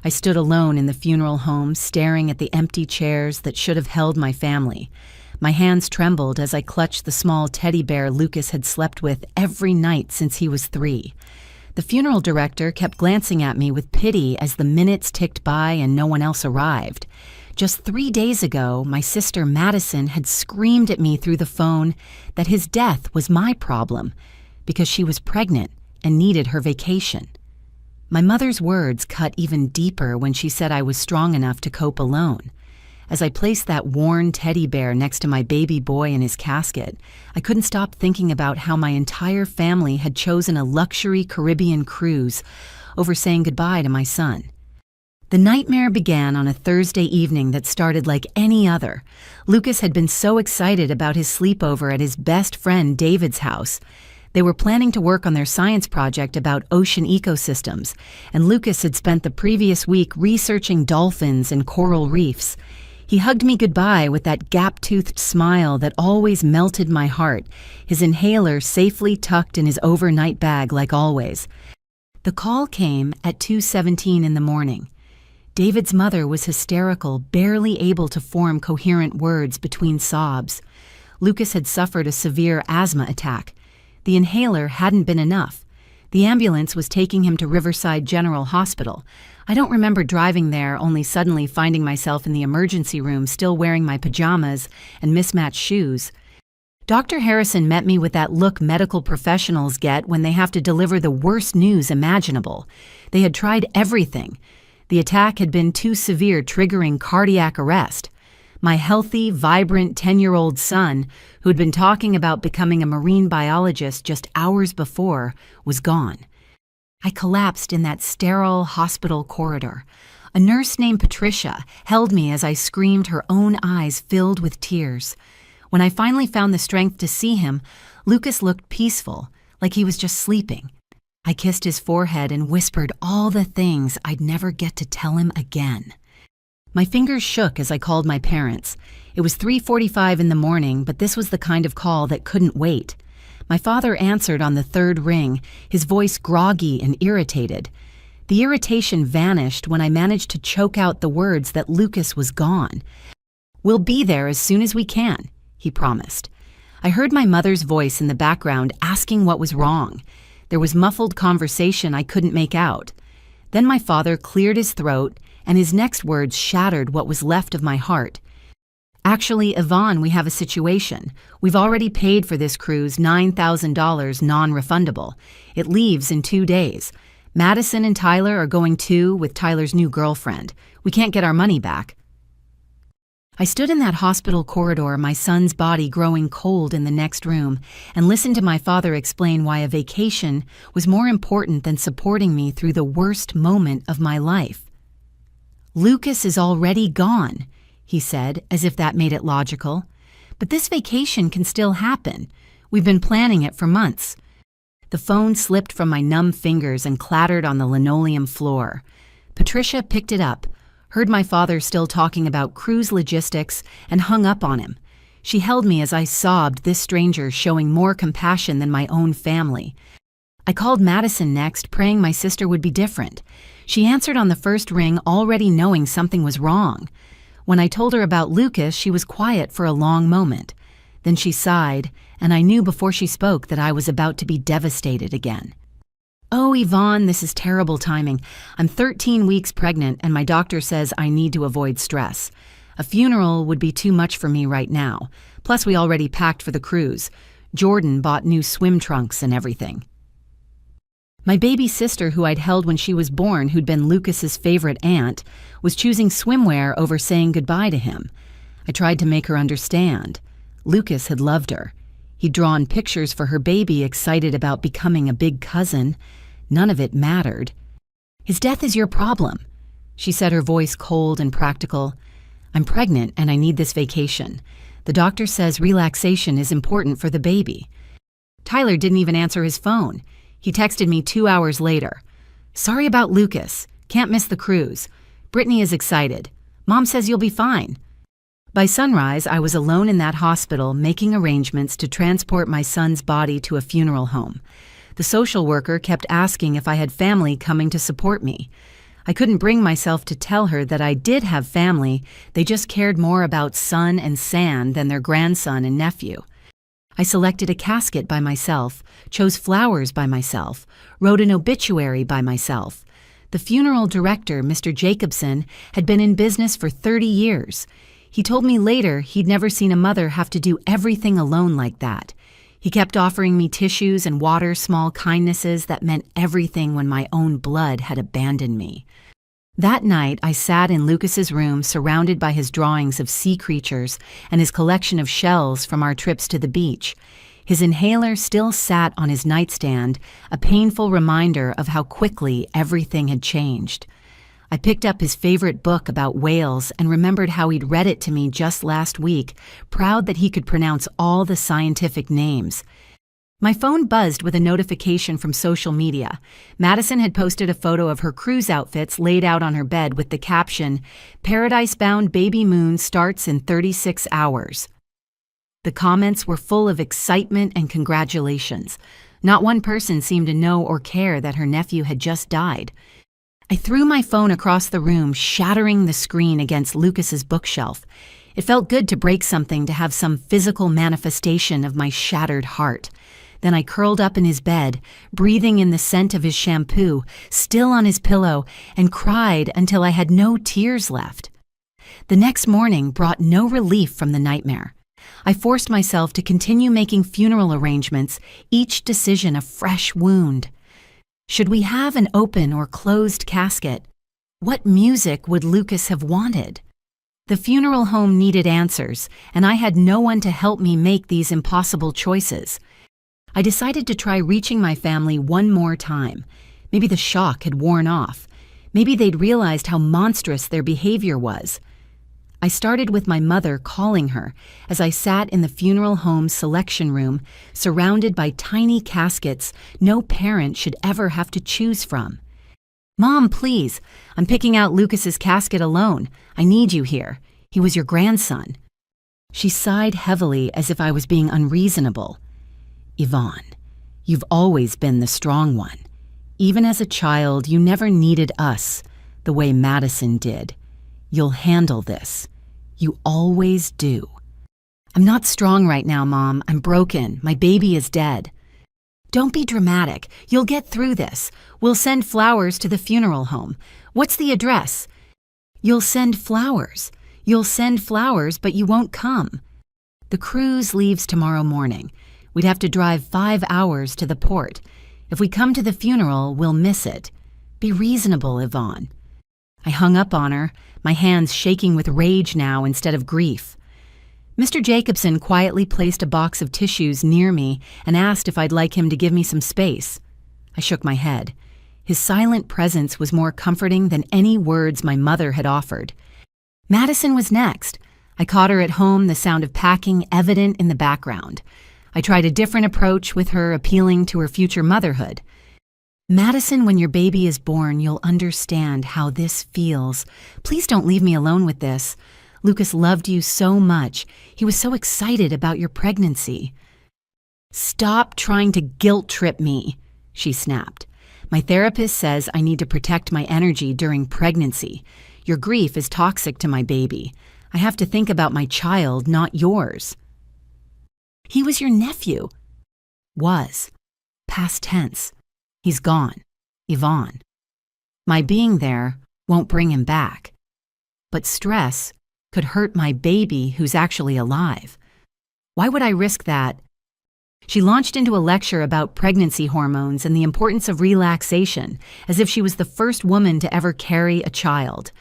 I stood alone in the funeral home, staring at the empty chairs that should have held my family. My hands trembled as I clutched the small teddy bear Lucas had slept with every night since he was 3. The funeral director kept glancing at me with pity as the minutes ticked by and no one else arrived. Just 3 days ago, my sister Madison had screamed at me through the phone that his death was my problem because she was pregnant and needed her vacation. My mother's words cut even deeper when she said I was strong enough to cope alone. As I placed that worn teddy bear next to my baby boy in his casket, I couldn't stop thinking about how my entire family had chosen a luxury Caribbean cruise over saying goodbye to my son. The nightmare began on a Thursday evening that started like any other. Lucas had been so excited about his sleepover at his best friend David's house. They were planning to work on their science project about ocean ecosystems, and Lucas had spent the previous week researching dolphins and coral reefs. He hugged me goodbye with that gap-toothed smile that always melted my heart, his inhaler safely tucked in his overnight bag like always. The call came at 2:17 in the morning. David's mother was hysterical, barely able to form coherent words between sobs. Lucas had suffered a severe asthma attack. The inhaler hadn't been enough. The ambulance was taking him to Riverside General Hospital. I don't remember driving there, only suddenly finding myself in the emergency room still wearing my pajamas and mismatched shoes. Dr. Harrison met me with that look medical professionals get when they have to deliver the worst news imaginable. They had tried everything. The attack had been too severe, triggering cardiac arrest. My healthy, vibrant 10-year-old son, who had been talking about becoming a marine biologist just hours before, was gone. I collapsed in that sterile hospital corridor. A nurse named Patricia held me as I screamed, her own eyes filled with tears. When I finally found the strength to see him, Lucas looked peaceful, like he was just sleeping. I kissed his forehead and whispered all the things I'd never get to tell him again. My fingers shook as I called my parents. It was 3:45 in the morning, but this was the kind of call that couldn't wait. My father answered on the third ring, his voice groggy and irritated. The irritation vanished when I managed to choke out the words that Lucas was gone. "We'll be there as soon as we can," he promised. I heard my mother's voice in the background asking what was wrong. There was muffled conversation I couldn't make out. Then my father cleared his throat, and his next words shattered what was left of my heart. "Actually, Yvonne, we have a situation. We've already paid for this cruise $9,000 non-refundable. It leaves in 2 days. Madison and Tyler are going too with Tyler's new girlfriend. We can't get our money back." I stood in that hospital corridor, my son's body growing cold in the next room, and listened to my father explain why a vacation was more important than supporting me through the worst moment of my life. "Lucas is already gone," he said, as if that made it logical. "But this vacation can still happen. We've been planning it for months." The phone slipped from my numb fingers and clattered on the linoleum floor. Patricia picked it up, heard my father still talking about cruise logistics, and hung up on him. She held me as I sobbed, this stranger showing more compassion than my own family. I called Madison next, praying my sister would be different. She answered on the first ring, already knowing something was wrong. When I told her about Lucas, she was quiet for a long moment. Then she sighed, and I knew before she spoke that I was about to be devastated again. "Oh, Yvonne, this is terrible timing. I'm 13 weeks pregnant, and my doctor says I need to avoid stress. A funeral would be too much for me right now. Plus, we already packed for the cruise. Jordan bought new swim trunks and everything." My baby sister, who I'd held when she was born, who'd been Lucas's favorite aunt, was choosing swimwear over saying goodbye to him. I tried to make her understand. Lucas had loved her. He'd drawn pictures for her baby, excited about becoming a big cousin. None of it mattered. "His death is your problem," she said, her voice cold and practical. "I'm pregnant and I need this vacation. The doctor says relaxation is important for the baby." Tyler didn't even answer his phone. He texted me 2 hours later. "Sorry about Lucas. Can't miss the cruise. Brittany is excited. Mom says you'll be fine." By sunrise, I was alone in that hospital, making arrangements to transport my son's body to a funeral home. The social worker kept asking if I had family coming to support me. I couldn't bring myself to tell her that I did have family, they just cared more about sun and sand than their grandson and nephew. I selected a casket by myself, chose flowers by myself, wrote an obituary by myself. The funeral director, Mr. Jacobson, had been in business for 30 years. He told me later he'd never seen a mother have to do everything alone like that. He kept offering me tissues and water, small kindnesses that meant everything when my own blood had abandoned me. That night, I sat in Lucas's room surrounded by his drawings of sea creatures and his collection of shells from our trips to the beach. His inhaler still sat on his nightstand, a painful reminder of how quickly everything had changed. I picked up his favorite book about whales and remembered how he'd read it to me just last week, proud that he could pronounce all the scientific names. My phone buzzed with a notification from social media. Madison had posted a photo of her cruise outfits laid out on her bed with the caption, "Paradise-bound baby moon starts in 36 hours." The comments were full of excitement and congratulations. Not one person seemed to know or care that her nephew had just died. I threw my phone across the room, shattering the screen against Lucas's bookshelf. It felt good to break something, to have some physical manifestation of my shattered heart. Then I curled up in his bed, breathing in the scent of his shampoo, still on his pillow, and cried until I had no tears left. The next morning brought no relief from the nightmare. I forced myself to continue making funeral arrangements, each decision a fresh wound. Should we have an open or closed casket? What music would Lucas have wanted? The funeral home needed answers, and I had no one to help me make these impossible choices. I decided to try reaching my family one more time. Maybe the shock had worn off. Maybe they'd realized how monstrous their behavior was. I started with my mother, calling her as I sat in the funeral home's selection room, surrounded by tiny caskets no parent should ever have to choose from. "Mom, please, I'm picking out Lucas's casket alone. I need you here. He was your grandson." She sighed heavily as if I was being unreasonable. "Yvonne, you've always been the strong one. Even as a child, you never needed us the way Madison did. You'll handle this. You always do." "I'm not strong right now, Mom. I'm broken. My baby is dead." "Don't be dramatic. You'll get through this. We'll send flowers to the funeral home. What's the address?" "You'll send flowers. You'll send flowers, but you won't come." "The cruise leaves tomorrow morning. We'd have to drive 5 hours to the port. If we come to the funeral, we'll miss it. Be reasonable, Yvonne." I hung up on her, my hands shaking with rage now instead of grief. Mr. Jacobson quietly placed a box of tissues near me and asked if I'd like him to give me some space. I shook my head. His silent presence was more comforting than any words my mother had offered. Madison was next. I caught her at home, the sound of packing evident in the background. I tried a different approach with her, appealing to her future motherhood. "Madison, when your baby is born, you'll understand how this feels. Please don't leave me alone with this. Lucas loved you so much. He was so excited about your pregnancy." "Stop trying to guilt trip me," she snapped. "My therapist says I need to protect my energy during pregnancy. Your grief is toxic to my baby. I have to think about my child, not yours." "He was your nephew." "Was. Past tense. He's gone. Yvonne. My being there won't bring him back. But stress could hurt my baby who's actually alive. Why would I risk that?" She launched into a lecture about pregnancy hormones and the importance of relaxation, as if she was the first woman to ever carry a child.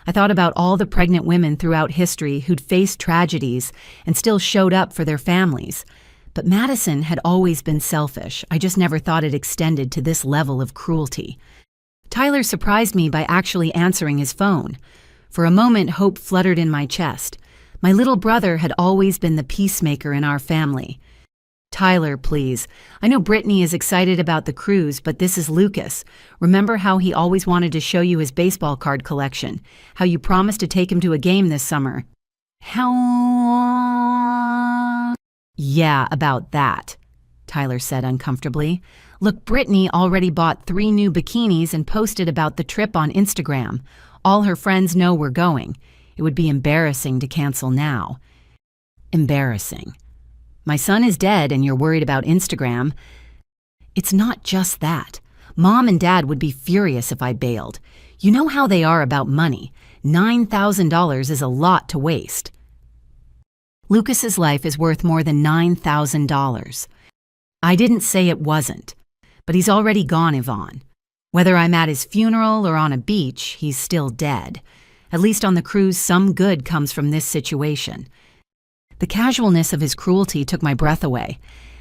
I thought about all the pregnant women throughout history who'd faced tragedies and still showed up for their families. But Madison had always been selfish. I just never thought it extended to this level of cruelty. Tyler surprised me by actually answering his phone. For a moment, hope fluttered in my chest. My little brother had always been the peacemaker in our family. "Tyler, please. I know Brittany is excited about the cruise, but this is Lucas. Remember how he always wanted to show you his baseball card collection? How you promised to take him to a game this summer?" "How?" "Yeah, about that," Tyler said uncomfortably. Look, Brittany already bought 3 new bikinis and posted about the trip on Instagram. All her friends know we're going. It would be embarrassing to cancel now. Embarrassing. My son is dead and you're worried about Instagram. It's not just that. Mom and Dad would be furious if I bailed. You know how they are about money. $9,000 is a lot to waste. Lucas's life is worth more than $9,000. I didn't say it wasn't, but he's already gone, Yvonne. Whether I'm at his funeral or on a beach, he's still dead. At least on the cruise, some good comes from this situation. The casualness of his cruelty took my breath away.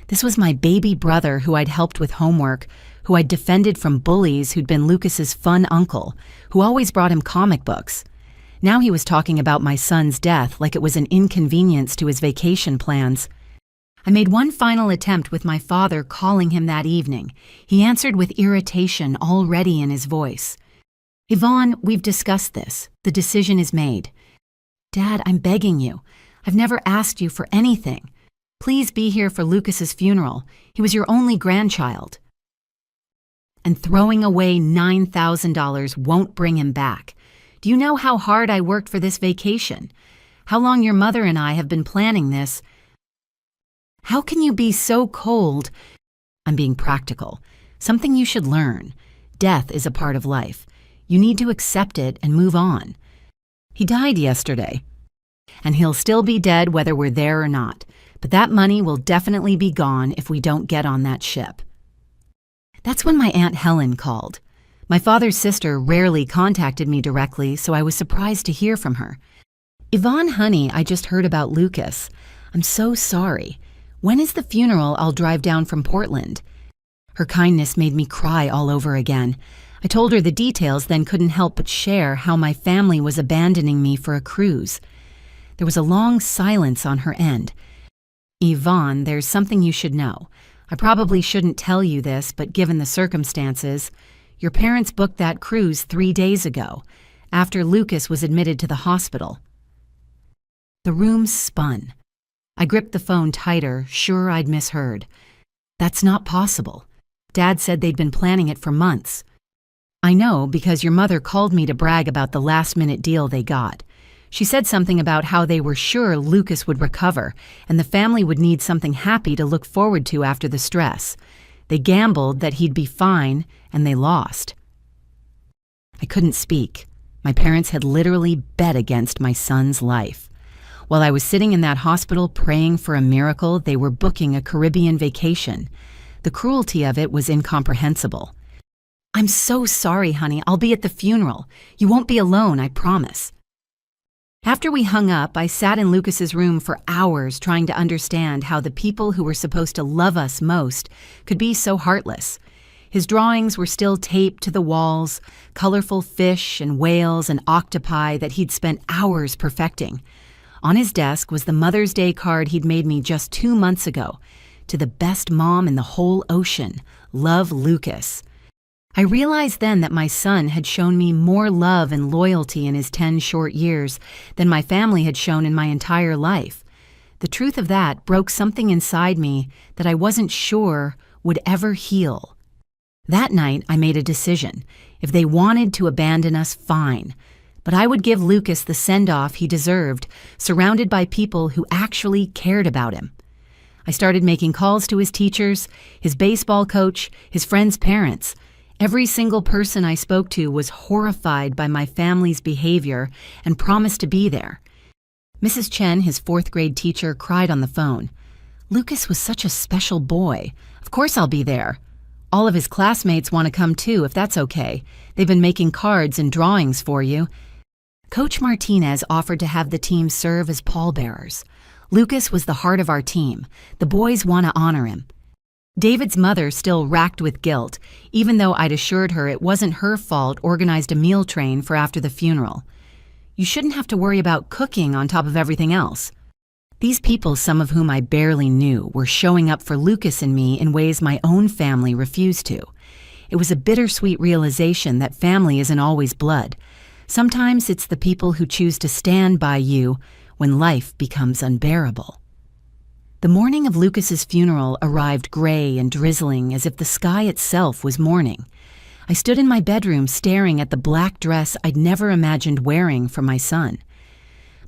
This was my baby brother who I'd helped with homework, who I'd defended from bullies, who'd been Lucas's fun uncle, who always brought him comic books. Now he was talking about my son's death like it was an inconvenience to his vacation plans. I made one final attempt with my father calling him that evening. He answered with irritation already in his voice. Yvonne, we've discussed this. The decision is made. Dad, I'm begging you. I've never asked you for anything. Please be here for Lucas's funeral. He was your only grandchild. And throwing away $9,000 won't bring him back. Do you know how hard I worked for this vacation? How long your mother and I have been planning this? How can you be so cold? I'm being practical. Something you should learn. Death is a part of life. You need to accept it and move on. He died yesterday. And he'll still be dead whether we're there or not. But that money will definitely be gone if we don't get on that ship. That's when my Aunt Helen called. My father's sister rarely contacted me directly, so I was surprised to hear from her. Yvonne, honey, I just heard about Lucas. I'm so sorry. When is the funeral? I'll drive down from Portland. Her kindness made me cry all over again. I told her the details, then couldn't help but share how my family was abandoning me for a cruise. There was a long silence on her end. Yvonne, there's something you should know. I probably shouldn't tell you this, but given the circumstances, your parents booked that cruise 3 days ago, after Lucas was admitted to the hospital. The room spun. I gripped the phone tighter, sure I'd misheard. That's not possible. Dad said they'd been planning it for months. I know because your mother called me to brag about the last-minute deal they got. She said something about how they were sure Lucas would recover and the family would need something happy to look forward to after the stress. They gambled that he'd be fine, and they lost. I couldn't speak. My parents had literally bet against my son's life. While I was sitting in that hospital praying for a miracle, they were booking a Caribbean vacation. The cruelty of it was incomprehensible. I'm so sorry, honey. I'll be at the funeral. You won't be alone, I promise. After we hung up, I sat in Lucas's room for hours trying to understand how the people who were supposed to love us most could be so heartless. His drawings were still taped to the walls, colorful fish and whales and octopi that he'd spent hours perfecting. On his desk was the Mother's Day card he'd made me just 2 months ago. To the best mom in the whole ocean, love, Lucas. I realized then that my son had shown me more love and loyalty in his 10 short years than my family had shown in my entire life. The truth of that broke something inside me that I wasn't sure would ever heal. That night, I made a decision. If they wanted to abandon us, fine. But I would give Lucas the send-off he deserved, surrounded by people who actually cared about him. I started making calls to his teachers, his baseball coach, his friends' parents. Every single person I spoke to was horrified by my family's behavior and promised to be there. Mrs. Chen, his 4th grade teacher, cried on the phone. Lucas was such a special boy. Of course I'll be there. All of his classmates want to come too, if that's okay. They've been making cards and drawings for you. Coach Martinez offered to have the team serve as pallbearers. Lucas was the heart of our team. The boys want to honor him. David's mother, still racked with guilt, even though I'd assured her it wasn't her fault, organized a meal train for after the funeral. You shouldn't have to worry about cooking on top of everything else. These people, some of whom I barely knew, were showing up for Lucas and me in ways my own family refused to. It was a bittersweet realization that family isn't always blood. Sometimes it's the people who choose to stand by you when life becomes unbearable. The morning of Lucas's funeral arrived gray and drizzling as if the sky itself was mourning. I stood in my bedroom staring at the black dress I'd never imagined wearing for my son.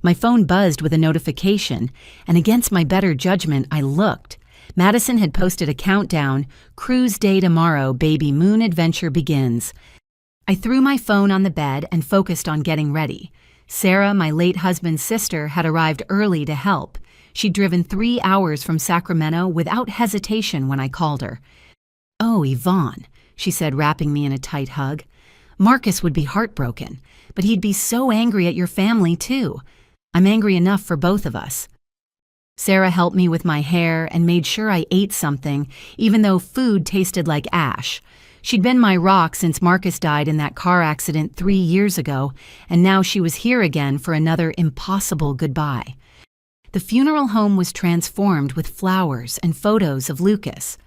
My phone buzzed with a notification, and against my better judgment, I looked. Madison had posted a countdown, "Cruise day tomorrow, baby moon adventure begins." I threw my phone on the bed and focused on getting ready. Sarah, my late husband's sister, had arrived early to help. She'd driven 3 hours from Sacramento without hesitation when I called her. "Oh, Yvonne," she said, wrapping me in a tight hug. "Marcus would be heartbroken, but he'd be so angry at your family, too. I'm angry enough for both of us." Sarah helped me with my hair and made sure I ate something, even though food tasted like ash. She'd been my rock since Marcus died in that car accident 3 years ago, and now she was here again for another impossible goodbye. The funeral home was transformed with flowers and photos of Lucas.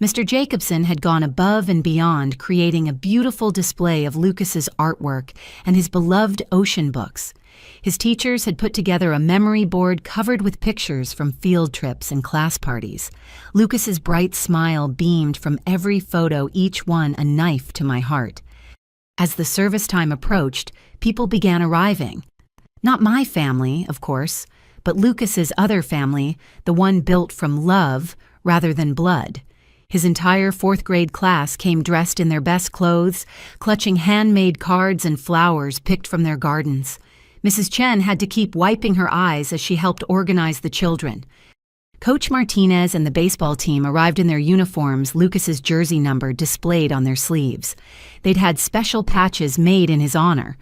Mr. Jacobson had gone above and beyond, creating a beautiful display of Lucas's artwork and his beloved ocean books. His teachers had put together a memory board covered with pictures from field trips and class parties. Lucas's bright smile beamed from every photo, each one a knife to my heart. As the service time approached, people began arriving. Not my family, of course, but Lucas's other family, the one built from love rather than blood. His entire 4th grade class came dressed in their best clothes, clutching handmade cards and flowers picked from their gardens. Mrs. Chen had to keep wiping her eyes as she helped organize the children. Coach Martinez and the baseball team arrived in their uniforms, Lucas's jersey number displayed on their sleeves. They'd had special patches made in his honor.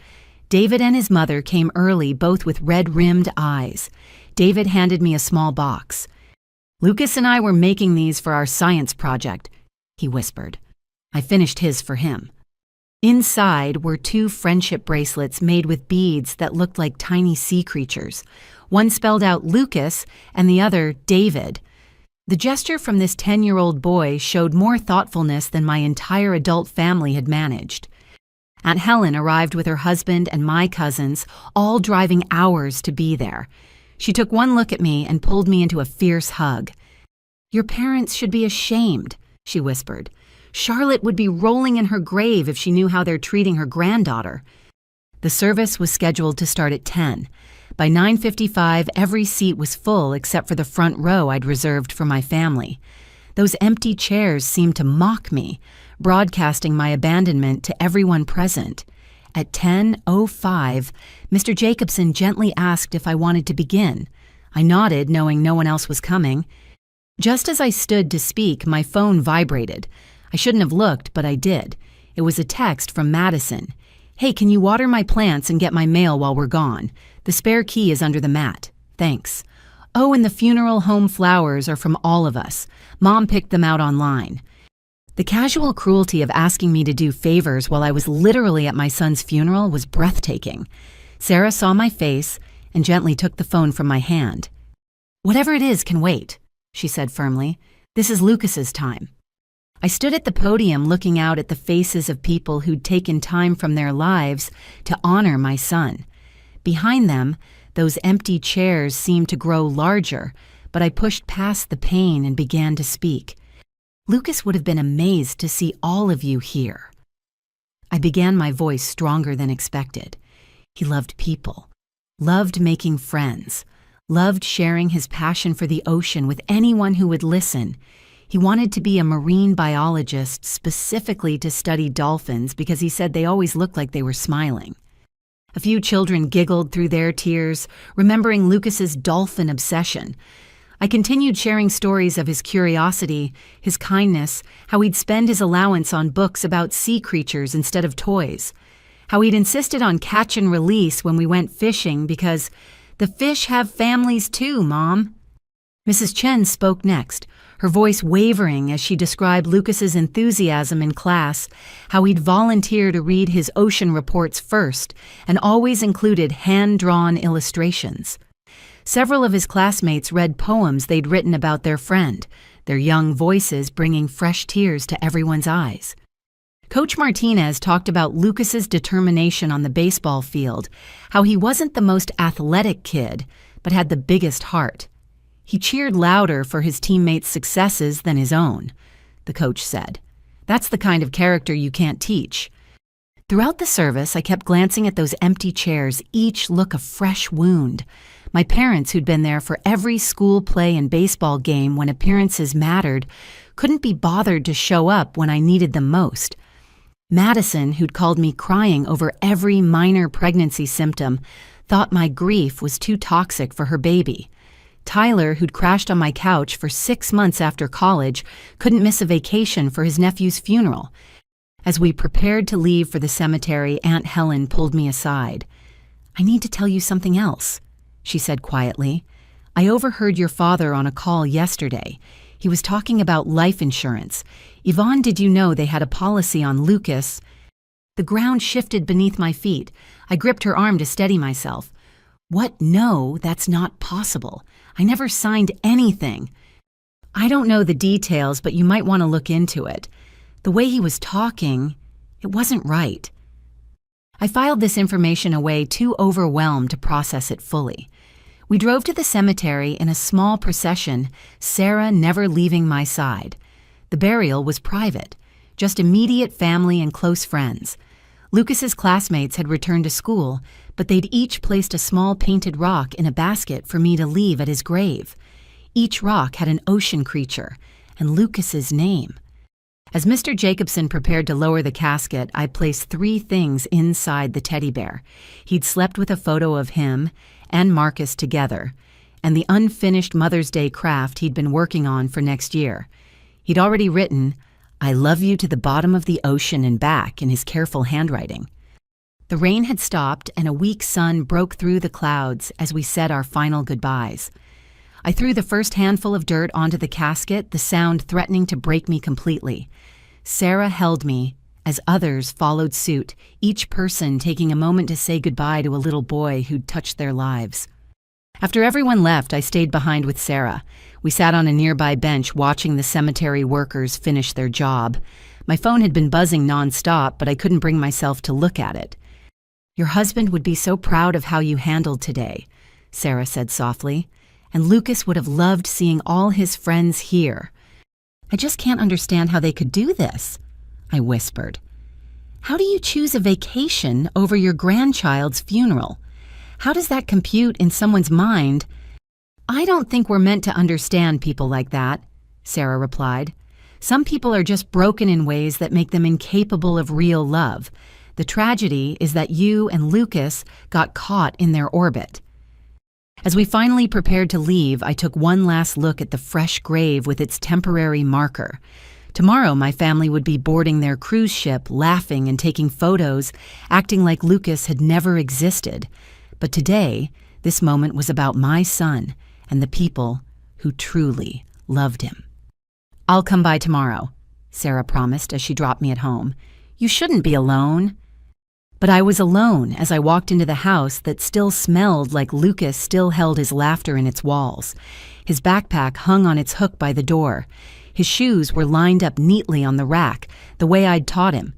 David and his mother came early, both with red-rimmed eyes. David handed me a small box. "Lucas and I were making these for our science project," he whispered. I finished his for him. Inside were 2 friendship bracelets made with beads that looked like tiny sea creatures. One spelled out Lucas and the other David. The gesture from this 10-year-old boy showed more thoughtfulness than my entire adult family had managed. Aunt Helen arrived with her husband and my cousins, all driving hours to be there. She took one look at me and pulled me into a fierce hug. "Your parents should be ashamed," she whispered. "Charlotte would be rolling in her grave if she knew how they're treating her granddaughter." The service was scheduled to start at 10. By 9:55, every seat was full except for the front row I'd reserved for my family. Those empty chairs seemed to mock me, broadcasting my abandonment to everyone present. At 10:05, Mr. Jacobson gently asked if I wanted to begin. I nodded, knowing no one else was coming. Just as I stood to speak, my phone vibrated. I shouldn't have looked, but I did. It was a text from Madison. "Hey, can you water my plants and get my mail while we're gone? The spare key is under the mat. Thanks. Oh, and the funeral home flowers are from all of us. Mom picked them out online." The casual cruelty of asking me to do favors while I was literally at my son's funeral was breathtaking. Sarah saw my face and gently took the phone from my hand. "Whatever it is can wait," she said firmly. "This is Lucas's time." I stood at the podium looking out at the faces of people who'd taken time from their lives to honor my son. Behind them, those empty chairs seemed to grow larger, but I pushed past the pain and began to speak. "Lucas would have been amazed to see all of you here." I began, my voice stronger than expected. He loved people, loved making friends, loved sharing his passion for the ocean with anyone who would listen. He wanted to be a marine biologist, specifically to study dolphins, because he said they always looked like they were smiling. A few children giggled through their tears, remembering Lucas's dolphin obsession. I continued sharing stories of his curiosity, his kindness, how he'd spend his allowance on books about sea creatures instead of toys, how he'd insisted on catch and release when we went fishing because the fish have families too, Mom. Mrs. Chen spoke next, her voice wavering as she described Lucas's enthusiasm in class, how he'd volunteer to read his ocean reports first and always included hand-drawn illustrations. Several of his classmates read poems they'd written about their friend, their young voices bringing fresh tears to everyone's eyes. Coach Martinez talked about Lucas's determination on the baseball field, how he wasn't the most athletic kid, but had the biggest heart. He cheered louder for his teammates' successes than his own, the coach said. That's the kind of character you can't teach. Throughout the service, I kept glancing at those empty chairs, each look a fresh wound. My parents, who'd been there for every school play and baseball game when appearances mattered, couldn't be bothered to show up when I needed them most. Madison, who'd called me crying over every minor pregnancy symptom, thought my grief was too toxic for her baby. Tyler, who'd crashed on my couch for 6 months after college, couldn't miss a vacation for his nephew's funeral. As we prepared to leave for the cemetery, Aunt Helen pulled me aside. "I need to tell you something else," she said quietly. "I overheard your father on a call yesterday. He was talking about life insurance. Yvonne, did you know they had a policy on Lucas?" The ground shifted beneath my feet. I gripped her arm to steady myself. "What? No, that's not possible. I never signed anything." "I don't know the details, but you might want to look into it. The way he was talking, it wasn't right." I filed this information away, too overwhelmed to process it fully. We drove to the cemetery in a small procession, Sarah never leaving my side. The burial was private, just immediate family and close friends. Lucas's classmates had returned to school, but they'd each placed a small painted rock in a basket for me to leave at his grave. Each rock had an ocean creature and Lucas's name. As Mr. Jacobson prepared to lower the casket, I placed 3 things inside the teddy bear. He'd slept with a photo of him and Marcus together, and the unfinished Mother's Day craft he'd been working on for next year. He'd already written, "I love you to the bottom of the ocean and back," in his careful handwriting. The rain had stopped, and a weak sun broke through the clouds as we said our final goodbyes. I threw the first handful of dirt onto the casket, the sound threatening to break me completely. Sarah held me as others followed suit, each person taking a moment to say goodbye to a little boy who'd touched their lives. After everyone left, I stayed behind with Sarah. We sat on a nearby bench watching the cemetery workers finish their job. My phone had been buzzing nonstop, but I couldn't bring myself to look at it. "Your husband would be so proud of how you handled today," Sarah said softly. "And Lucas would have loved seeing all his friends here." "I just can't understand how they could do this," I whispered. "How do you choose a vacation over your grandchild's funeral? How does that compute in someone's mind?" "I don't think we're meant to understand people like that," Sarah replied. "Some people are just broken in ways that make them incapable of real love. The tragedy is that you and Lucas got caught in their orbit." As we finally prepared to leave, I took one last look at the fresh grave with its temporary marker. Tomorrow, my family would be boarding their cruise ship, laughing and taking photos, acting like Lucas had never existed. But today, this moment was about my son and the people who truly loved him. "I'll come by tomorrow," Sarah promised as she dropped me at home. "You shouldn't be alone." But I was alone as I walked into the house that still smelled like Lucas still held his laughter in its walls. His backpack hung on its hook by the door. His shoes were lined up neatly on the rack, the way I'd taught him.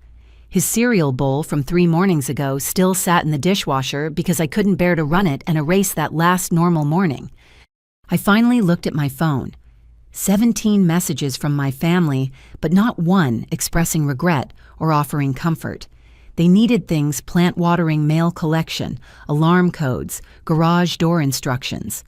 His cereal bowl from 3 mornings ago still sat in the dishwasher because I couldn't bear to run it and erase that last normal morning. I finally looked at my phone. 17 messages from my family, but not one expressing regret or offering comfort. They needed things: plant watering mail collection, alarm codes, garage door instructions.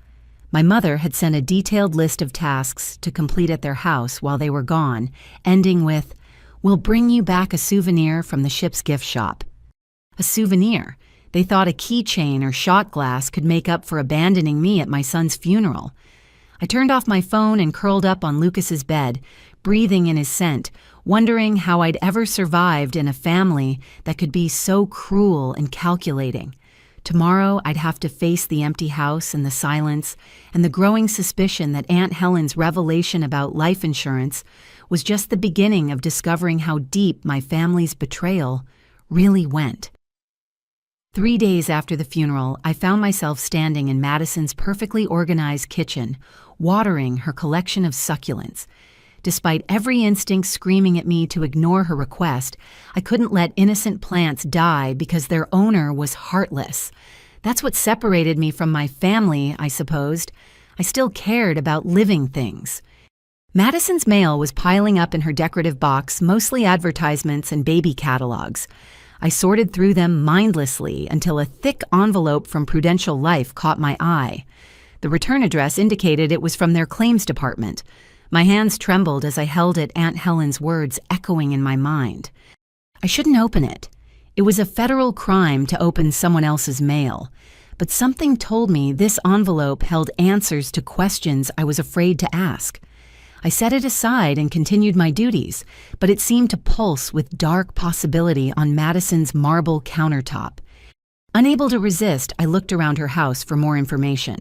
My mother had sent a detailed list of tasks to complete at their house while they were gone, ending with, "We'll bring you back a souvenir from the ship's gift shop." A souvenir. They thought a keychain or shot glass could make up for abandoning me at my son's funeral. I turned off my phone and curled up on Lucas's bed, breathing in his scent, wondering how I'd ever survived in a family that could be so cruel and calculating. Tomorrow, I'd have to face the empty house and the silence and the growing suspicion that Aunt Helen's revelation about life insurance was just the beginning of discovering how deep my family's betrayal really went. 3 days after the funeral, I found myself standing in Madison's perfectly organized kitchen, watering her collection of succulents. Despite every instinct screaming at me to ignore her request, I couldn't let innocent plants die because their owner was heartless. That's what separated me from my family, I supposed. I still cared about living things. Madison's mail was piling up in her decorative box, mostly advertisements and baby catalogs. I sorted through them mindlessly until a thick envelope from Prudential Life caught my eye. The return address indicated it was from their claims department. My hands trembled as I held it, Aunt Helen's words echoing in my mind. I shouldn't open it. It was a federal crime to open someone else's mail. But something told me this envelope held answers to questions I was afraid to ask. I set it aside and continued my duties, but it seemed to pulse with dark possibility on Madison's marble countertop. Unable to resist, I looked around her house for more information.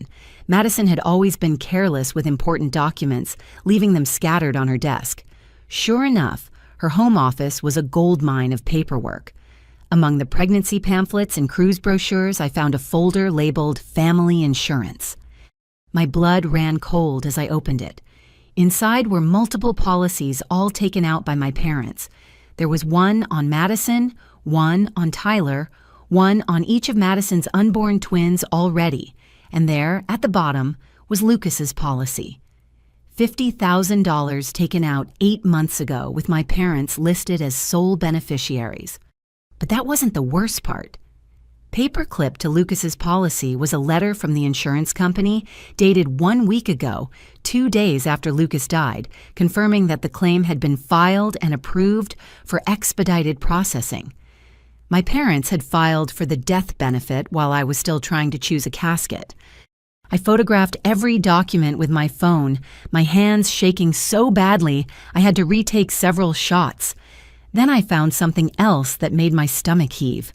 Madison had always been careless with important documents, leaving them scattered on her desk. Sure enough, her home office was a goldmine of paperwork. Among the pregnancy pamphlets and cruise brochures, I found a folder labeled Family Insurance. My blood ran cold as I opened it. Inside were multiple policies, all taken out by my parents. There was one on Madison, one on Tyler, one on each of Madison's unborn twins already, and there, at the bottom, was Lucas's policy. $50,000 taken out 8 months ago with my parents listed as sole beneficiaries. But that wasn't the worst part. Paperclip to Lucas's policy was a letter from the insurance company dated 1 week ago, 2 days after Lucas died, confirming that the claim had been filed and approved for expedited processing. My parents had filed for the death benefit while I was still trying to choose a casket. I photographed every document with my phone, my hands shaking so badly I had to retake several shots. Then I found something else that made my stomach heave.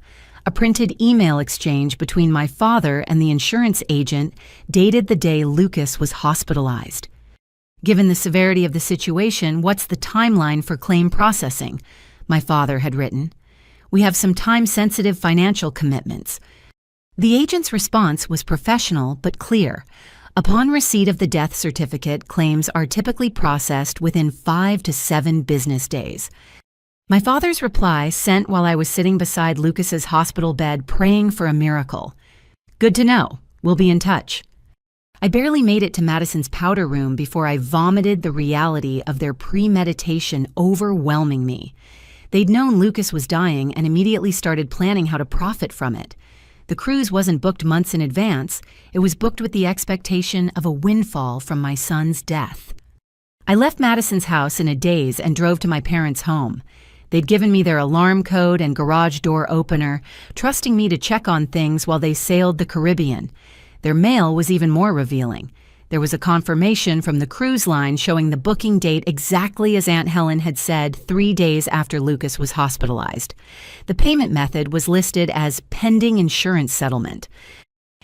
A printed email exchange between my father and the insurance agent dated the day Lucas was hospitalized. Given the severity of the situation, what's the timeline for claim processing? My father had written. We have some time-sensitive financial commitments. The agent's response was professional but clear. Upon receipt of the death certificate, claims are typically processed within 5 to 7 business days. My father's reply, sent while I was sitting beside Lucas's hospital bed praying for a miracle. Good to know. We'll be in touch. I barely made it to Madison's powder room before I vomited the reality of their premeditation overwhelming me. They'd known Lucas was dying and immediately started planning how to profit from it. The cruise wasn't booked months in advance. It was booked with the expectation of a windfall from my son's death. I left Madison's house in a daze and drove to my parents' home. They'd given me their alarm code and garage door opener, trusting me to check on things while they sailed the Caribbean. Their mail was even more revealing. There was a confirmation from the cruise line showing the booking date exactly as Aunt Helen had said 3 days after Lucas was hospitalized. The payment method was listed as pending insurance settlement.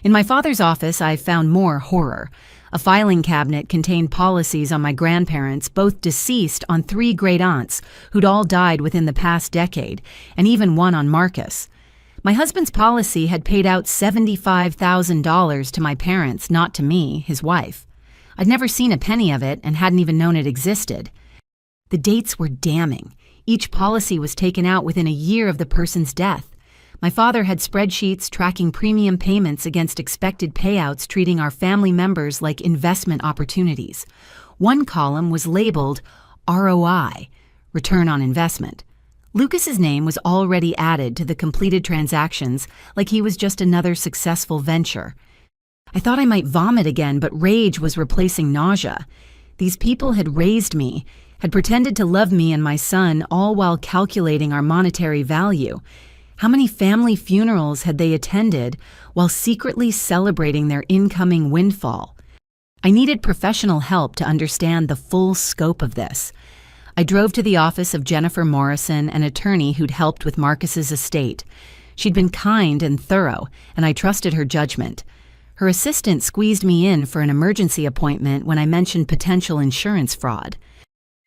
In my father's office, I found more horror. A filing cabinet contained policies on my grandparents, both deceased, on 3 great-aunts who'd all died within the past decade, and even one on Marcus. My husband's policy had paid out $75,000 to my parents, not to me, his wife. I'd never seen a penny of it and hadn't even known it existed. The dates were damning. Each policy was taken out within a year of the person's death. My father had spreadsheets tracking premium payments against expected payouts, treating our family members like investment opportunities. One column was labeled ROI, return on investment. Lucas's name was already added to the completed transactions like he was just another successful venture. I thought I might vomit again, but rage was replacing nausea. These people had raised me, had pretended to love me and my son, all while calculating our monetary value. How many family funerals had they attended while secretly celebrating their incoming windfall? I needed professional help to understand the full scope of this. I drove to the office of Jennifer Morrison, an attorney who'd helped with Marcus's estate. She'd been kind and thorough, and I trusted her judgment. Her assistant squeezed me in for an emergency appointment when I mentioned potential insurance fraud.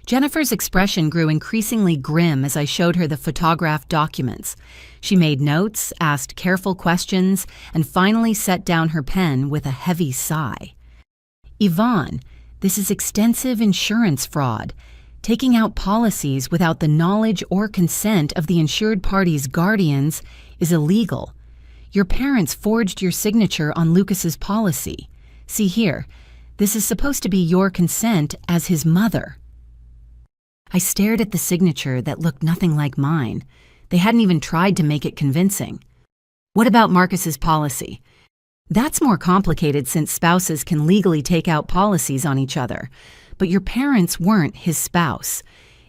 Jennifer's expression grew increasingly grim as I showed her the photographed documents. She made notes, asked careful questions, and finally set down her pen with a heavy sigh. Yvonne, this is extensive insurance fraud. Taking out policies without the knowledge or consent of the insured party's guardians is illegal. Your parents forged your signature on Lucas's policy. See here, This is supposed to be your consent as his mother." I stared at the signature that looked nothing like mine. They hadn't even tried to make it convincing. "What about Marcus's policy?" "That's more complicated since spouses can legally take out policies on each other. But your parents weren't his spouse.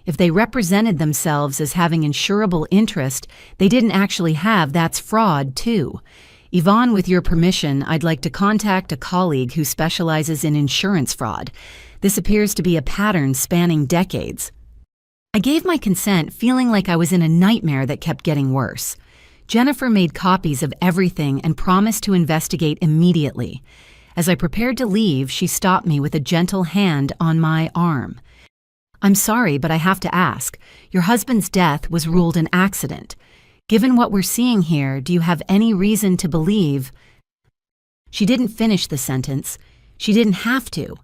If they represented themselves as having insurable interest they didn't actually have, that's fraud, too. Yvonne, with your permission, I'd like to contact a colleague who specializes in insurance fraud. This appears to be a pattern spanning decades." I gave my consent, feeling like I was in a nightmare that kept getting worse. Jennifer made copies of everything and promised to investigate immediately. As I prepared to leave, she stopped me with a gentle hand on my arm. "I'm sorry, but I have to ask. Your husband's death was ruled an accident. Given what we're seeing here, do you have any reason to believe—" She didn't finish the sentence. She didn't have to.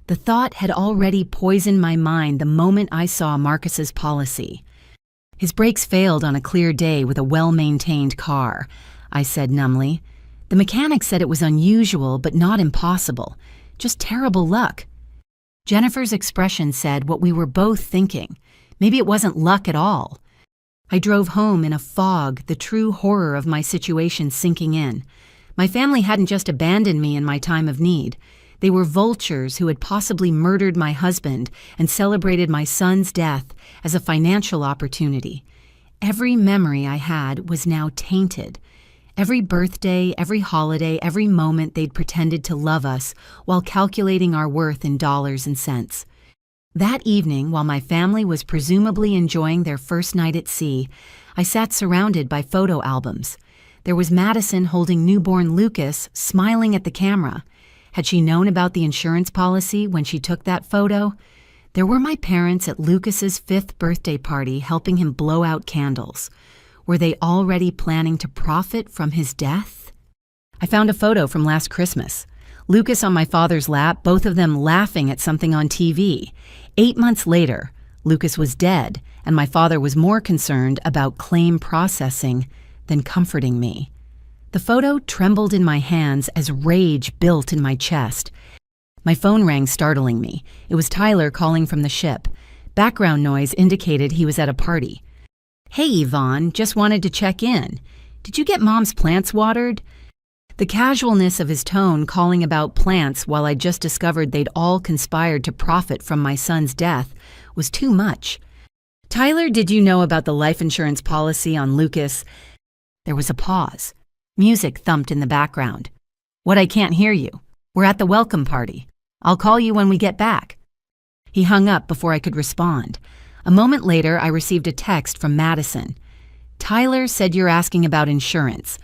The thought had already poisoned my mind the moment I saw Marcus's policy. "His brakes failed on a clear day with a well-maintained car," I said numbly. "The mechanic said it was unusual but not impossible. Just terrible luck." Jennifer's expression said what we were both thinking. Maybe it wasn't luck at all. I drove home in a fog, the true horror of my situation sinking in. My family hadn't just abandoned me in my time of need. They were vultures who had possibly murdered my husband and celebrated my son's death as a financial opportunity. Every memory I had was now tainted. Every birthday, every holiday, every moment they'd pretended to love us while calculating our worth in dollars and cents. That evening, while my family was presumably enjoying their first night at sea, I sat surrounded by photo albums. There was Madison holding newborn Lucas, smiling at the camera. Had she known about the insurance policy when she took that photo? There were my parents at Lucas's 5th birthday party helping him blow out candles. Were they already planning to profit from his death? I found a photo from last Christmas. Lucas on my father's lap, both of them laughing at something on TV. 8 months later, Lucas was dead, and my father was more concerned about claim processing than comforting me. The photo trembled in my hands as rage built in my chest. My phone rang, startling me. It was Tyler calling from the ship. Background noise indicated he was at a party. "Hey, Yvonne, just wanted to check in. Did you get Mom's plants watered?" The casualness of his tone calling about plants while I just discovered they'd all conspired to profit from my son's death was too much. "Tyler, did you know about the life insurance policy on Lucas?" There was a pause. Music thumped in the background. "What, I can't hear you. We're at the welcome party. I'll call you when we get back." He hung up before I could respond. A moment later, I received a text from Madison. "Tyler said you're asking about insurance.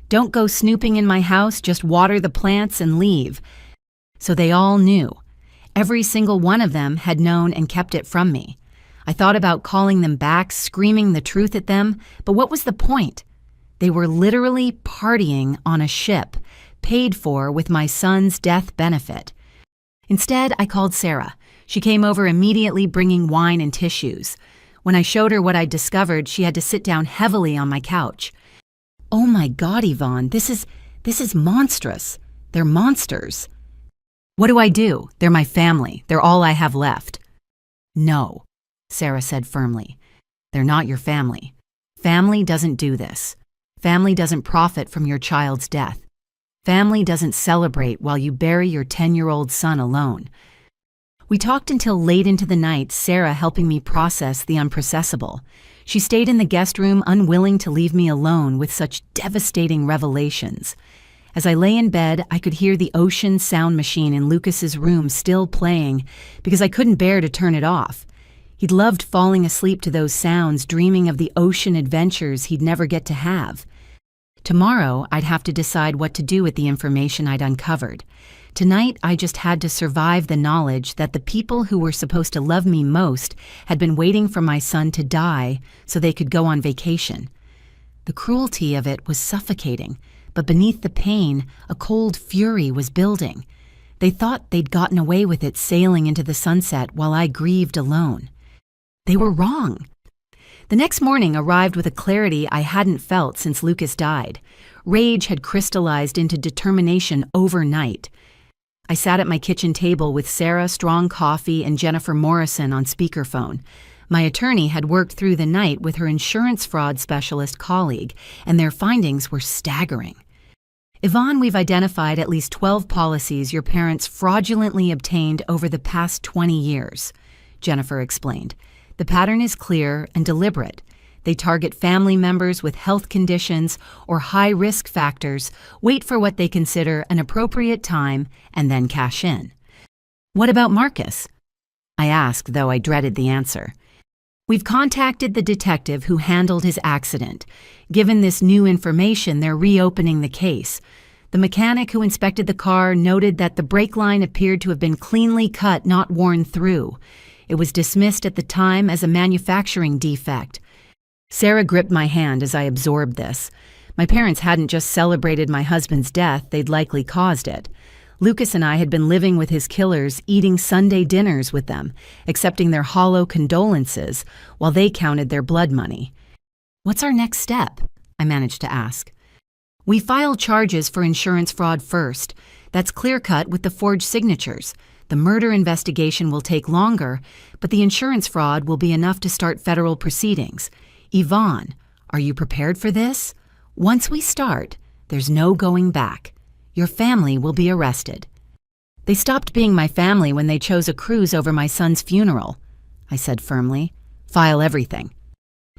Don't go snooping in my house, just water the plants and leave." So they all knew. Every single one of them had known and kept it from me. I thought about calling them back, screaming the truth at them, but what was the point? They were literally partying on a ship, paid for with my son's death benefit. Instead, I called Sarah. She came over immediately, bringing wine and tissues. When I showed her what I'd discovered, she had to sit down heavily on my couch. "Oh my God, Yvonne, this is monstrous. They're monsters." "What do I do? They're my family. They're all I have left." "No," Sarah said firmly. "They're not your family. Family doesn't do this. Family doesn't profit from your child's death. Family doesn't celebrate while you bury your 10-year-old son alone." We talked until late into the night, Sarah helping me process the unprocessable. She stayed in the guest room, unwilling to leave me alone with such devastating revelations. As I lay in bed, I could hear the ocean sound machine in Lucas's room still playing because I couldn't bear to turn it off. He'd loved falling asleep to those sounds, dreaming of the ocean adventures he'd never get to have. Tomorrow, I'd have to decide what to do with the information I'd uncovered. Tonight, I just had to survive the knowledge that the people who were supposed to love me most had been waiting for my son to die so they could go on vacation. The cruelty of it was suffocating, but beneath the pain, a cold fury was building. They thought they'd gotten away with it sailing into the sunset while I grieved alone. They were wrong. The next morning arrived with a clarity I hadn't felt since Lucas died. Rage had crystallized into determination overnight. I sat at my kitchen table with Sarah, strong coffee, and Jennifer Morrison on speakerphone. My attorney had worked through the night with her insurance fraud specialist colleague, and their findings were staggering. Yvonne, we've identified at least 12 policies your parents fraudulently obtained over the past 20 years, Jennifer explained. The pattern is clear and deliberate. They target family members with health conditions or high-risk factors, wait for what they consider an appropriate time, and then cash in. What about Marcus? I asked, though I dreaded the answer. We've contacted the detective who handled his accident. Given this new information, they're reopening the case. The mechanic who inspected the car noted that the brake line appeared to have been cleanly cut, not worn through. It was dismissed at the time as a manufacturing defect. Sarah gripped my hand as I absorbed this. My parents hadn't just celebrated my husband's death, they'd likely caused it. Lucas and I had been living with his killers, eating Sunday dinners with them, accepting their hollow condolences while they counted their blood money. What's our next step? I managed to ask. We file charges for insurance fraud first. That's clear-cut with the forged signatures. The murder investigation will take longer, but the insurance fraud will be enough to start federal proceedings. Yvonne, are you prepared for this? Once we start, there's no going back. Your family will be arrested. They stopped being my family when they chose a cruise over my son's funeral, I said firmly. File everything.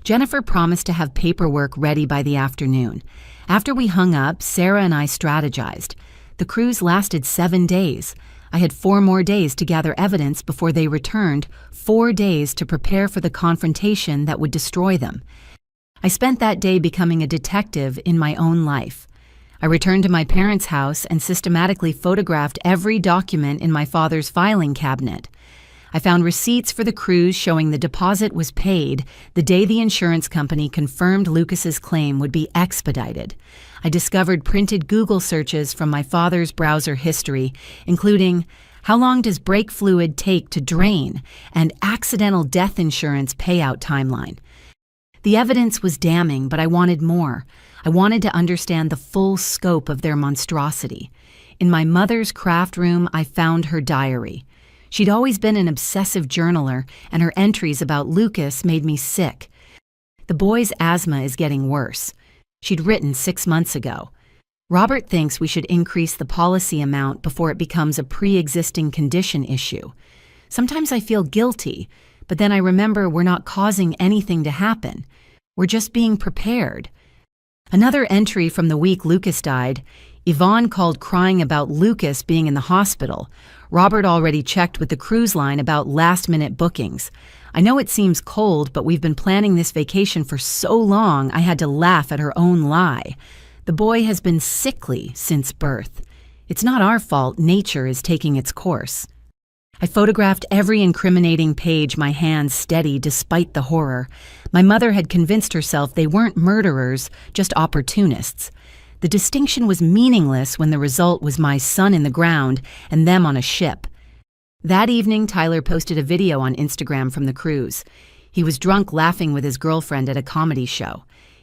Jennifer promised to have paperwork ready by the afternoon. After we hung up, Sarah and I strategized. The cruise lasted 7 days. I had 4 more days to gather evidence before they returned, 4 days to prepare for the confrontation that would destroy them. I spent that day becoming a detective in my own life. I returned to my parents' house and systematically photographed every document in my father's filing cabinet. I found receipts for the cruise showing the deposit was paid the day the insurance company confirmed Lucas's claim would be expedited. I discovered printed Google searches from my father's browser history, including how long does brake fluid take to drain and accidental death insurance payout timeline. The evidence was damning, but I wanted more. I wanted to understand the full scope of their monstrosity. In my mother's craft room, I found her diary. She'd always been an obsessive journaler, and her entries about Lucas made me sick. The boy's asthma is getting worse. She'd written 6 months ago. Robert thinks we should increase the policy amount before it becomes a pre-existing condition issue. Sometimes I feel guilty, but then I remember we're not causing anything to happen. We're just being prepared. Another entry from the week Lucas died. Yvonne called crying about Lucas being in the hospital. Robert already checked with the cruise line about last-minute bookings. I know it seems cold, but we've been planning this vacation for so long I had to laugh at her own lie. The boy has been sickly since birth. It's not our fault nature is taking its course. I photographed every incriminating page, my hands steady despite the horror. My mother had convinced herself they weren't murderers, just opportunists. The distinction was meaningless when the result was my son in the ground and them on a ship. That evening, Tyler posted a video on Instagram from the cruise. He was drunk laughing with his girlfriend at a comedy show.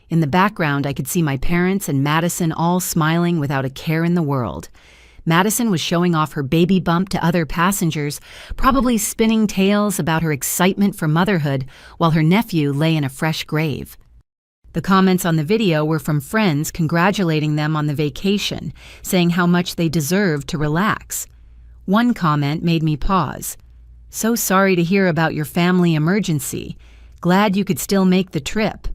In the background, I could see my parents and Madison all smiling without a care in the world. Madison was showing off her baby bump to other passengers, probably spinning tales about her excitement for motherhood while her nephew lay in a fresh grave. The comments on the video were from friends congratulating them on the vacation, saying how much they deserved to relax. One comment made me pause. "So sorry to hear about your family emergency. Glad you could still make the trip."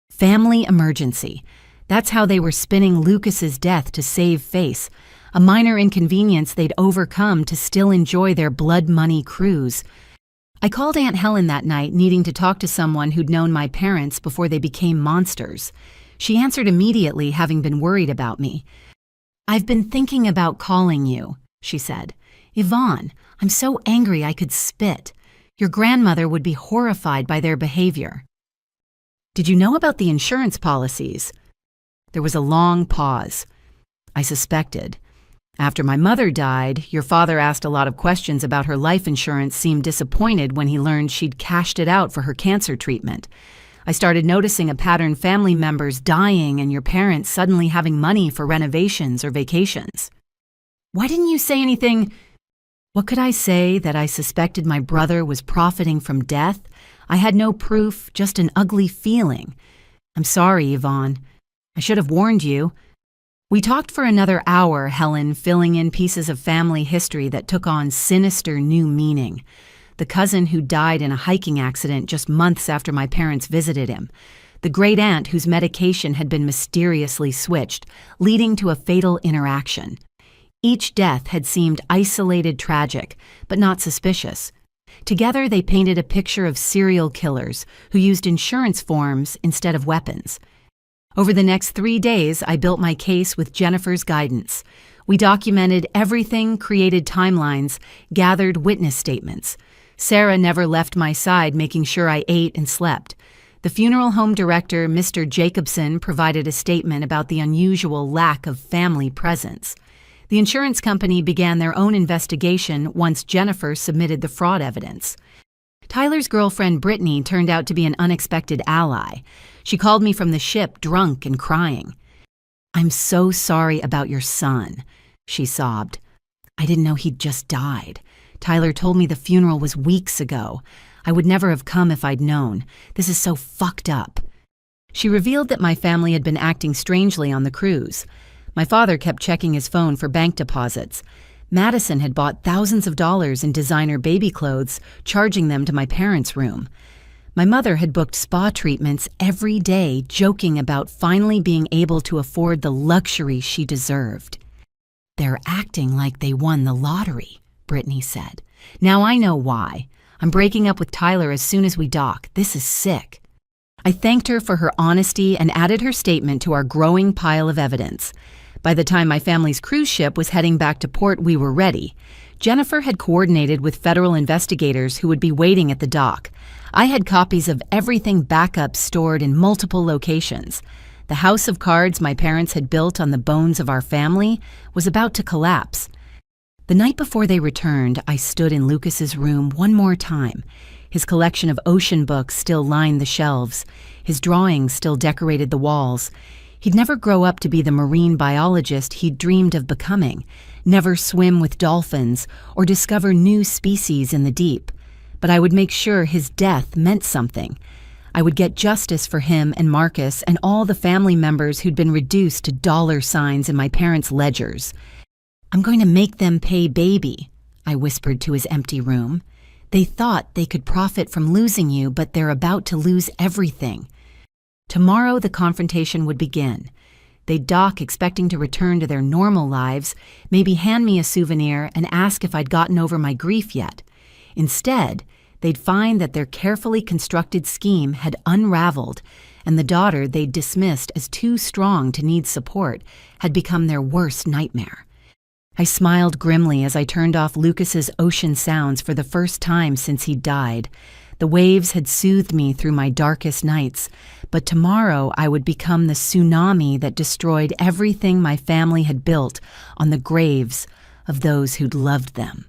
Family emergency. That's how they were spinning Lucas's death to save face, a minor inconvenience they'd overcome to still enjoy their blood money cruise. I called Aunt Helen that night, needing to talk to someone who'd known my parents before they became monsters. She answered immediately, having been worried about me. "I've been thinking about calling you," she said. "Yvonne, I'm so angry I could spit. Your grandmother would be horrified by their behavior." "Did you know about the insurance policies?" There was a long pause. I suspected. After my mother died, your father asked a lot of questions about her life insurance, seemed disappointed when he learned she'd cashed it out for her cancer treatment. I started noticing a pattern: family members dying and your parents suddenly having money for renovations or vacations. Why didn't you say anything? What could I say? That I suspected my brother was profiting from death? I had no proof, just an ugly feeling. I'm sorry, Yvonne. I should have warned you. We talked for another hour, Helen, filling in pieces of family history that took on sinister new meaning. The cousin who died in a hiking accident just months after my parents visited him. The great-aunt whose medication had been mysteriously switched, leading to a fatal interaction. Each death had seemed isolated tragic, but not suspicious. Together they painted a picture of serial killers who used insurance forms instead of weapons. Over the next 3 days, I built my case with Jennifer's guidance. We documented everything, created timelines, gathered witness statements. Sarah never left my side, making sure I ate and slept. The funeral home director, Mr. Jacobson, provided a statement about the unusual lack of family presence. The insurance company began their own investigation once Jennifer submitted the fraud evidence. Tyler's girlfriend, Brittany, turned out to be an unexpected ally. She called me from the ship, drunk and crying. "I'm so sorry about your son," she sobbed. "I didn't know he'd just died. Tyler told me the funeral was weeks ago. I would never have come if I'd known. This is so fucked up." She revealed that my family had been acting strangely on the cruise. My father kept checking his phone for bank deposits. Madison had bought thousands of dollars in designer baby clothes, charging them to my parents' room. My mother had booked spa treatments every day, joking about finally being able to afford the luxury she deserved. "They're acting like they won the lottery," Brittany said. "Now I know why. I'm breaking up with Tyler as soon as we dock. This is sick." I thanked her for her honesty and added her statement to our growing pile of evidence. By the time my family's cruise ship was heading back to port, we were ready. Jennifer had coordinated with federal investigators who would be waiting at the dock. I had copies of everything backup stored in multiple locations. The house of cards my parents had built on the bones of our family was about to collapse. The night before they returned, I stood in Lucas's room one more time. His collection of ocean books still lined the shelves. His drawings still decorated the walls. He'd never grow up to be the marine biologist he'd dreamed of becoming, never swim with dolphins or discover new species in the deep. But I would make sure his death meant something. I would get justice for him and Marcus and all the family members who'd been reduced to dollar signs in my parents' ledgers. "I'm going to make them pay, baby," I whispered to his empty room. "They thought they could profit from losing you, but they're about to lose everything." Tomorrow the confrontation would begin. They'd dock expecting to return to their normal lives, maybe hand me a souvenir and ask if I'd gotten over my grief yet. Instead, they'd find that their carefully constructed scheme had unraveled, and the daughter they'd dismissed as too strong to need support had become their worst nightmare. I smiled grimly as I turned off Lucas's ocean sounds for the first time since he'd died. The waves had soothed me through my darkest nights, but tomorrow I would become the tsunami that destroyed everything my family had built on the graves of those who'd loved them.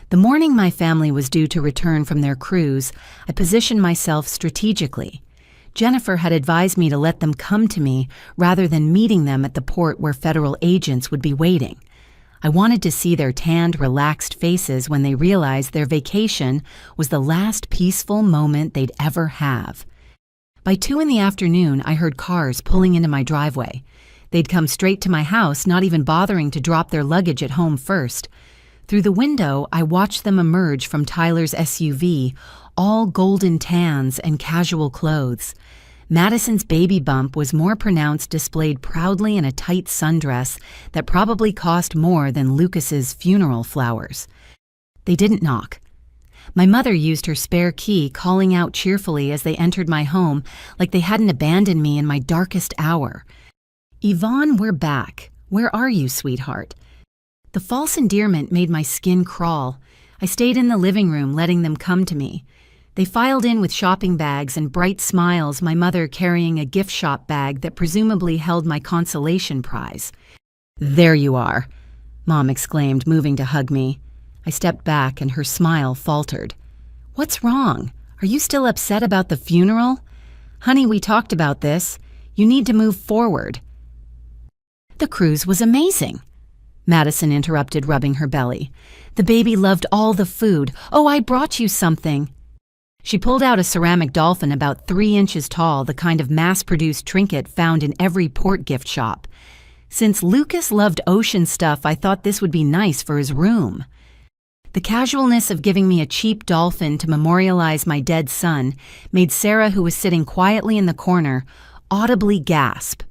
The morning my family was due to return from their cruise, I positioned myself strategically. Jennifer had advised me to let them come to me rather than meeting them at the port where federal agents would be waiting. I wanted to see their tanned, relaxed faces when they realized their vacation was the last peaceful moment they'd ever have. By 2 in the afternoon, I heard cars pulling into my driveway. They'd come straight to my house, not even bothering to drop their luggage at home first. Through the window, I watched them emerge from Tyler's SUV, all golden tans and casual clothes. Madison's baby bump was more pronounced, displayed proudly in a tight sundress that probably cost more than Lucas's funeral flowers. They didn't knock. My mother used her spare key, calling out cheerfully as they entered my home, like they hadn't abandoned me in my darkest hour. "Yvonne, we're back. Where are you, sweetheart?" The false endearment made my skin crawl. I stayed in the living room, letting them come to me. They filed in with shopping bags and bright smiles, my mother carrying a gift shop bag that presumably held my consolation prize. "There you are," Mom exclaimed, moving to hug me. I stepped back and her smile faltered. "What's wrong? Are you still upset about the funeral?" "Honey, we talked about this. You need to move forward." "The cruise was amazing." Madison interrupted, rubbing her belly. "The baby loved all the food. Oh, I brought you something." She pulled out a ceramic dolphin about 3 inches tall, the kind of mass-produced trinket found in every port gift shop. Since Lucas loved ocean stuff, I thought this would be nice for his room. The casualness of giving me a cheap dolphin to memorialize my dead son made Sarah, who was sitting quietly in the corner, audibly gasp.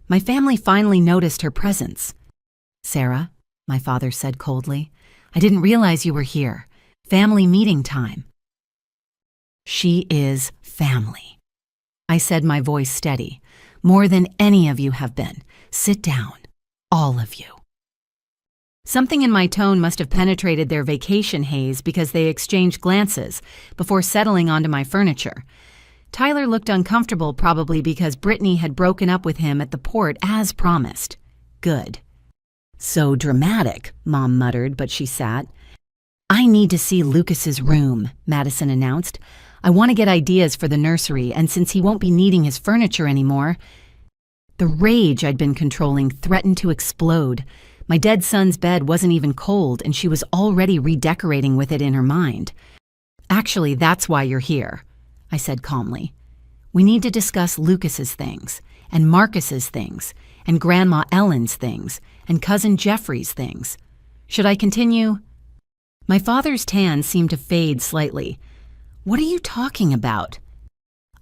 My family finally noticed her presence. "Sarah," my father said coldly, "I didn't realize you were here. Family meeting time." "She is family," I said, my voice steady. "More than any of you have been. Sit down, all of you." Something in my tone must have penetrated their vacation haze because they exchanged glances before settling onto my furniture. Tyler looked uncomfortable, probably because Brittany had broken up with him at the port as promised. Good. "So dramatic," Mom muttered, but she sat. "I need to see Lucas's room," Madison announced. "I want to get ideas for the nursery, and since he won't be needing his furniture anymore—" The rage I'd been controlling threatened to explode. My dead son's bed wasn't even cold, and she was already redecorating with it in her mind. "Actually, that's why you're here," I said calmly. "We need to discuss Lucas's things, and Marcus's things, and Grandma Ellen's things, and Cousin Jeffrey's things. Should I continue?" My father's tan seemed to fade slightly. "What are you talking about?"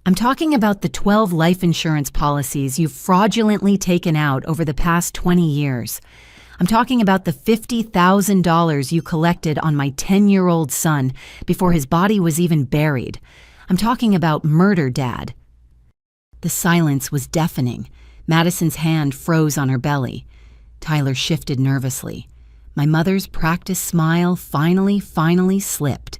"I'm talking about the 12 life insurance policies you've fraudulently taken out over the past 20 years. I'm talking about the $50,000 you collected on my 10-year-old son before his body was even buried. I'm talking about murder, Dad." The silence was deafening. Madison's hand froze on her belly. Tyler shifted nervously. My mother's practiced smile finally slipped.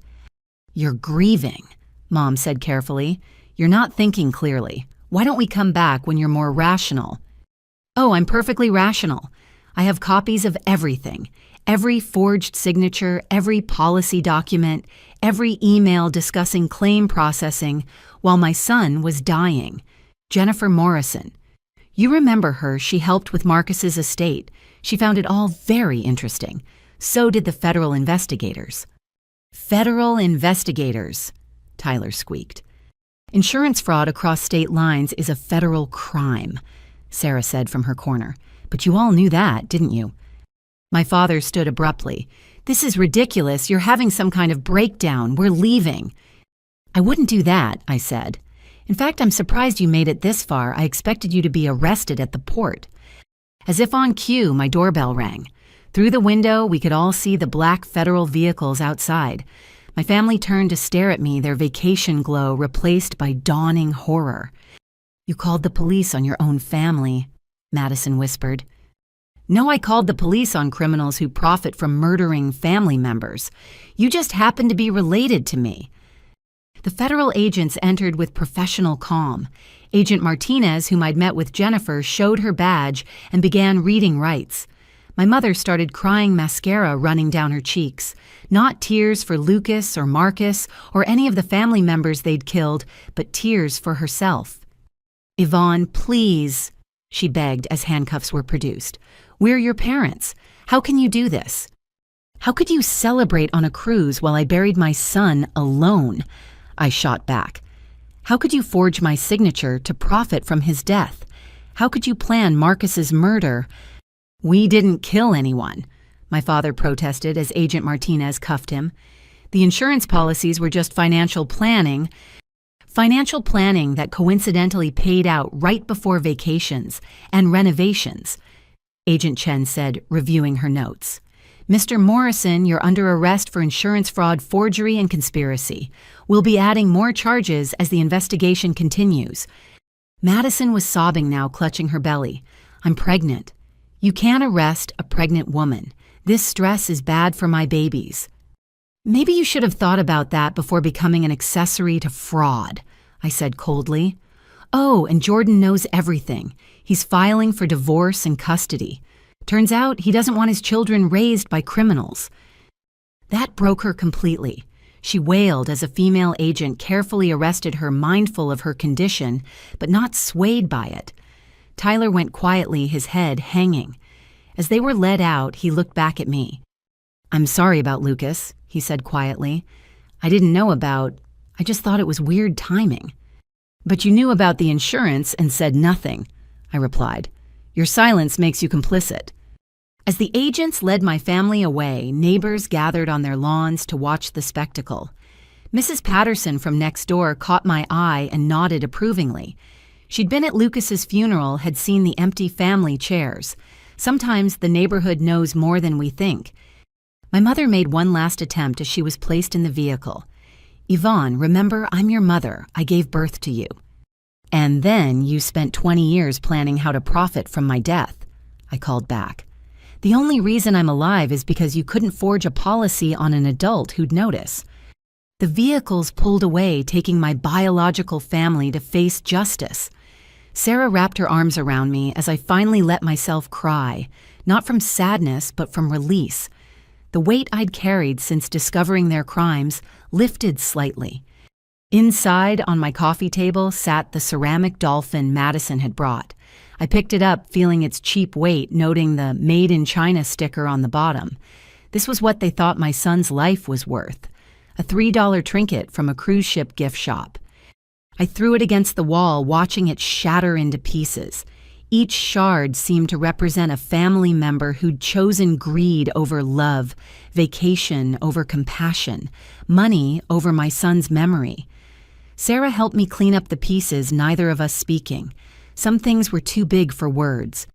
"You're grieving," Mom said carefully. "You're not thinking clearly. Why don't we come back when you're more rational?" "Oh, I'm perfectly rational. I have copies of everything. Every forged signature, every policy document, every email discussing claim processing while my son was dying. Jennifer Morrison. You remember her, she helped with Marcus's estate. She found it all very interesting. So did the federal investigators." "Federal investigators," Tyler squeaked. "Insurance fraud across state lines is a federal crime," Sarah said from her corner. "But you all knew that, didn't you?" My father stood abruptly. "This is ridiculous. You're having some kind of breakdown. We're leaving." "I wouldn't do that," I said. "In fact, I'm surprised you made it this far. I expected you to be arrested at the port." As if on cue, my doorbell rang. Through the window, we could all see the black federal vehicles outside. My family turned to stare at me, their vacation glow replaced by dawning horror. "You called the police on your own family," Madison whispered. "No, I called the police on criminals who profit from murdering family members. You just happen to be related to me." The federal agents entered with professional calm. Agent Martinez, whom I'd met with Jennifer, showed her badge and began reading rights. My mother started crying, mascara running down her cheeks. Not tears for Lucas or Marcus or any of the family members they'd killed, but tears for herself. "Yvonne, please," she begged as handcuffs were produced. "We're your parents. How can you do this? How could you celebrate on a cruise while I buried my son alone?" I shot back. "How could you forge my signature to profit from his death? How could you plan Marcus's murder?" "We didn't kill anyone," my father protested as Agent Martinez cuffed him. "The insurance policies were just financial planning that coincidentally paid out right before vacations and renovations," Agent Chen said, reviewing her notes. "Mr. Morrison, you're under arrest for insurance fraud, forgery, and conspiracy. We'll be adding more charges as the investigation continues." Madison was sobbing now, clutching her belly. "I'm pregnant. You can't arrest a pregnant woman. This stress is bad for my babies." "Maybe you should have thought about that before becoming an accessory to fraud," I said coldly. "Oh, and Jordan knows everything. He's filing for divorce and custody. Turns out he doesn't want his children raised by criminals." That broke her completely. She wailed as a female agent carefully arrested her, mindful of her condition, but not swayed by it. Tyler went quietly, his head hanging. As they were led out, he looked back at me. "I'm sorry about Lucas," he said quietly. "I didn't know I just thought it was weird timing." "But you knew about the insurance and said nothing," I replied. "Your silence makes you complicit." As the agents led my family away, neighbors gathered on their lawns to watch the spectacle. Mrs. Patterson from next door caught my eye and nodded approvingly. She'd been at Lucas's funeral, had seen the empty family chairs. Sometimes the neighborhood knows more than we think. My mother made one last attempt as she was placed in the vehicle. "Yvonne, remember, I'm your mother. I gave birth to you. And then you spent 20 years planning how to profit from my death," I called back. "The only reason I'm alive is because you couldn't forge a policy on an adult who'd notice." The vehicles pulled away, taking my biological family to face justice. Sarah wrapped her arms around me as I finally let myself cry, not from sadness, but from release. The weight I'd carried since discovering their crimes lifted slightly. Inside, on my coffee table, sat the ceramic dolphin Madison had brought. I picked it up, feeling its cheap weight, noting the Made in China sticker on the bottom. This was what they thought my son's life was worth. A $3 trinket from a cruise ship gift shop. I threw it against the wall, watching it shatter into pieces. Each shard seemed to represent a family member who'd chosen greed over love, vacation over compassion, money over my son's memory. Sarah helped me clean up the pieces, neither of us speaking. Some things were too big for words.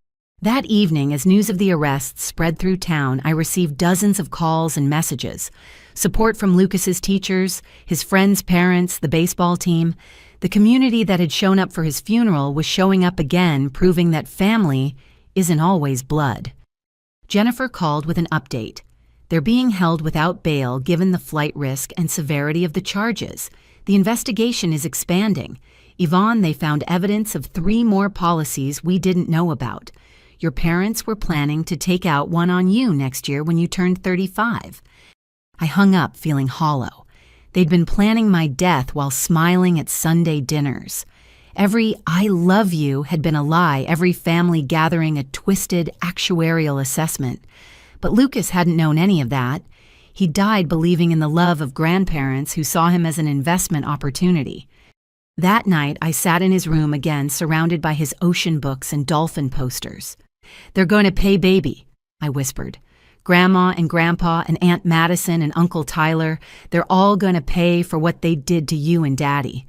That evening, as news of the arrests spread through town, I received dozens of calls and messages. Support from Lucas's teachers, his friends' parents, the baseball team. The community that had shown up for his funeral was showing up again, proving that family isn't always blood. Jennifer called with an update. They're being held without bail given the flight risk and severity of the charges. The investigation is expanding. Yvonne, they found evidence of 3 more policies we didn't know about. Your parents were planning to take out one on you next year when you turned 35. I hung up feeling hollow. They'd been planning my death while smiling at Sunday dinners. Every "I love you" had been a lie, every family gathering a twisted actuarial assessment. But Lucas hadn't known any of that. He died believing in the love of grandparents who saw him as an investment opportunity. That night, I sat in his room again, surrounded by his ocean books and dolphin posters. "They're going to pay baby," I whispered. "Grandma and Grandpa and Aunt Madison and Uncle Tyler, they're all going to pay for what they did to you and Daddy."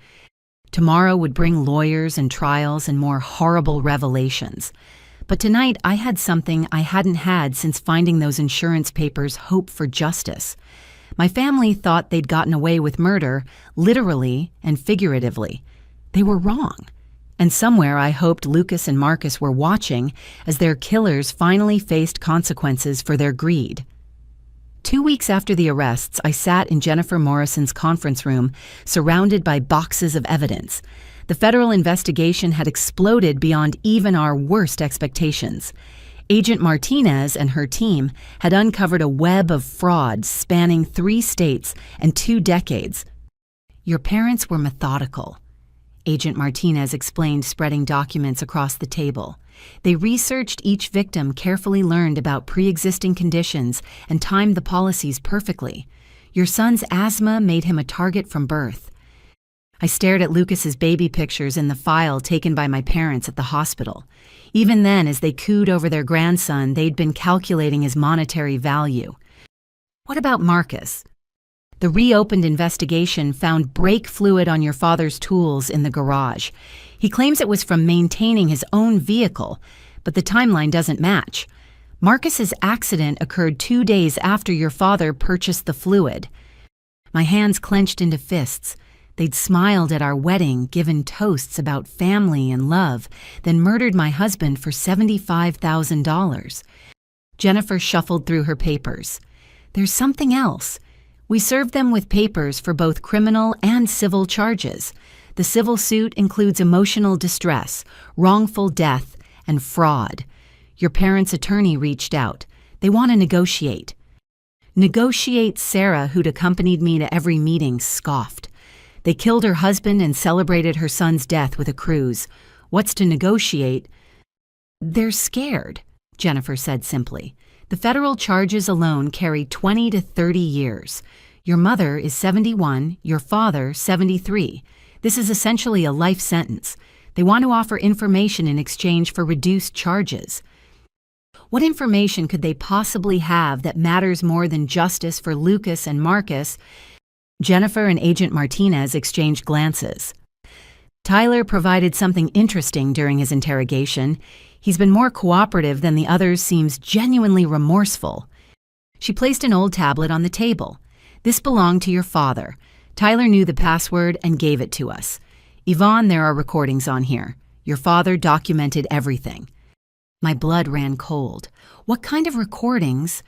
Tomorrow would bring lawyers and trials and more horrible revelations. But tonight I had something I hadn't had since finding those insurance papers, hope for justice. My family thought they'd gotten away with murder, literally and figuratively. They were wrong. And somewhere I hoped Lucas and Marcus were watching as their killers finally faced consequences for their greed. 2 weeks after the arrests, I sat in Jennifer Morrison's conference room, surrounded by boxes of evidence. The federal investigation had exploded beyond even our worst expectations. Agent Martinez and her team had uncovered a web of fraud spanning 3 states and 2 decades. "Your parents were methodical," Agent Martinez explained, spreading documents across the table. "They researched each victim, carefully learned about pre-existing conditions, and timed the policies perfectly. Your son's asthma made him a target from birth." I stared at Lucas's baby pictures in the file taken by my parents at the hospital. Even then, as they cooed over their grandson, they'd been calculating his monetary value. "What about Marcus?" "The reopened investigation found brake fluid on your father's tools in the garage. He claims it was from maintaining his own vehicle, but the timeline doesn't match. Marcus's accident occurred 2 days after your father purchased the fluid." My hands clenched into fists. They'd smiled at our wedding, given toasts about family and love, then murdered my husband for $75,000. Jennifer shuffled through her papers. "There's something else. We served them with papers for both criminal and civil charges. The civil suit includes emotional distress, wrongful death, and fraud. Your parents' attorney reached out. They want to negotiate." "Negotiate," Sarah, who'd accompanied me to every meeting, scoffed. "They killed her husband and celebrated her son's death with a cruise. What's to negotiate?" "They're scared," Jennifer said simply. "The federal charges alone carry 20 to 30 years. Your mother is 71, your father 73. This is essentially a life sentence. They want to offer information in exchange for reduced charges." What information could they possibly have that matters more than justice for Lucas and Marcus? Jennifer and Agent Martinez exchanged glances. Tyler provided something interesting during his interrogation. He's been more cooperative than the others, seems genuinely remorseful. She placed an old tablet on the table. "This belonged to your father. Tyler knew the password and gave it to us. Yvonne, there are recordings on here. Your father documented everything." My blood ran cold. What kind of recordings?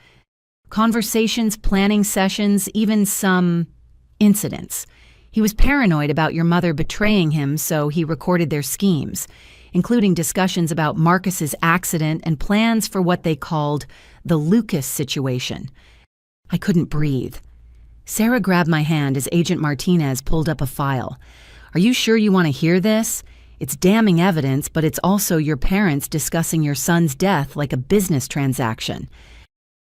Conversations, planning sessions, even some incidents. He was paranoid about your mother betraying him, so he recorded their schemes, including discussions about Marcus's accident and plans for what they called the Lucas situation. I couldn't breathe. Sarah grabbed my hand as Agent Martinez pulled up a file. "Are you sure you want to hear this? It's damning evidence, but it's also your parents discussing your son's death like a business transaction."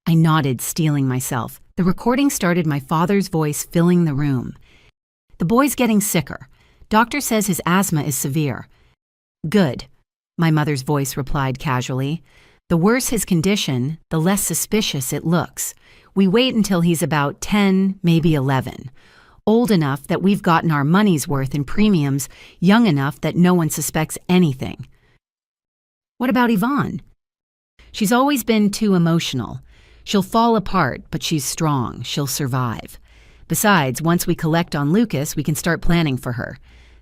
I nodded, steeling myself. The recording started my father's voice filling the room. "The boy's getting sicker. Doctor says his asthma is severe." "Good," my mother's voice replied casually. "The worse his condition, the less suspicious it looks. We wait until he's about 10, maybe 11. Old enough that we've gotten our money's worth in premiums, young enough that no one suspects anything." "What about Yvonne?" "She's always been too emotional. She'll fall apart, but she's strong. She'll survive. Besides, once we collect on Lucas, we can start planning for her.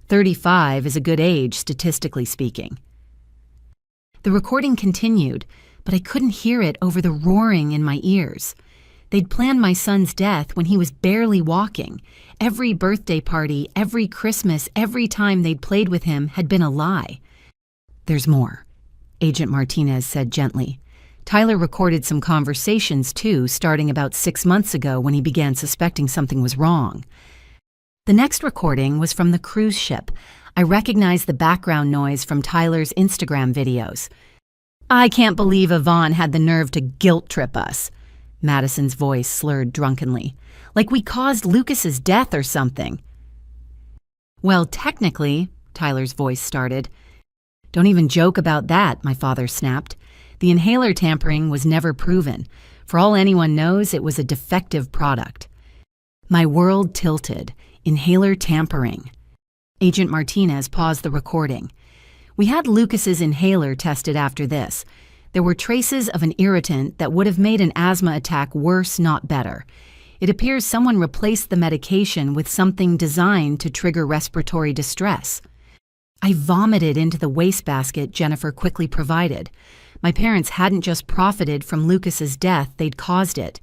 35 is a good age, statistically speaking." The recording continued, but I couldn't hear it over the roaring in my ears. They'd planned my son's death when he was barely walking. Every birthday party, every Christmas, every time they'd played with him had been a lie. "There's more," Agent Martinez said gently. "Tyler recorded some conversations too, starting about 6 months ago when he began suspecting something was wrong." The next recording was from the cruise ship. I recognized the background noise from Tyler's Instagram videos. "I can't believe Yvonne had the nerve to guilt trip us." Madison's voice slurred drunkenly. "Like we caused Lucas's death or something." "Well, technically," Tyler's voice started. "Don't even joke about that," my father snapped. "The inhaler tampering was never proven. For all anyone knows, it was a defective product." My world tilted. Inhaler tampering. Agent Martinez paused the recording. "We had Lucas's inhaler tested after this. There were traces of an irritant that would have made an asthma attack worse, not better. It appears someone replaced the medication with something designed to trigger respiratory distress." I vomited into the wastebasket Jennifer quickly provided. My parents hadn't just profited from Lucas's death, they'd caused it.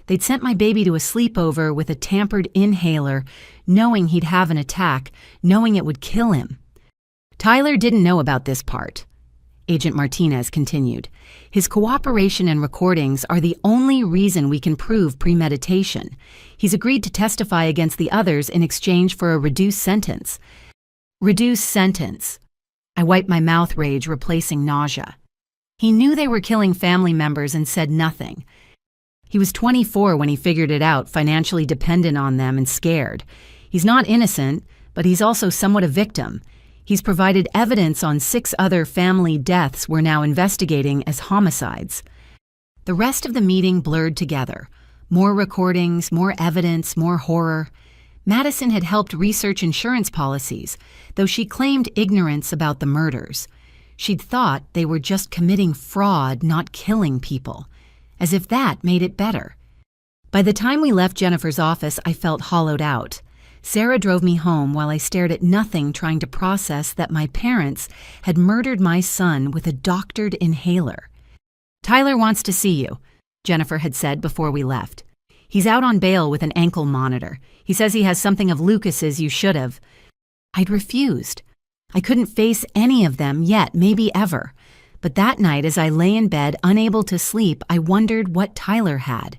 They'd sent my baby to a sleepover with a tampered inhaler, knowing he'd have an attack, knowing it would kill him. "Tyler didn't know about this part," Agent Martinez continued. "His cooperation and recordings are the only reason we can prove premeditation. He's agreed to testify against the others in exchange for a reduced sentence." Reduced sentence. I wiped my mouth, rage replacing nausea. He knew they were killing family members and said nothing. He was 24 when he figured it out, financially dependent on them and scared. He's not innocent, but he's also somewhat a victim. He's provided evidence on 6 other family deaths we're now investigating as homicides. The rest of the meeting blurred together. More recordings, more evidence, more horror. Madison had helped research insurance policies, though she claimed ignorance about the murders. She'd thought they were just committing fraud, not killing people. As if that made it better. By the time we left Jennifer's office, I felt hollowed out. Sarah drove me home while I stared at nothing, trying to process that my parents had murdered my son with a doctored inhaler. "Tyler wants to see you," Jennifer had said before we left. "He's out on bail with an ankle monitor. He says he has something of Lucas's you should have." I'd refused. I couldn't face any of them yet, maybe ever. But that night, as I lay in bed, unable to sleep, I wondered what Tyler had.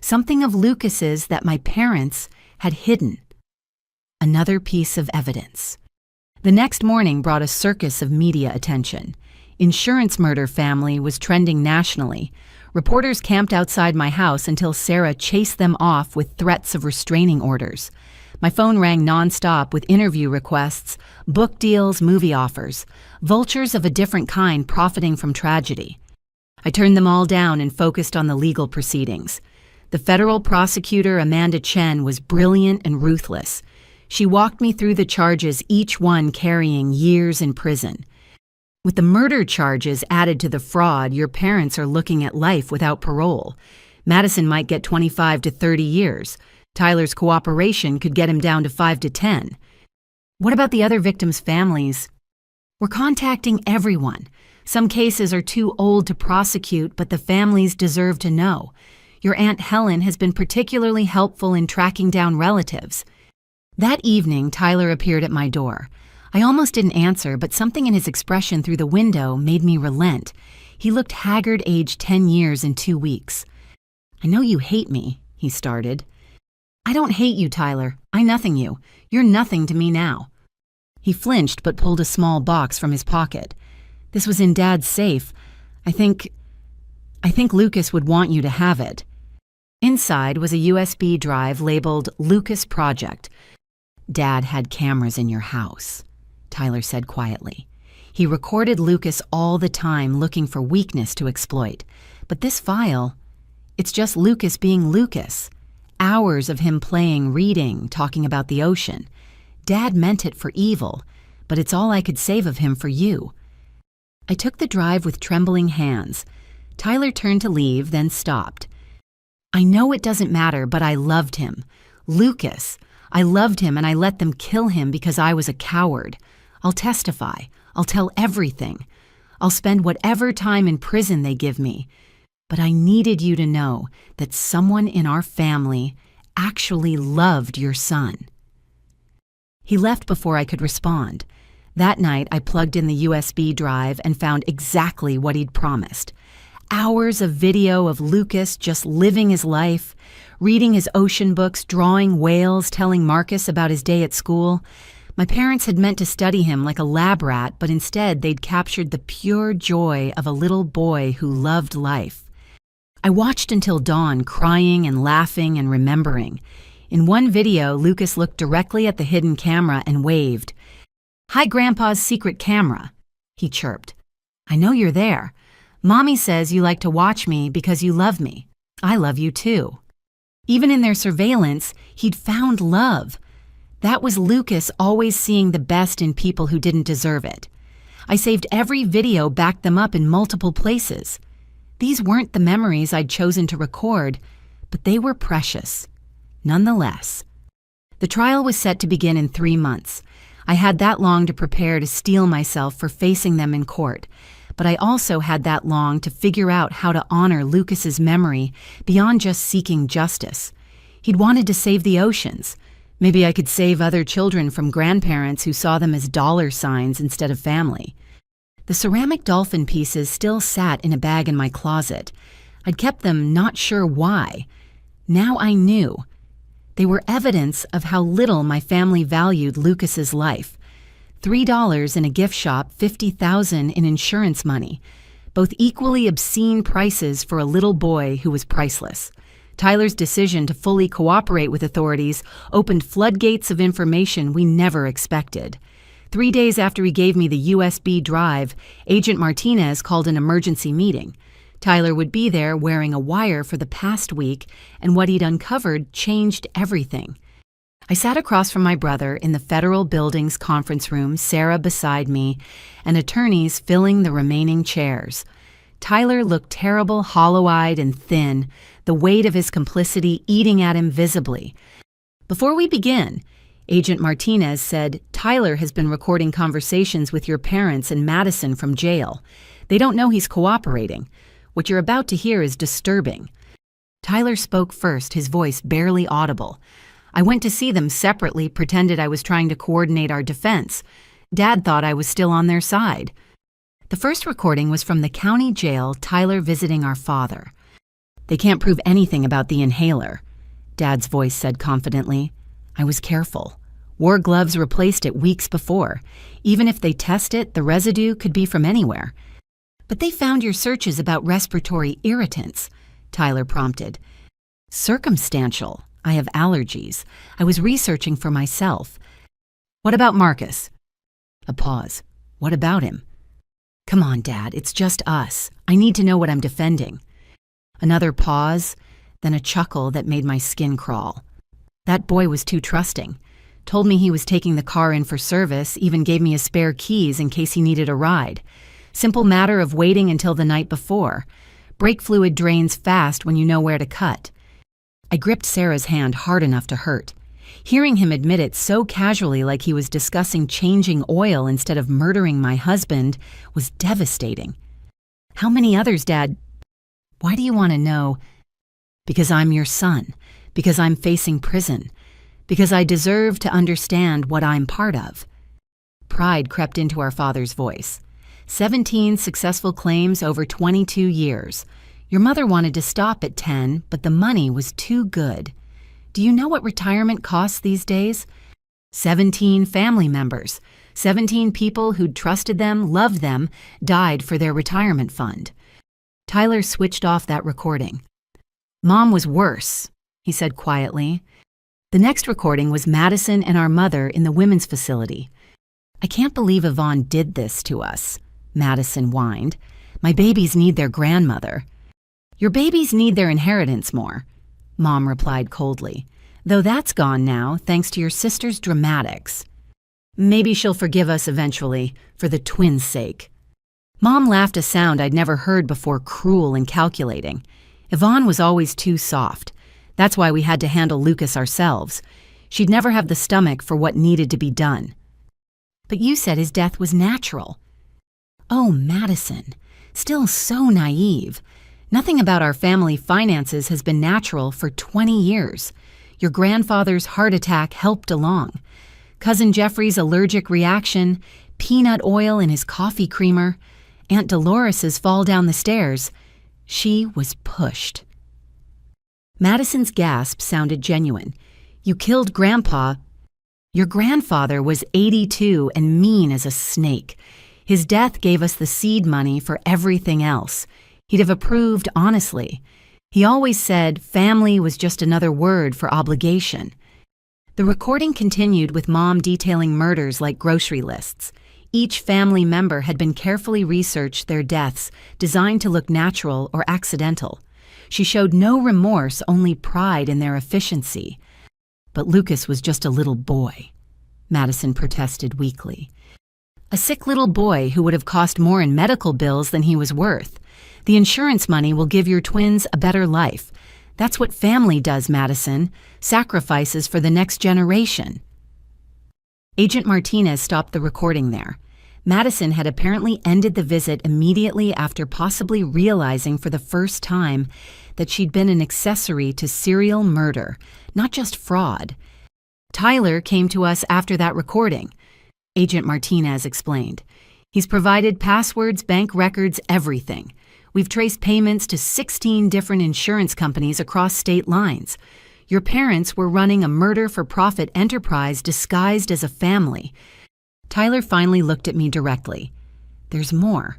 Something of Lucas's that my parents had hidden. Another piece of evidence. The next morning brought a circus of media attention. Insurance murder family was trending nationally. Reporters camped outside my house until Sarah chased them off with threats of restraining orders. My phone rang nonstop with interview requests, book deals, movie offers, vultures of a different kind profiting from tragedy. I turned them all down and focused on the legal proceedings. The federal prosecutor, Amanda Chen, was brilliant and ruthless. She walked me through the charges, each one carrying years in prison. With the murder charges added to the fraud, your parents are looking at life without parole. Madison might get 25 to 30 years. Tyler's cooperation could get him down to 5 to 10. What about the other victims' families? We're contacting everyone. Some cases are too old to prosecute, but the families deserve to know. Your Aunt Helen has been particularly helpful in tracking down relatives. That evening, Tyler appeared at my door. I almost didn't answer, but something in his expression through the window made me relent. He looked haggard, aged 10 years in 2 weeks. "I know you hate me," he started. "I don't hate you, Tyler. I nothing you. You're nothing to me now." He flinched but pulled a small box from his pocket. "This was in Dad's safe. I think Lucas would want you to have it." Inside was a USB drive labeled Lucas Project. "Dad had cameras in your house," Tyler said quietly. He recorded Lucas all the time looking for weakness to exploit. But this file, it's just Lucas being Lucas. Hours of him playing, reading, talking about the ocean. Dad meant it for evil, but it's all I could save of him for you. I took the drive with trembling hands. Tyler turned to leave, then stopped. "I know it doesn't matter, but I loved him. Lucas. I loved him and I let them kill him because I was a coward. I'll testify. I'll tell everything. I'll spend whatever time in prison they give me. But I needed you to know that someone in our family actually loved your son." He left before I could respond. That night, I plugged in the USB drive and found exactly what he'd promised. Hours of video of Lucas just living his life, reading his ocean books, drawing whales, telling Marcus about his day at school. My parents had meant to study him like a lab rat, but instead they'd captured the pure joy of a little boy who loved life. I watched until dawn, crying and laughing and remembering. In one video, Lucas looked directly at the hidden camera and waved. "Hi, Grandpa's secret camera," he chirped. "I know you're there. Mommy says you like to watch me because you love me. I love you too." Even in their surveillance, he'd found love. That was Lucas always seeing the best in people who didn't deserve it. I saved every video, backed them up in multiple places. These weren't the memories I'd chosen to record, but they were precious. Nonetheless, the trial was set to begin in 3 months. I had that long to prepare to steel myself for facing them in court, but I also had that long to figure out how to honor Lucas's memory beyond just seeking justice. He'd wanted to save the oceans. Maybe I could save other children from grandparents who saw them as dollar signs instead of family. The ceramic dolphin pieces still sat in a bag in my closet. I'd kept them, not sure why. Now I knew. They were evidence of how little my family valued Lucas's life. $3 in a gift shop, $50,000 in insurance money. Both equally obscene prices for a little boy who was priceless. Tyler's decision to fully cooperate with authorities opened floodgates of information we never expected. 3 days after he gave me the USB drive, Agent Martinez called an emergency meeting. Tyler would be there wearing a wire for the past week, and what he'd uncovered changed everything. I sat across from my brother in the federal building's conference room, Sarah beside me, and attorneys filling the remaining chairs. Tyler looked terrible, hollow-eyed and thin, the weight of his complicity eating at him visibly. "Before we begin," Agent Martinez said, "Tyler has been recording conversations with your parents and Madison from jail. They don't know he's cooperating. What you're about to hear is disturbing." Tyler spoke first, his voice barely audible. "I went to see them separately, pretended I was trying to coordinate our defense. Dad thought I was still on their side." The first recording was from the county jail, Tyler visiting our father. "They can't prove anything about the inhaler," Dad's voice said confidently. I was careful. Wore gloves replaced it weeks before. Even if they test it, the residue could be from anywhere. But they found your searches about respiratory irritants, Tyler prompted. Circumstantial. I have allergies. I was researching for myself. What about Marcus? A pause. What about him? Come on, Dad, it's just us. I need to know what I'm defending. Another pause, then a chuckle that made my skin crawl. That boy was too trusting. Told me he was taking the car in for service, even gave me his spare keys in case he needed a ride. Simple matter of waiting until the night before. Brake fluid drains fast when you know where to cut. I gripped Sarah's hand hard enough to hurt. Hearing him admit it so casually, like he was discussing changing oil instead of murdering my husband, was devastating. How many others, Dad? Why do you want to know? Because I'm your son. Because I'm facing prison. Because I deserve to understand what I'm part of. Pride crept into our father's voice. 17 successful claims over 22 years. Your mother wanted to stop at 10, but the money was too good. Do you know what retirement costs these days? 17 family members. 17 people who'd trusted them, loved them, died for their retirement fund. Tyler switched off that recording. Mom was worse, he said quietly. The next recording was Madison and our mother in the women's facility. I can't believe Yvonne did this to us, Madison whined. My babies need their grandmother. Your babies need their inheritance more, Mom replied coldly, though that's gone now thanks to your sister's dramatics. Maybe she'll forgive us eventually, for the twins' sake. Mom laughed a sound I'd never heard before, cruel and calculating. Yvonne was always too soft. That's why we had to handle Lucas ourselves. She'd never have the stomach for what needed to be done. But you said his death was natural. Oh, Madison, still so naive. Nothing about our family finances has been natural for 20 years. Your grandfather's heart attack helped along. Cousin Jeffrey's allergic reaction, peanut oil in his coffee creamer, Aunt Dolores's fall down the stairs. She was pushed. Madison's gasp sounded genuine. You killed Grandpa. Your grandfather was 82 and mean as a snake. His death gave us the seed money for everything else. He'd have approved honestly. He always said family was just another word for obligation. The recording continued with Mom detailing murders like grocery lists. Each family member had been carefully researched their deaths, designed to look natural or accidental. She showed no remorse, only pride in their efficiency. But Lucas was just a little boy, Madison protested weakly. A sick little boy who would have cost more in medical bills than he was worth. The insurance money will give your twins a better life. That's what family does, Madison. Sacrifices for the next generation. Agent Martinez stopped the recording there. Madison had apparently ended the visit immediately after possibly realizing for the first time that she'd been an accessory to serial murder, not just fraud. Tyler came to us after that recording, Agent Martinez explained. He's provided passwords, bank records, everything. We've traced payments to 16 different insurance companies across state lines. Your parents were running a murder-for-profit enterprise disguised as a family. Tyler finally looked at me directly. There's more.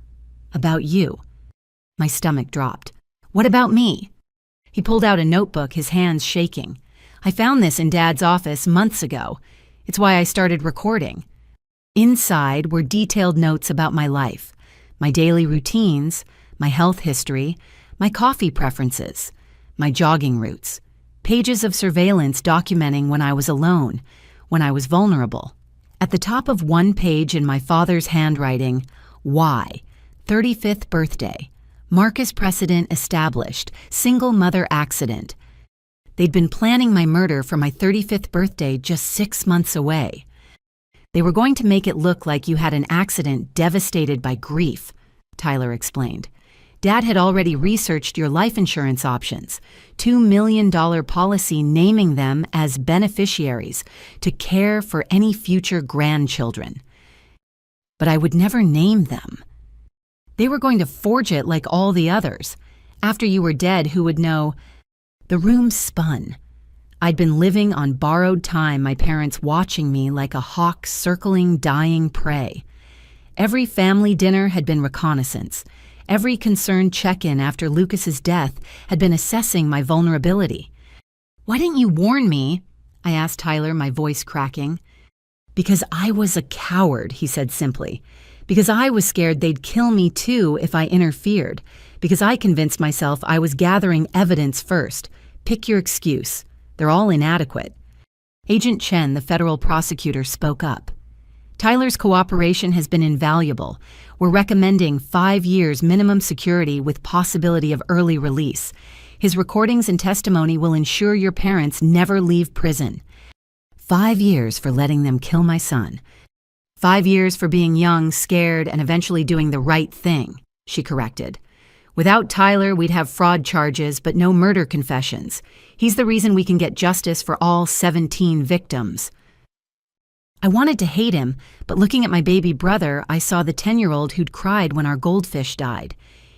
About you. My stomach dropped. What about me? He pulled out a notebook, his hands shaking. I found this in Dad's office months ago. It's why I started recording. Inside were detailed notes about my life, my daily routines, my health history, my coffee preferences, my jogging routes, pages of surveillance documenting when I was alone, when I was vulnerable. At the top of one page in my father's handwriting, why? 35th birthday. Marcus precedent established. Single mother accident. They'd been planning my murder for my 35th birthday just 6 months away. They were going to make it look like you had an accident devastated by grief, Tyler explained. Dad had already researched your life insurance options, $2 million policy naming them as beneficiaries to care for any future grandchildren. But I would never name them. They were going to forge it like all the others. After you were dead, who would know? The room spun. I'd been living on borrowed time, my parents watching me like a hawk circling dying prey. Every family dinner had been reconnaissance. Every concerned check-in after Lucas's death had been assessing my vulnerability. "Why didn't you warn me?" I asked Tyler, my voice cracking. "Because I was a coward," he said simply. "Because I was scared they'd kill me too if I interfered. Because I convinced myself I was gathering evidence first. Pick your excuse. They're all inadequate." Agent Chen, the federal prosecutor, spoke up. "Tyler's cooperation has been invaluable. We're recommending 5 years minimum security with possibility of early release. His recordings and testimony will ensure your parents never leave prison. 5 years for letting them kill my son. 5 years for being young, scared, and eventually doing the right thing," she corrected. "Without Tyler, we'd have fraud charges, but no murder confessions. He's the reason we can get justice for all 17 victims." I wanted to hate him, but looking at my baby brother, I saw the 10-year-old who'd cried when our goldfish died.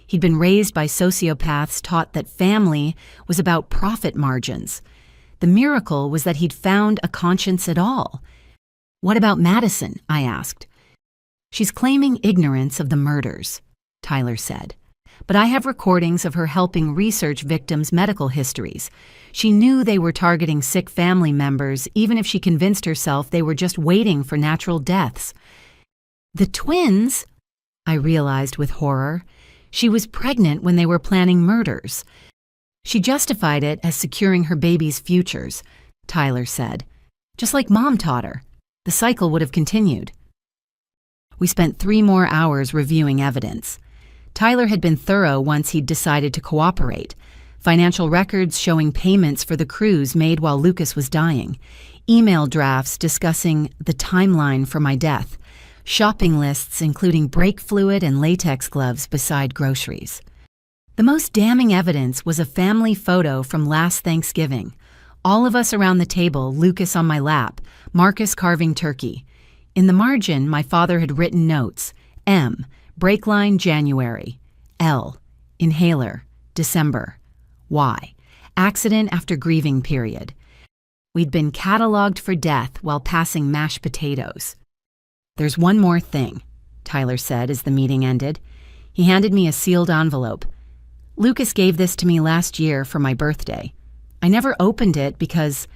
He'd been raised by sociopaths taught that family was about profit margins. The miracle was that he'd found a conscience at all. "What about Madison?" I asked. "She's claiming ignorance of the murders," Tyler said. "But I have recordings of her helping research victims' medical histories. She knew they were targeting sick family members, even if she convinced herself they were just waiting for natural deaths." "The twins?" I realized with horror. She was pregnant when they were planning murders. "She justified it as securing her baby's futures," Tyler said. "Just like Mom taught her. The cycle would have continued." We spent 3 more hours reviewing evidence. Tyler had been thorough once he'd decided to cooperate. Financial records showing payments for the cruise made while Lucas was dying. Email drafts discussing the timeline for my death. Shopping lists including brake fluid and latex gloves beside groceries. The most damning evidence was a family photo from last Thanksgiving. All of us around the table, Lucas on my lap, Marcus carving turkey. In the margin, my father had written notes. M. Brake line January. L. Inhaler December. Y. Accident after grieving period. We'd been cataloged for death while passing mashed potatoes. "There's one more thing," Tyler said as the meeting ended. He handed me a sealed envelope. "Lucas gave this to me last year for my birthday. I never opened it because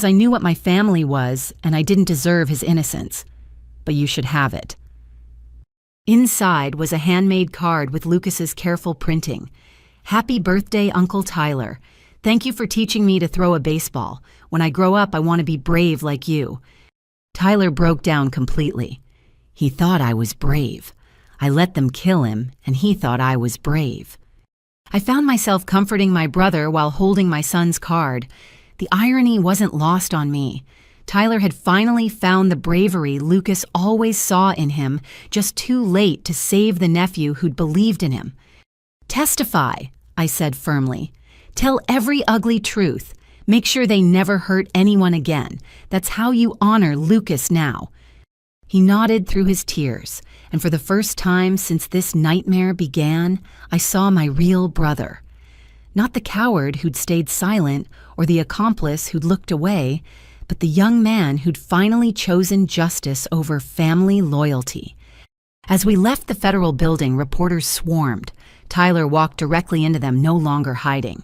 I knew what my family was and I didn't deserve his innocence. But you should have it." Inside was a handmade card with Lucas's careful printing. "Happy birthday, Uncle Tyler. Thank you for teaching me to throw a baseball. When I grow up, I want to be brave like you." Tyler broke down completely. He thought I was brave. I let them kill him, and he thought I was brave. I found myself comforting my brother while holding my son's card. The irony wasn't lost on me. Tyler had finally found the bravery Lucas always saw in him, just too late to save the nephew who'd believed in him. "Testify," I said firmly. "Tell every ugly truth. Make sure they never hurt anyone again. That's how you honor Lucas now." He nodded through his tears, and for the first time since this nightmare began, I saw my real brother. Not the coward who'd stayed silent or the accomplice who'd looked away, but the young man who'd finally chosen justice over family loyalty. As we left the federal building, reporters swarmed. Tyler walked directly into them, no longer hiding.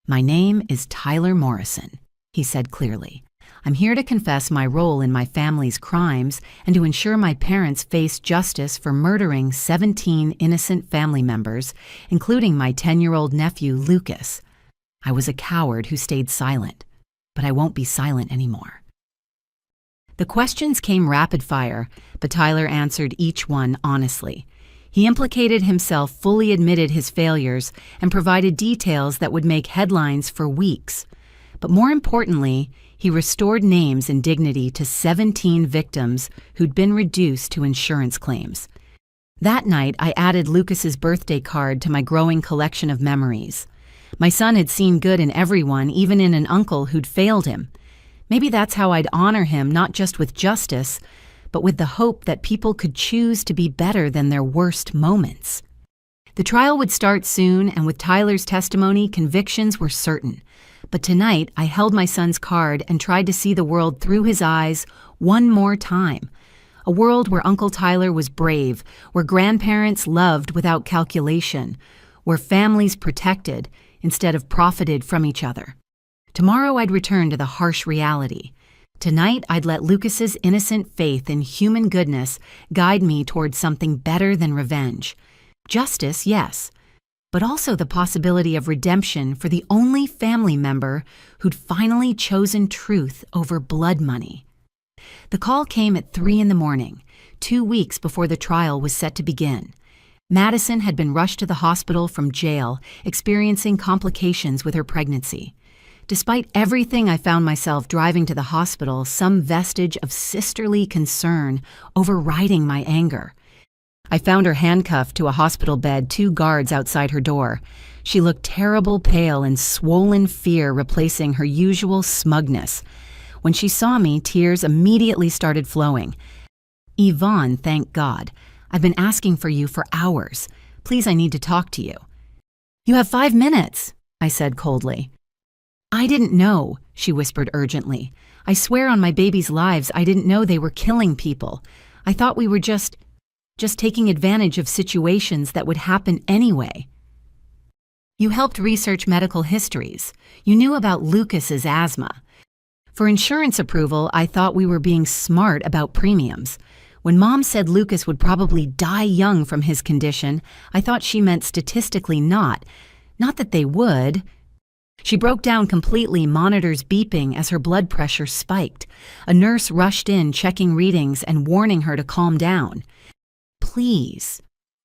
"My name is Tyler Morrison," he said clearly. "I'm here to confess my role in my family's crimes and to ensure my parents face justice for murdering 17 innocent family members, including my 10-year-old nephew, Lucas. I was a coward who stayed silent, but I won't be silent anymore." The questions came rapid fire, but Tyler answered each one honestly. He implicated himself, fully admitted his failures, and provided details that would make headlines for weeks. But more importantly, he restored names and dignity to 17 victims who'd been reduced to insurance claims. That night, I added Lucas's birthday card to my growing collection of memories. My son had seen good in everyone, even in an uncle who'd failed him. Maybe that's how I'd honor him, not just with justice, but with the hope that people could choose to be better than their worst moments. The trial would start soon, and with Tyler's testimony, convictions were certain. But tonight, I held my son's card and tried to see the world through his eyes one more time. A world where Uncle Tyler was brave, where grandparents loved without calculation, where families protected instead of profited from each other. Tomorrow I'd return to the harsh reality. Tonight I'd let Lucas's innocent faith in human goodness guide me towards something better than revenge. Justice, yes, but also the possibility of redemption for the only family member who'd finally chosen truth over blood money. The call came at 3 a.m, 2 weeks before the trial was set to begin. Madison had been rushed to the hospital from jail, experiencing complications with her pregnancy. Despite everything, I found myself driving to the hospital, some vestige of sisterly concern overriding my anger. I found her handcuffed to a hospital bed, 2 guards outside her door. She looked terrible pale and swollen fear replacing her usual smugness. When she saw me, tears immediately started flowing. "Yvonne, thank God. I've been asking for you for hours. Please, I need to talk to you." "You have 5 minutes," I said coldly. "I didn't know," she whispered urgently. "I swear on my baby's lives, I didn't know they were killing people. I thought we were just taking advantage of situations that would happen anyway." "You helped research medical histories. You knew about Lucas's asthma. For insurance approval, I thought we were being smart about premiums. When Mom said Lucas would probably die young from his condition, I thought she meant statistically not that they would." She broke down completely, monitors beeping as her blood pressure spiked. A nurse rushed in, checking readings and warning her to calm down. "Please,"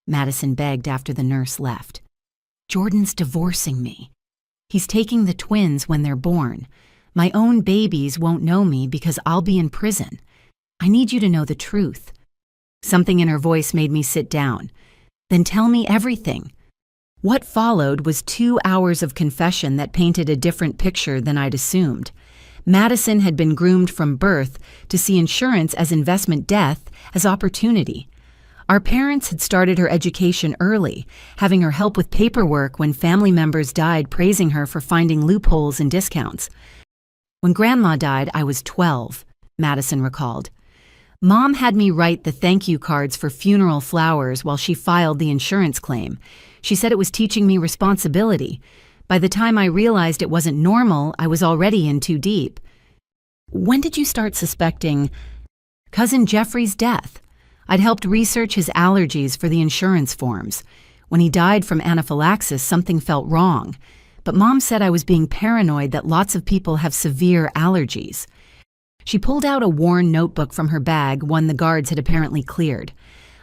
Madison begged after the nurse left. "Jordan's divorcing me. He's taking the twins when they're born. My own babies won't know me because I'll be in prison. I need you to know the truth." Something in her voice made me sit down. "Then tell me everything." What followed was 2 hours of confession that painted a different picture than I'd assumed. Madison had been groomed from birth to see insurance as investment, death as opportunity. Our parents had started her education early, having her help with paperwork when family members died, praising her for finding loopholes and discounts. "When Grandma died, I was 12, Madison recalled. "Mom had me write the thank you cards for funeral flowers while she filed the insurance claim. She said it was teaching me responsibility. By the time I realized it wasn't normal, I was already in too deep." "When did you start suspecting?" "Cousin Jeffrey's death. I'd helped research his allergies for the insurance forms. When he died from anaphylaxis, something felt wrong. But Mom said I was being paranoid that lots of people have severe allergies." She pulled out a worn notebook from her bag, one the guards had apparently cleared.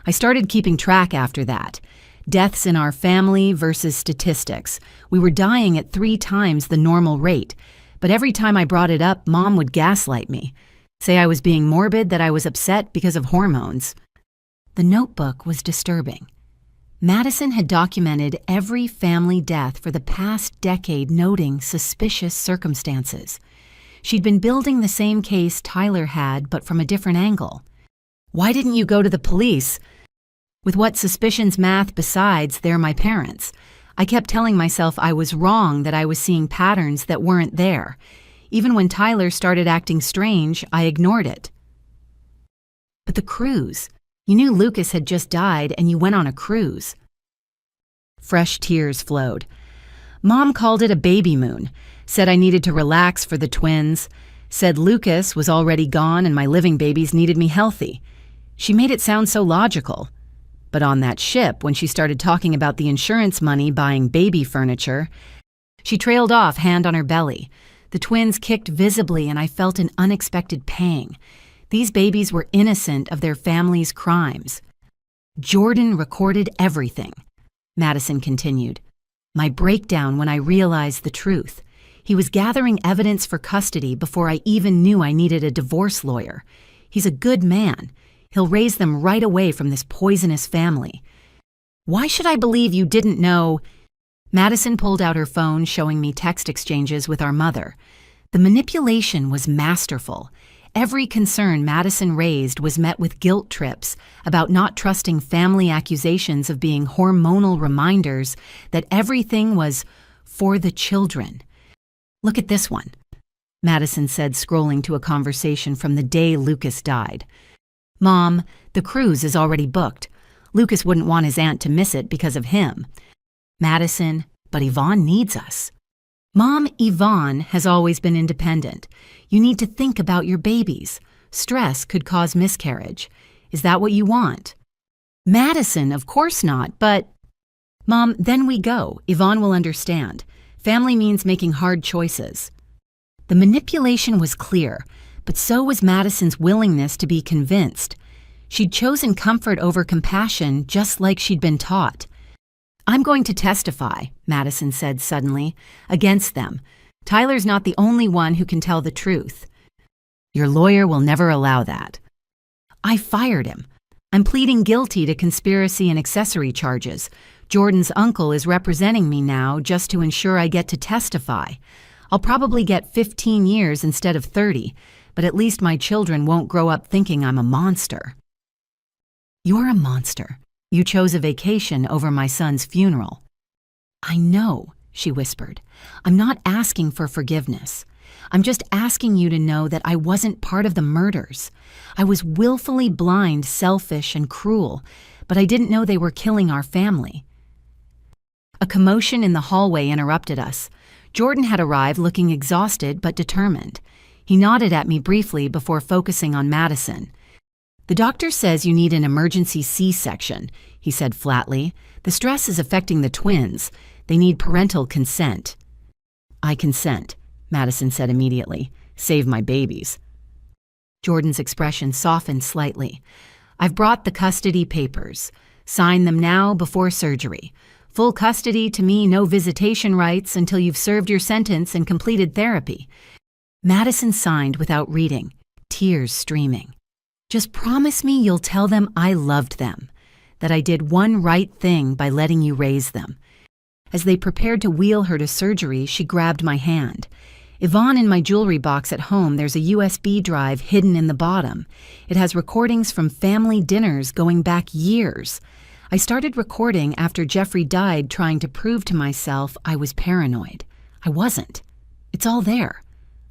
"I started keeping track after that. Deaths in our family versus statistics. We were dying at 3 times the normal rate. But every time I brought it up, Mom would gaslight me. Say I was being morbid, that I was upset because of hormones." The notebook was disturbing. Madison had documented every family death for the past decade, noting suspicious circumstances. She'd been building the same case Tyler had, but from a different angle. "Why didn't you go to the police?" "With what suspicions math besides, they're my parents. I kept telling myself I was wrong, that I was seeing patterns that weren't there. Even when Tyler started acting strange, I ignored it." "But the cruise. You knew Lucas had just died and you went on a cruise." Fresh tears flowed. "Mom called it a baby moon, said I needed to relax for the twins, said Lucas was already gone and my living babies needed me healthy. She made it sound so logical. But on that ship, when she started talking about the insurance money buying baby furniture, she trailed off, hand on her belly. The twins kicked visibly and I felt an unexpected pang. These babies were innocent of their family's crimes. Jordan recorded everything," Madison continued. "My breakdown when I realized the truth. He was gathering evidence for custody before I even knew I needed a divorce lawyer. He's a good man. He'll raise them right away from this poisonous family. Why should I believe you didn't know?" Madison pulled out her phone, showing me text exchanges with our mother. The manipulation was masterful. Every concern Madison raised was met with guilt trips about not trusting family accusations of being hormonal reminders that everything was for the children. "Look at this one," Madison said, scrolling to a conversation from the day Lucas died. "Mom, the cruise is already booked. Lucas wouldn't want his aunt to miss it because of him." "Madison, but Yvonne needs us." "Mom, Yvonne has always been independent. You need to think about your babies. Stress could cause miscarriage. Is that what you want?" "Madison, of course not, but—" "Mom, then we go. Yvonne will understand. Family means making hard choices." The manipulation was clear, but so was Madison's willingness to be convinced. She'd chosen comfort over compassion, just like she'd been taught. "I'm going to testify," Madison said suddenly, "against them. Tyler's not the only one who can tell the truth." "Your lawyer will never allow that." "I fired him. I'm pleading guilty to conspiracy and accessory charges. Jordan's uncle is representing me now just to ensure I get to testify. I'll probably get 15 years instead of 30, but at least my children won't grow up thinking I'm a monster." "You're a monster. You chose a vacation over my son's funeral." "I know," she whispered. "I'm not asking for forgiveness. I'm just asking you to know that I wasn't part of the murders. I was willfully blind, selfish, and cruel, but I didn't know they were killing our family." A commotion in the hallway interrupted us. Jordan had arrived looking exhausted but determined. He nodded at me briefly before focusing on Madison. "The doctor says you need an emergency C-section," he said flatly. "The stress is affecting the twins. They need parental consent." "I consent," Madison said immediately. "Save my babies." Jordan's expression softened slightly. "I've brought the custody papers. Sign them now before surgery. Full custody to me, no visitation rights until you've served your sentence and completed therapy." Madison signed without reading, tears streaming. "Just promise me you'll tell them I loved them, that I did one right thing by letting you raise them." As they prepared to wheel her to surgery, she grabbed my hand. "Yvonne, in my jewelry box at home, there's a USB drive hidden in the bottom. It has recordings from family dinners going back years. I started recording after Jeffrey died, trying to prove to myself I was paranoid. I wasn't. It's all there.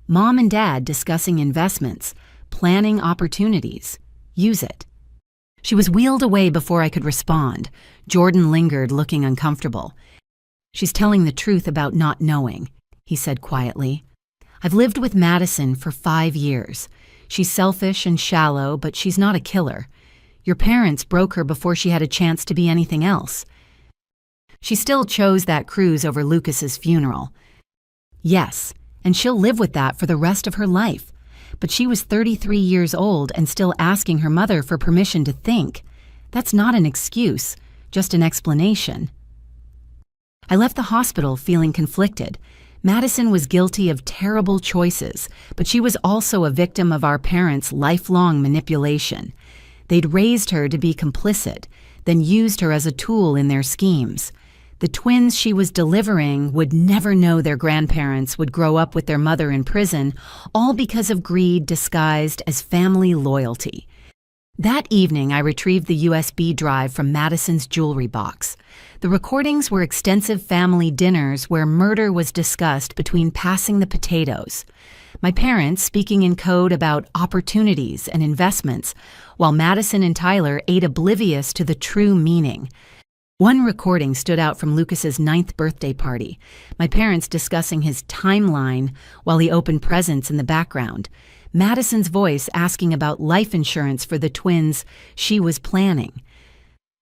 Mom and Dad discussing investments, planning opportunities. Use it." She was wheeled away before I could respond. Jordan lingered, looking uncomfortable. "She's telling the truth about not knowing," he said quietly. "I've lived with Madison for 5 years. She's selfish and shallow, but she's not a killer. Your parents broke her before she had a chance to be anything else. She still chose that cruise over Lucas's funeral. Yes, and she'll live with that for the rest of her life. But she was 33 years old and still asking her mother for permission to think. That's not an excuse, just an explanation." I left the hospital feeling conflicted. Madison was guilty of terrible choices, but she was also a victim of our parents' lifelong manipulation. They'd raised her to be complicit, then used her as a tool in their schemes. The twins she was delivering would never know their grandparents would grow up with their mother in prison, all because of greed disguised as family loyalty. That evening, I retrieved the USB drive from Madison's jewelry box. The recordings were extensive family dinners where murder was discussed between passing the potatoes. My parents speaking in code about opportunities and investments, while Madison and Tyler ate oblivious to the true meaning. One recording stood out from Lucas's 9th birthday party, my parents discussing his timeline while he opened presents in the background. Madison's voice asking about life insurance for the twins she was planning.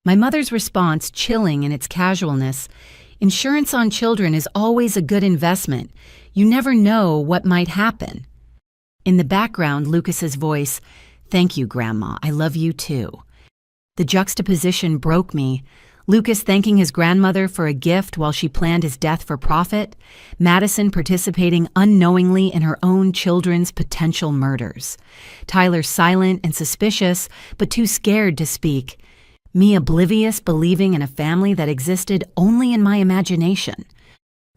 My mother's response chilling in its casualness. "Insurance on children is always a good investment. You never know what might happen." In the background, Lucas's voice, "Thank you, Grandma. I love you too." The juxtaposition broke me. Lucas thanking his grandmother for a gift while she planned his death for profit. Madison participating unknowingly in her own children's potential murders. Tyler silent and suspicious, but too scared to speak. Me oblivious, believing in a family that existed only in my imagination.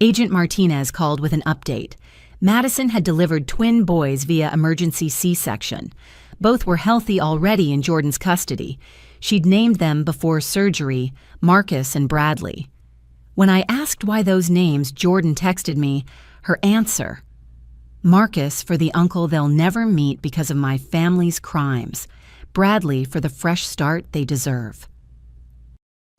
Agent Martinez called with an update. Madison had delivered twin boys via emergency C-section. Both were healthy already in Jordan's custody. She'd named them before surgery, Marcus and Bradley. When I asked why those names, Jordan texted me her answer. "Marcus for the uncle they'll never meet because of my family's crimes. Bradley for the fresh start they deserve.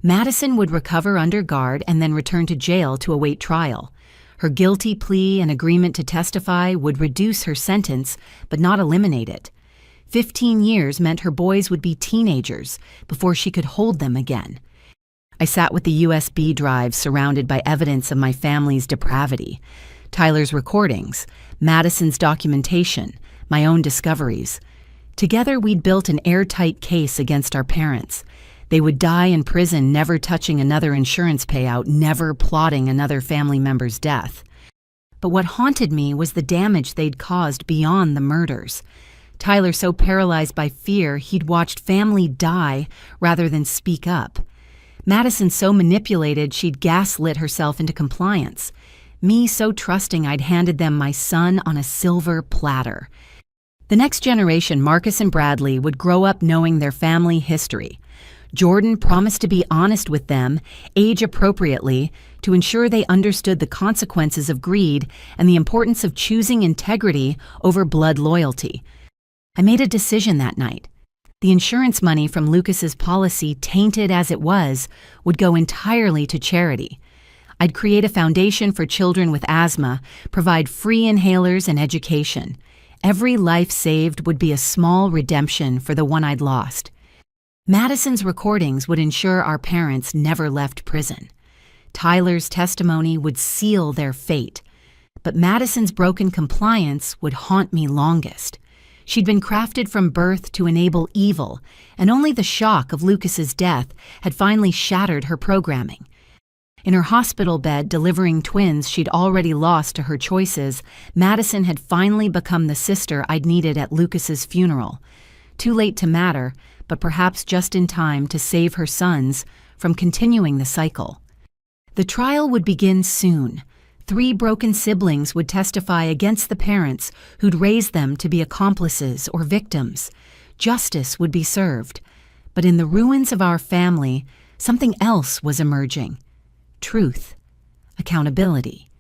Madison would recover under guard and then return to jail to await trial. Her guilty plea and agreement to testify would reduce her sentence, but not eliminate it. 15 years meant her boys would be teenagers before she could hold them again. I sat with the USB drive surrounded by evidence of my family's depravity. Tyler's recordings, Madison's documentation, my own discoveries. Together we'd built an airtight case against our parents. They would die in prison, never touching another insurance payout, never plotting another family member's death. But what haunted me was the damage they'd caused beyond the murders. Tyler so paralyzed by fear he'd watched family die rather than speak up. Madison so manipulated she'd gaslit herself into compliance. Me so trusting I'd handed them my son on a silver platter. The next generation, Marcus and Bradley, would grow up knowing their family history. Jordan promised to be honest with them, age appropriately, to ensure they understood the consequences of greed and the importance of choosing integrity over blood loyalty. I made a decision that night. The insurance money from Lucas's policy, tainted as it was, would go entirely to charity. I'd create a foundation for children with asthma, provide free inhalers and education. Every life saved would be a small redemption for the one I'd lost. Madison's recordings would ensure our parents never left prison. Tyler's testimony would seal their fate. But Madison's broken compliance would haunt me longest. She'd been crafted from birth to enable evil, and only the shock of Lucas's death had finally shattered her programming. In her hospital bed delivering twins she'd already lost to her choices, Madison had finally become the sister I'd needed at Lucas's funeral. Too late to matter, but perhaps just in time to save her sons from continuing the cycle. The trial would begin soon. 3 broken siblings would testify against the parents who'd raised them to be accomplices or victims. Justice would be served. But in the ruins of our family, something else was emerging. Truth. Accountability.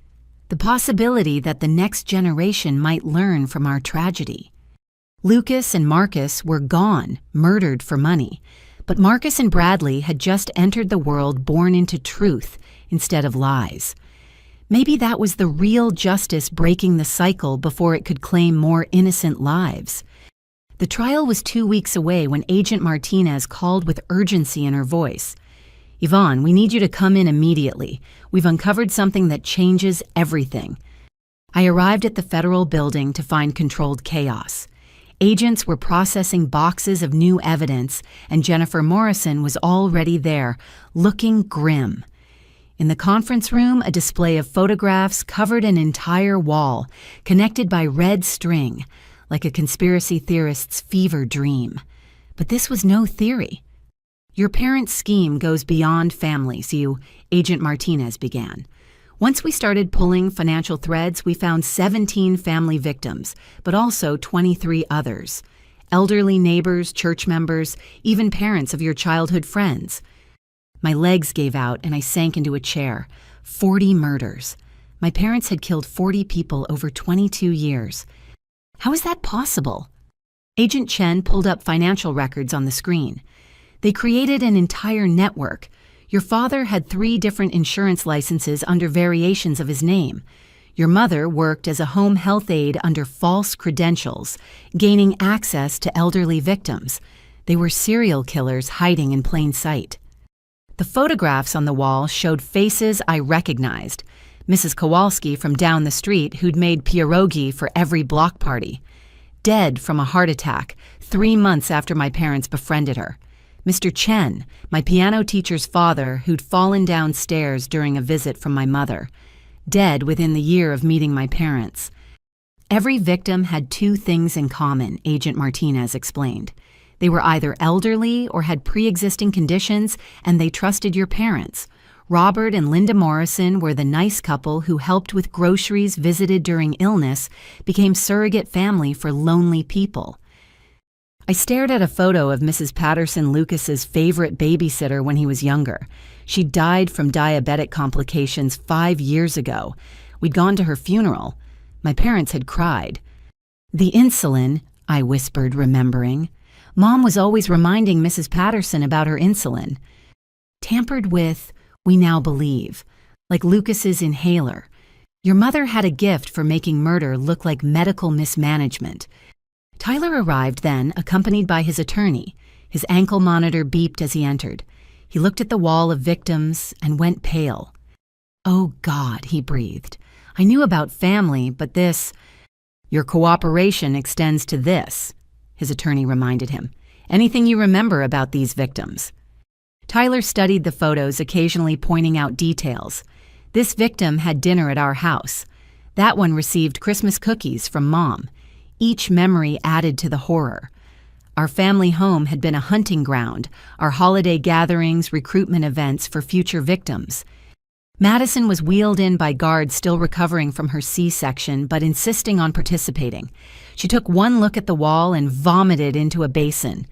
The possibility that the next generation might learn from our tragedy. Lucas and Marcus were gone, murdered for money. But Marcus and Bradley had just entered the world born into truth instead of lies. Maybe that was the real justice breaking the cycle before it could claim more innocent lives. The trial was 2 weeks away when Agent Martinez called with urgency in her voice. "Yvonne, we need you to come in immediately. We've uncovered something that changes everything." I arrived at the federal building to find controlled chaos. Agents were processing boxes of new evidence, and Jennifer Morrison was already there, looking grim. In the conference room, a display of photographs covered an entire wall, connected by red string, like a conspiracy theorist's fever dream. But this was no theory. "Your parents' scheme goes beyond families, Agent Martinez began. Once we started pulling financial threads, we found 17 family victims, but also 23 others. Elderly neighbors, church members, even parents of your childhood friends." My legs gave out and I sank into a chair. 40 murders. My parents had killed 40 people over 22 years. How is that possible? Agent Chen pulled up financial records on the screen. They created an entire network. Your father had 3 different insurance licenses under variations of his name. Your mother worked as a home health aide under false credentials, gaining access to elderly victims. They were serial killers hiding in plain sight. The photographs on the wall showed faces I recognized. Mrs. Kowalski from down the street who'd made pierogi for every block party. Dead from a heart attack 3 months after my parents befriended her. Mr. Chen, my piano teacher's father who'd fallen downstairs during a visit from my mother. Dead within the year of meeting my parents. Every victim had 2 things in common, Agent Martinez explained. They were either elderly or had pre-existing conditions, and they trusted your parents. Robert and Linda Morrison were the nice couple who helped with groceries visited during illness, became surrogate family for lonely people. I stared at a photo of Mrs. Patterson Lucas's favorite babysitter when he was younger. She died from diabetic complications 5 years ago. We'd gone to her funeral. My parents had cried. "The insulin," I whispered, remembering. Mom was always reminding Mrs. Patterson about her insulin. Tampered with, we now believe, like Lucas's inhaler. Your mother had a gift for making murder look like medical mismanagement. Tyler arrived then, accompanied by his attorney. His ankle monitor beeped as he entered. He looked at the wall of victims and went pale. "Oh God," he breathed. "I knew about family, but this—" "Your cooperation extends to this," his attorney reminded him. "Anything you remember about these victims?" Tyler studied the photos, occasionally pointing out details. This victim had dinner at our house. That one received Christmas cookies from Mom. Each memory added to the horror. Our family home had been a hunting ground, our holiday gatherings, recruitment events for future victims. Madison was wheeled in by guards still recovering from her C-section, but insisting on participating. She took one look at the wall and vomited into a basin.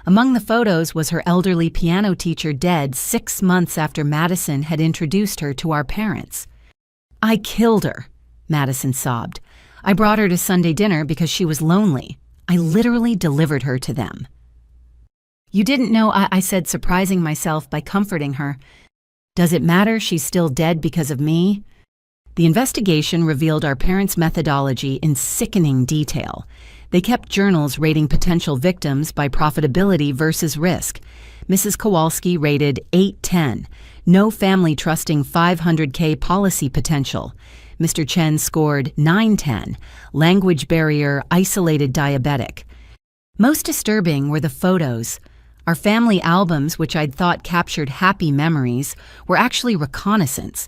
Among the photos was her elderly piano teacher dead 6 months after Madison had introduced her to our parents. "I killed her," Madison sobbed. "I brought her to Sunday dinner because she was lonely. I literally delivered her to them." "You didn't know," I said, surprising myself by comforting her. "Does it matter she's still dead because of me?" The investigation revealed our parents' methodology in sickening detail. They kept journals rating potential victims by profitability versus risk. Mrs. Kowalski rated 810, no family trusting $500K policy potential. Mr. Chen scored 910, language barrier, isolated diabetic. Most disturbing were the photos. Our family albums, which I'd thought captured happy memories, were actually reconnaissance.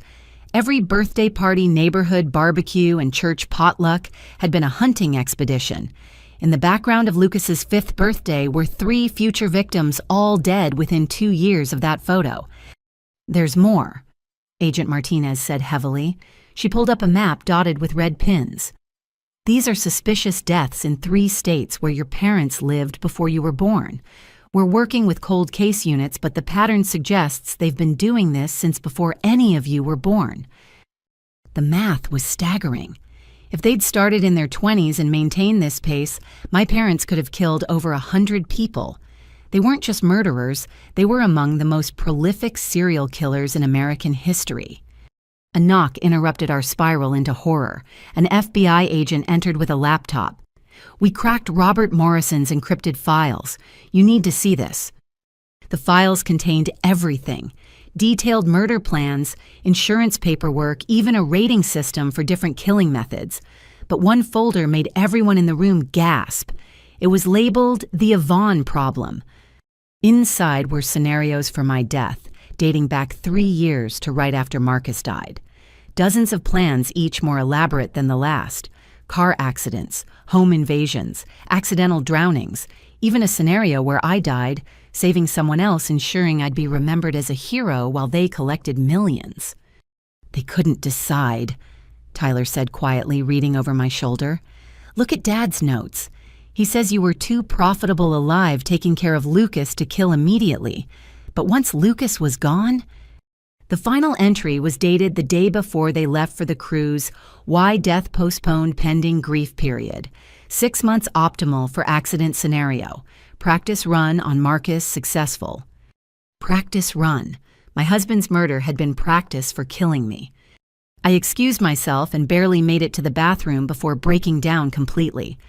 Every birthday party, neighborhood barbecue, and church potluck had been a hunting expedition. In the background of Lucas's 5th birthday were 3 future victims, all dead within 2 years of that photo. "There's more," Agent Martinez said heavily. She pulled up a map dotted with red pins. "These are suspicious deaths in 3 states where your parents lived before you were born. We're working with cold case units, but the pattern suggests they've been doing this since before any of you were born." The math was staggering. If they'd started in their 20s and maintained this pace, my parents could have killed over 100 people. They weren't just murderers, they were among the most prolific serial killers in American history. A knock interrupted our spiral into horror. An FBI agent entered with a laptop. "We cracked Robert Morrison's encrypted files. You need to see this." The files contained everything: detailed murder plans, insurance paperwork, even a rating system for different killing methods. But one folder made everyone in the room gasp. It was labeled the Yvonne problem. Inside were scenarios for my death, dating back 3 years to right after Marcus died. Dozens of plans, each more elaborate than the last. Car accidents, home invasions, accidental drownings, even a scenario where I died, saving someone else, ensuring I'd be remembered as a hero while they collected millions. "They couldn't decide," Tyler said quietly, reading over my shoulder. "Look at Dad's notes. He says you were too profitable alive taking care of Lucas to kill immediately. But once Lucas was gone—" The final entry was dated the day before they left for the cruise. Why death postponed pending grief period. 6 months optimal for accident scenario. Practice run on Marcus successful. Practice run. My husband's murder had been practice for killing me. I excused myself and barely made it to the bathroom before breaking down completely.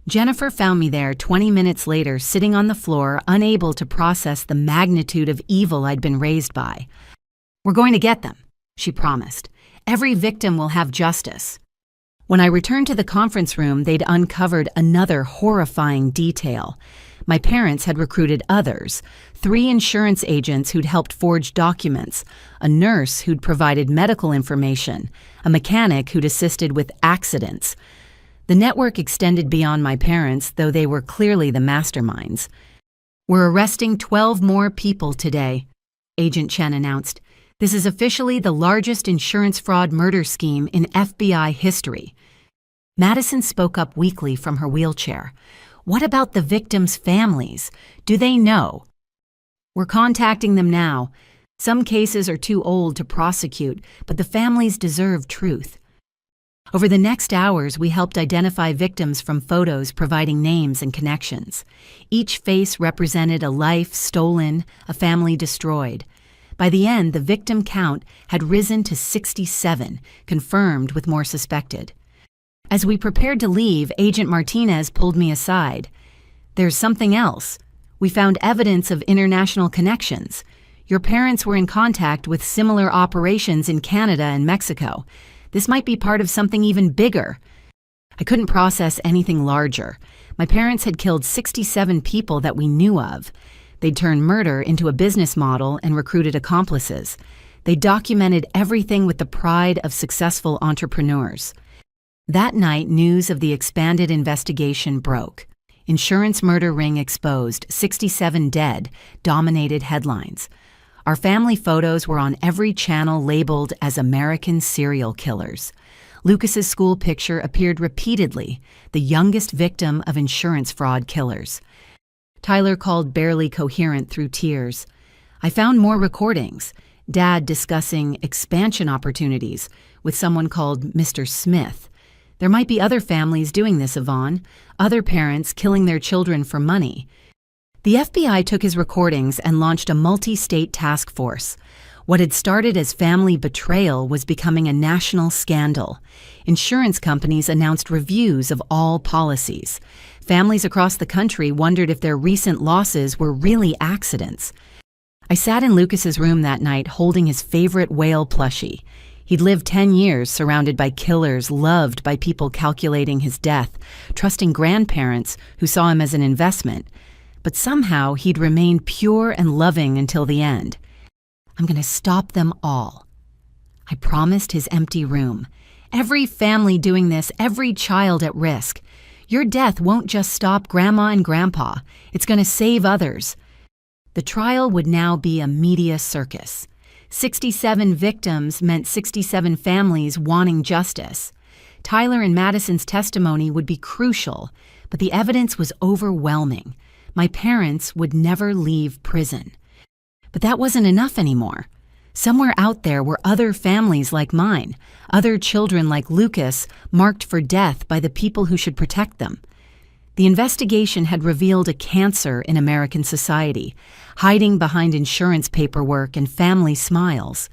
Jennifer found me there 20 minutes later, sitting on the floor, unable to process the magnitude of evil I'd been raised by. "We're going to get them," she promised. "Every victim will have justice." When I returned to the conference room, they'd uncovered another horrifying detail. My parents had recruited others: 3 insurance agents who'd helped forge documents, a nurse who'd provided medical information, a mechanic who'd assisted with accidents. The network extended beyond my parents, though they were clearly the masterminds. "We're arresting 12 more people today," Agent Chen announced. "This is officially the largest insurance fraud murder scheme in FBI history." Madison spoke up weakly from her wheelchair. "What about the victims' families? Do they know?" "We're contacting them now. Some cases are too old to prosecute, but the families deserve truth." Over the next hours, we helped identify victims from photos providing names and connections. Each face represented a life stolen, a family destroyed. By the end, the victim count had risen to 67, confirmed with more suspected. As we prepared to leave, Agent Martinez pulled me aside. "There's something else. We found evidence of international connections. Your parents were in contact with similar operations in Canada and Mexico. This might be part of something even bigger." I couldn't process anything larger. My parents had killed 67 people that we knew of. They'd turned murder into a business model and recruited accomplices. They documented everything with the pride of successful entrepreneurs. That night, news of the expanded investigation broke. "Insurance murder ring exposed, 67 dead," dominated headlines. Our family photos were on every channel labeled as American serial killers. Lucas's school picture appeared repeatedly, the youngest victim of insurance fraud killers. Tyler called barely coherent through tears. I found more recordings. Dad discussing expansion opportunities with someone called Mr. Smith. There might be other families doing this, Yvonne. Other parents killing their children for money. The FBI took his recordings and launched a multi-state task force. What had started as family betrayal was becoming a national scandal. Insurance companies announced reviews of all policies. Families across the country wondered if their recent losses were really accidents. I sat in Lucas's room that night holding his favorite whale plushie. He'd lived 10 years surrounded by killers, loved by people calculating his death, trusting grandparents who saw him as an investment. But somehow he'd remained pure and loving until the end. "I'm going to stop them all." I promised his empty room. "Every family doing this, every child at risk. Your death won't just stop Grandma and Grandpa. It's going to save others." The trial would now be a media circus. 67 victims meant 67 families wanting justice. Tyler and Madison's testimony would be crucial, but the evidence was overwhelming. My parents would never leave prison. But that wasn't enough anymore. Somewhere out there were other families like mine, other children like Lucas, marked for death by the people who should protect them. The investigation had revealed a cancer in American society, hiding behind insurance paperwork and family smiles.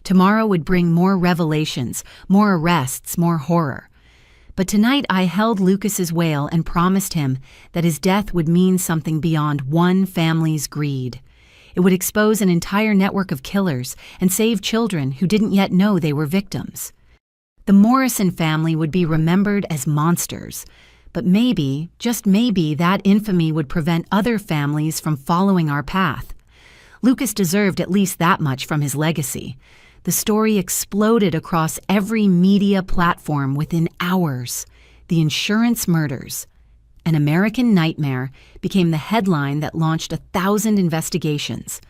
Tomorrow would bring more revelations, more arrests, more horror. But tonight I held Lucas's whale and promised him that his death would mean something beyond one family's greed. It would expose an entire network of killers and save children who didn't yet know they were victims. The Morrison family would be remembered as monsters, but maybe, just maybe, that infamy would prevent other families from following our path. Lucas deserved at least that much from his legacy. The story exploded across every media platform within hours. The insurance murders. An American nightmare became the headline that launched 1,000 investigations.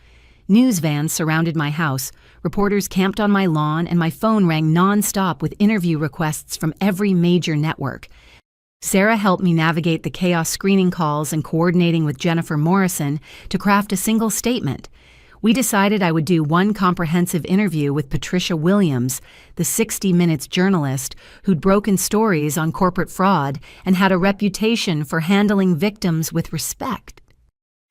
News vans surrounded my house, reporters camped on my lawn, and my phone rang nonstop with interview requests from every major network. Sarah helped me navigate the chaos screening calls and coordinating with Jennifer Morrison to craft a single statement. We decided I would do one comprehensive interview with Patricia Williams, the 60 Minutes journalist who'd broken stories on corporate fraud and had a reputation for handling victims with respect.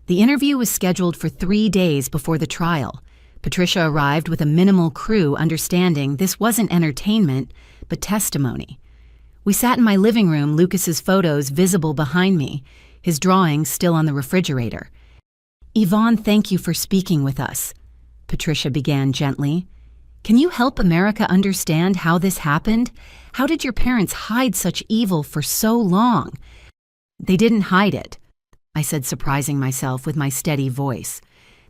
The interview was scheduled for 3 days before the trial. Patricia arrived with a minimal crew, understanding this wasn't entertainment, but testimony. We sat in my living room, Lucas's photos visible behind me, his drawings still on the refrigerator. "Yvonne, thank you for speaking with us," Patricia began gently. "Can you help America understand how this happened? How did your parents hide such evil for so long?" "They didn't hide it," I said, surprising myself with my steady voice.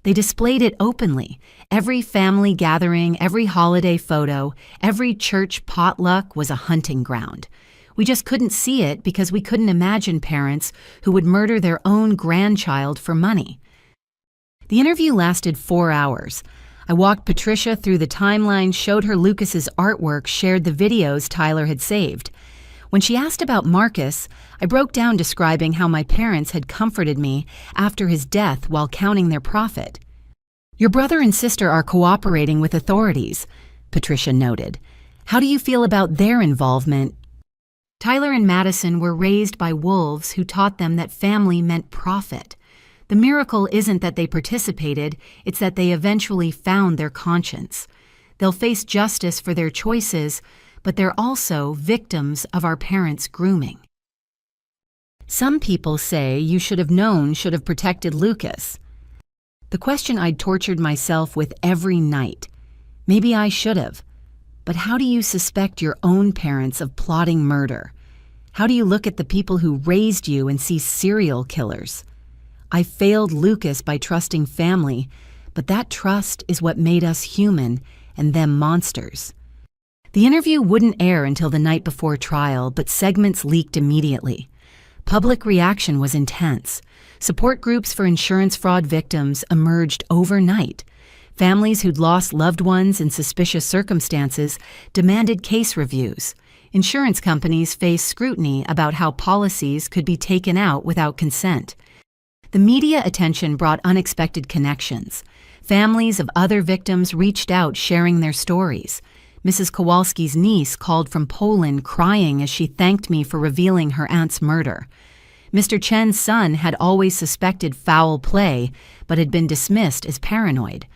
"They displayed it openly. Every family gathering, every holiday photo, every church potluck was a hunting ground. We just couldn't see it because we couldn't imagine parents who would murder their own grandchild for money." The interview lasted 4 hours. I walked Patricia through the timeline, showed her Lucas's artwork, shared the videos Tyler had saved. When she asked about Marcus, I broke down describing how my parents had comforted me after his death while counting their profit. "Your brother and sister are cooperating with authorities," Patricia noted. How do you feel about their involvement? Tyler and Madison were raised by wolves who taught them that family meant profit. The miracle isn't that they participated, it's that they eventually found their conscience. They'll face justice for their choices, but they're also victims of our parents' grooming. Some people say you should have protected Lucas. The question I'd tortured myself with every night. Maybe I should have. But how do you suspect your own parents of plotting murder? How do you look at the people who raised you and see serial killers? I failed Lucas by trusting family, but that trust is what made us human and them monsters. The interview wouldn't air until the night before trial, but segments leaked immediately. Public reaction was intense. Support groups for insurance fraud victims emerged overnight. Families who'd lost loved ones in suspicious circumstances demanded case reviews. Insurance companies faced scrutiny about how policies could be taken out without consent. The media attention brought unexpected connections. Families of other victims reached out sharing their stories. Mrs. Kowalski's niece called from Poland crying as she thanked me for revealing her aunt's murder. Mr. Chen's son had always suspected foul play, but had been dismissed as paranoid.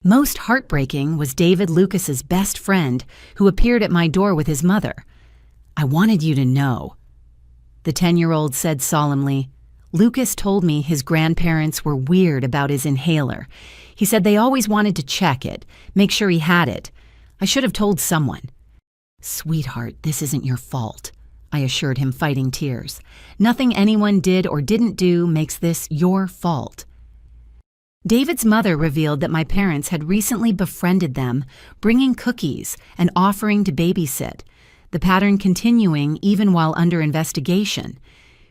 Most heartbreaking was David Lucas's best friend, who appeared at my door with his mother. "I wanted you to know," the 10-year-old said solemnly. Lucas told me his grandparents were weird about his inhaler. He said they always wanted to check it, make sure he had it. I should have told someone. "Sweetheart, this isn't your fault," I assured him, fighting tears. "Nothing anyone did or didn't do makes this your fault." David's mother revealed that my parents had recently befriended them, bringing cookies and offering to babysit, the pattern continuing even while under investigation.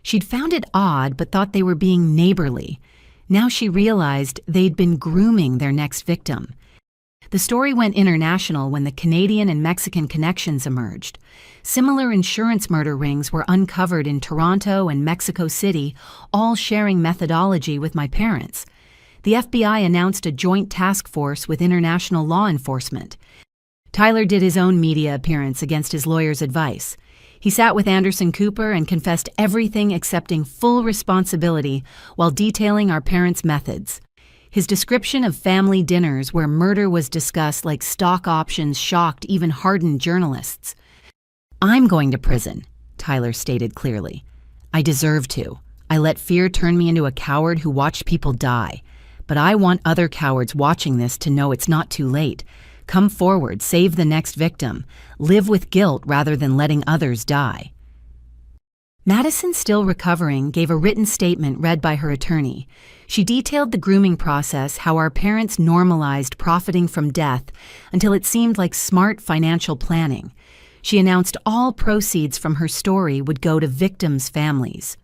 She'd found it odd but thought they were being neighborly. Now she realized they'd been grooming their next victim. The story went international when the Canadian and Mexican connections emerged. Similar insurance murder rings were uncovered in Toronto and Mexico City, all sharing methodology with my parents. The FBI announced a joint task force with international law enforcement. Tyler did his own media appearance against his lawyer's advice. He sat with Anderson Cooper and confessed everything, accepting full responsibility while detailing our parents' methods. His description of family dinners where murder was discussed like stock options shocked even hardened journalists. "I'm going to prison," Tyler stated clearly. "I deserve to. I let fear turn me into a coward who watched people die. But I want other cowards watching this to know it's not too late. Come forward, save the next victim. Live with guilt rather than letting others die." Madison, still recovering, gave a written statement read by her attorney. She detailed the grooming process, how our parents normalized profiting from death until it seemed like smart financial planning. She announced all proceeds from her story would go to victims' families.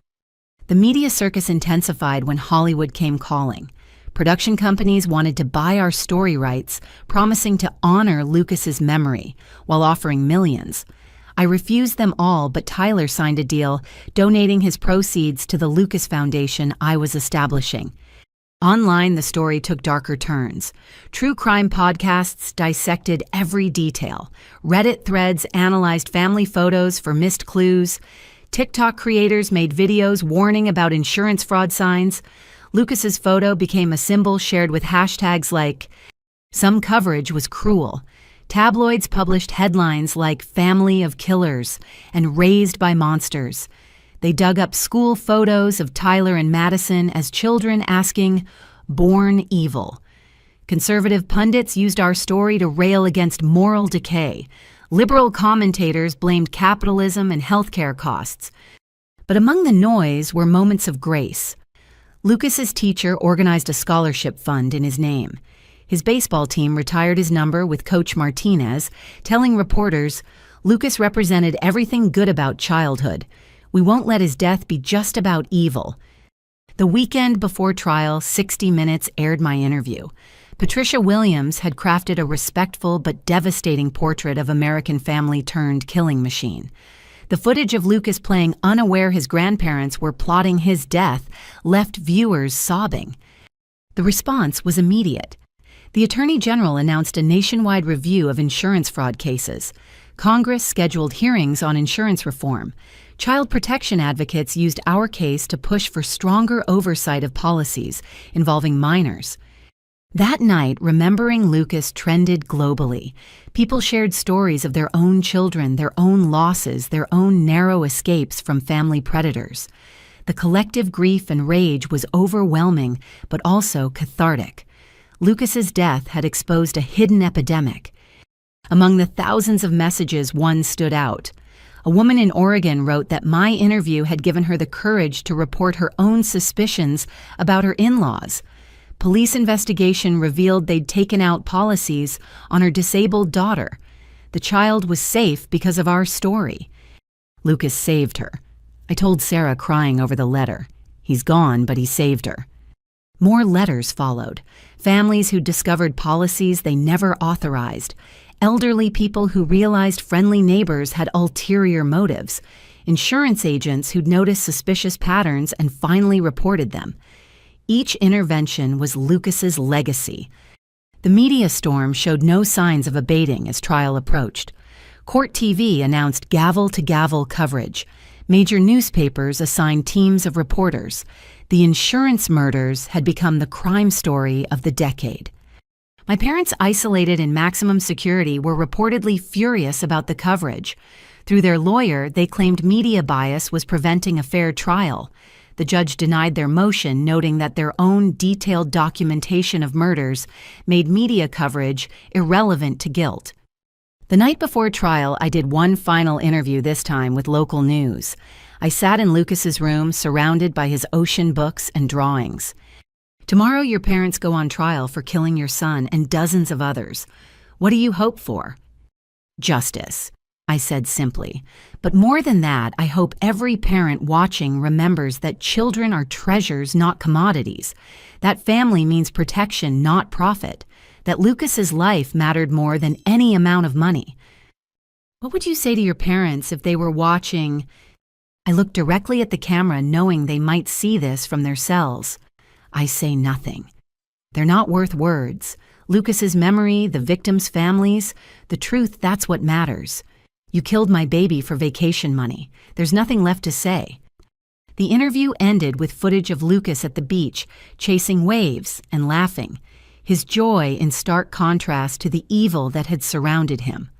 The media circus intensified when Hollywood came calling. Production companies wanted to buy our story rights, promising to honor Lucas's memory while offering millions. I refused them all, but Tyler signed a deal, donating his proceeds to the Lucas Foundation I was establishing. Online, the story took darker turns. True crime podcasts dissected every detail. Reddit threads analyzed family photos for missed clues. TikTok creators made videos warning about insurance fraud signs. Lucas's photo became a symbol shared with hashtags like, "Some coverage was cruel." Tabloids published headlines like "Family of Killers" and "Raised by Monsters." They dug up school photos of Tyler and Madison as children asking, "Born evil." Conservative pundits used our story to rail against moral decay. Liberal commentators blamed capitalism and healthcare costs. But among the noise were moments of grace. Lucas's teacher organized a scholarship fund in his name. His baseball team retired his number with Coach Martinez, telling reporters, "Lucas represented everything good about childhood. We won't let his death be just about evil." The weekend before trial, 60 Minutes aired my interview. Patricia Williams had crafted a respectful but devastating portrait of American family turned killing machine. The footage of Lucas playing unaware his grandparents were plotting his death left viewers sobbing. The response was immediate. The Attorney General announced a nationwide review of insurance fraud cases. Congress scheduled hearings on insurance reform. Child protection advocates used our case to push for stronger oversight of policies involving minors. That night, remembering Lucas trended globally. People shared stories of their own children, their own losses, their own narrow escapes from family predators. The collective grief and rage was overwhelming, but also cathartic. Lucas's death had exposed a hidden epidemic. Among the thousands of messages, one stood out. A woman in Oregon wrote that my interview had given her the courage to report her own suspicions about her in-laws. Police investigation revealed they'd taken out policies on her disabled daughter. The child was safe because of our story. Lucas saved her. I told Sarah, crying over the letter. He's gone, but he saved her. More letters followed. Families who discovered policies they never authorized. Elderly people who realized friendly neighbors had ulterior motives. Insurance agents who'd noticed suspicious patterns and finally reported them. Each intervention was Lucas's legacy. The media storm showed no signs of abating as trial approached. Court TV announced gavel-to-gavel coverage. Major newspapers assigned teams of reporters. The insurance murders had become the crime story of the decade. My parents, isolated in maximum security, were reportedly furious about the coverage. Through their lawyer, they claimed media bias was preventing a fair trial. The judge denied their motion, noting that their own detailed documentation of murders made media coverage irrelevant to guilt. The night before trial, I did one final interview, this time with local news. I sat in Lucas's room, surrounded by his ocean books and drawings. Tomorrow, your parents go on trial for killing your son and dozens of others. What do you hope for? Justice, I said simply. But more than that, I hope every parent watching remembers that children are treasures, not commodities. That family means protection, not profit. That Lucas's life mattered more than any amount of money. What would you say to your parents if they were watching? I looked directly at the camera, knowing they might see this from their cells. I say nothing. They're not worth words. Lucas's memory, the victims' families, the truth, that's what matters. You killed my baby for vacation money. There's nothing left to say. The interview ended with footage of Lucas at the beach, chasing waves and laughing, his joy in stark contrast to the evil that had surrounded him.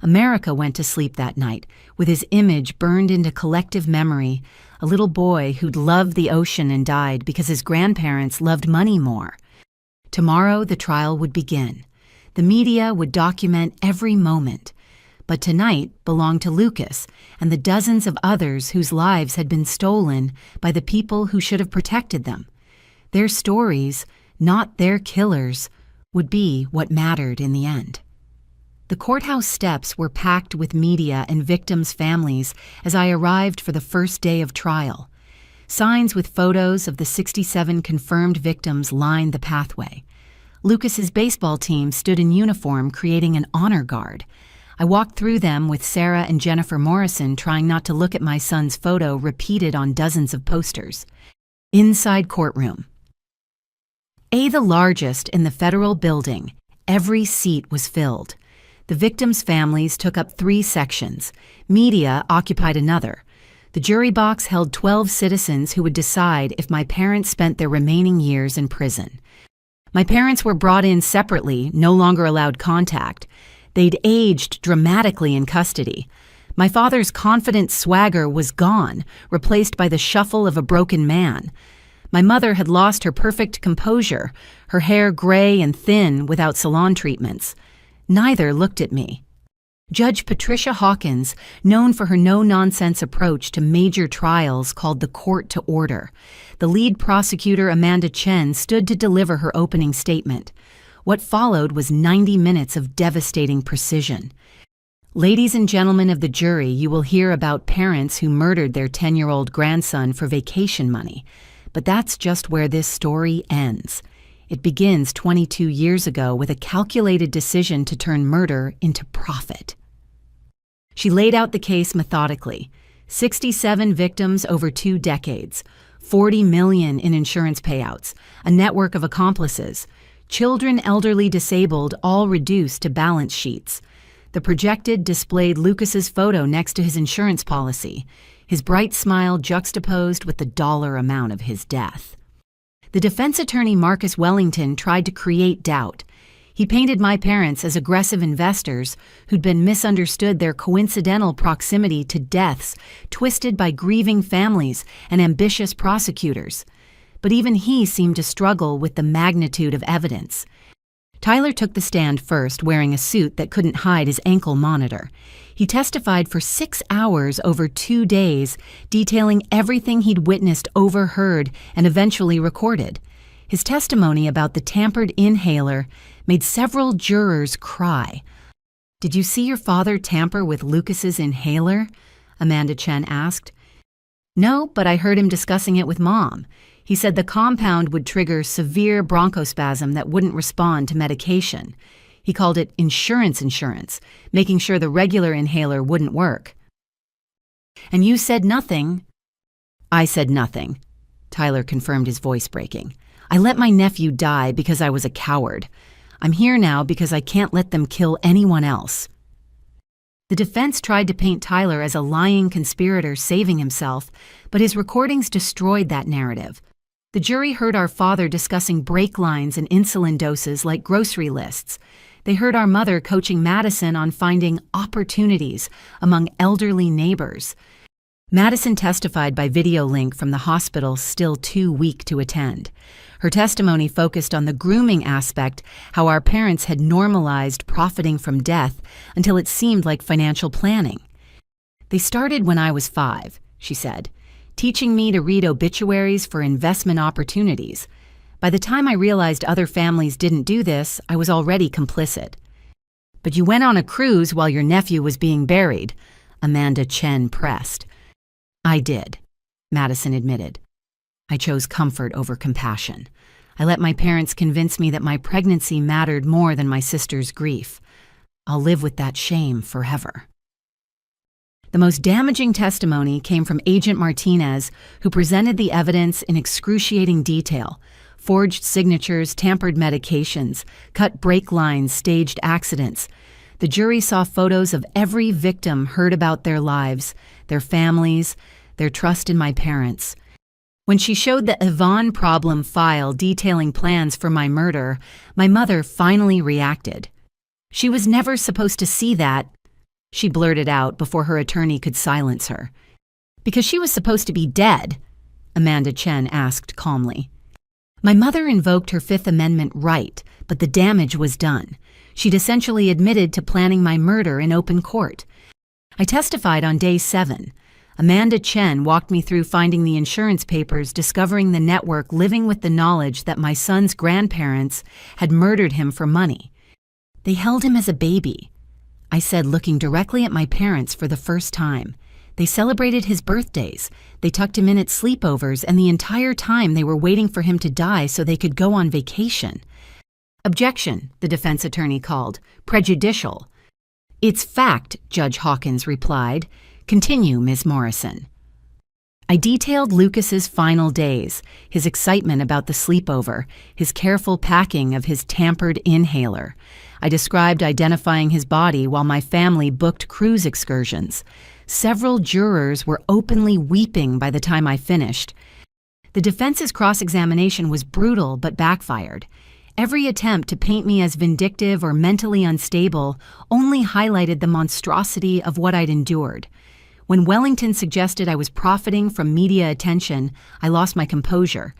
America went to sleep that night, with his image burned into collective memory, a little boy who'd loved the ocean and died because his grandparents loved money more. Tomorrow, the trial would begin. The media would document every moment. But tonight belonged to Lucas and the dozens of others whose lives had been stolen by the people who should have protected them. Their stories, not their killers, would be what mattered in the end. The courthouse steps were packed with media and victims' families as I arrived for the first day of trial. Signs with photos of the 67 confirmed victims lined the pathway. Lucas's baseball team stood in uniform, creating an honor guard. I walked through them with Sarah and Jennifer Morrison, trying not to look at my son's photo repeated on dozens of posters. Inside courtroom. The largest in the federal building, every seat was filled. The victims' families took up 3 sections. Media occupied another. The jury box held 12 citizens who would decide if my parents spent their remaining years in prison. My parents were brought in separately, no longer allowed contact. They'd aged dramatically in custody. My father's confident swagger was gone, replaced by the shuffle of a broken man. My mother had lost her perfect composure, her hair gray and thin without salon treatments. Neither looked at me. Judge Patricia Hawkins, known for her no-nonsense approach to major trials, called the court to order. The lead prosecutor, Amanda Chen, stood to deliver her opening statement. What followed was 90 minutes of devastating precision. Ladies and gentlemen of the jury, you will hear about parents who murdered their 10-year-old grandson for vacation money. But that's just where this story ends. It begins 22 years ago with a calculated decision to turn murder into profit. She laid out the case methodically. 67 victims over 2 decades, $40 million in insurance payouts, a network of accomplices, children, elderly, disabled, all reduced to balance sheets. The projected displayed Lucas's photo next to his insurance policy, his bright smile juxtaposed with the dollar amount of his death. The defense attorney Marcus Wellington tried to create doubt. He painted my parents as aggressive investors who'd been misunderstood their coincidental proximity to deaths twisted by grieving families and ambitious prosecutors. But even he seemed to struggle with the magnitude of evidence. Tyler took the stand first, wearing a suit that couldn't hide his ankle monitor. He testified for 6 hours over 2 days, detailing everything he'd witnessed, overheard, and eventually recorded. His testimony about the tampered inhaler made several jurors cry. "Did you see your father tamper with Lucas's inhaler?" Amanda Chen asked. "No, but I heard him discussing it with Mom. He said the compound would trigger severe bronchospasm that wouldn't respond to medication. He called it insurance, making sure the regular inhaler wouldn't work." "And you said nothing?" "I said nothing," Tyler confirmed, his voice breaking. "I let my nephew die because I was a coward. I'm here now because I can't let them kill anyone else." The defense tried to paint Tyler as a lying conspirator saving himself, but his recordings destroyed that narrative. The jury heard our father discussing break lines and insulin doses like grocery lists. They heard our mother coaching Madison on finding opportunities among elderly neighbors. Madison testified by video link from the hospital, still too weak to attend. Her testimony focused on the grooming aspect, how our parents had normalized profiting from death until it seemed like financial planning. "They started when I was 5, she said, teaching me to read obituaries for investment opportunities. By the time I realized other families didn't do this, I was already complicit." "But you went on a cruise while your nephew was being buried," Amanda Chen pressed. "I did," Madison admitted. "I chose comfort over compassion. I let my parents convince me that my pregnancy mattered more than my sister's grief. I'll live with that shame forever." The most damaging testimony came from Agent Martinez, who presented the evidence in excruciating detail: forged signatures, tampered medications, cut brake lines, staged accidents. The jury saw photos of every victim, heard about their lives, their families, their trust in my parents. When she showed the Yvonne problem file detailing plans for my murder, my mother finally reacted. "She was never supposed to see that," she blurted out before her attorney could silence her. "Because she was supposed to be dead?" Amanda Chen asked calmly. "My mother invoked her Fifth Amendment right, but the damage was done. She'd essentially admitted to planning my murder in open court. I testified on day 7. Amanda Chen walked me through finding the insurance papers, discovering the network, living with the knowledge that my son's grandparents had murdered him for money. They held him as a baby," I said, looking directly at my parents for the first time. "They celebrated his birthdays. They tucked him in at sleepovers, and the entire time they were waiting for him to die so they could go on vacation." "Objection," the defense attorney called. "Prejudicial." "It's fact," Judge Hawkins replied. "Continue, Ms. Morrison." I detailed Lucas's final days, his excitement about the sleepover, his careful packing of his tampered inhaler. I described identifying his body while my family booked cruise excursions. Several jurors were openly weeping by the time I finished. The defense's cross-examination was brutal but backfired. Every attempt to paint me as vindictive or mentally unstable only highlighted the monstrosity of what I'd endured. When Wellington suggested I was profiting from media attention, I lost my composure.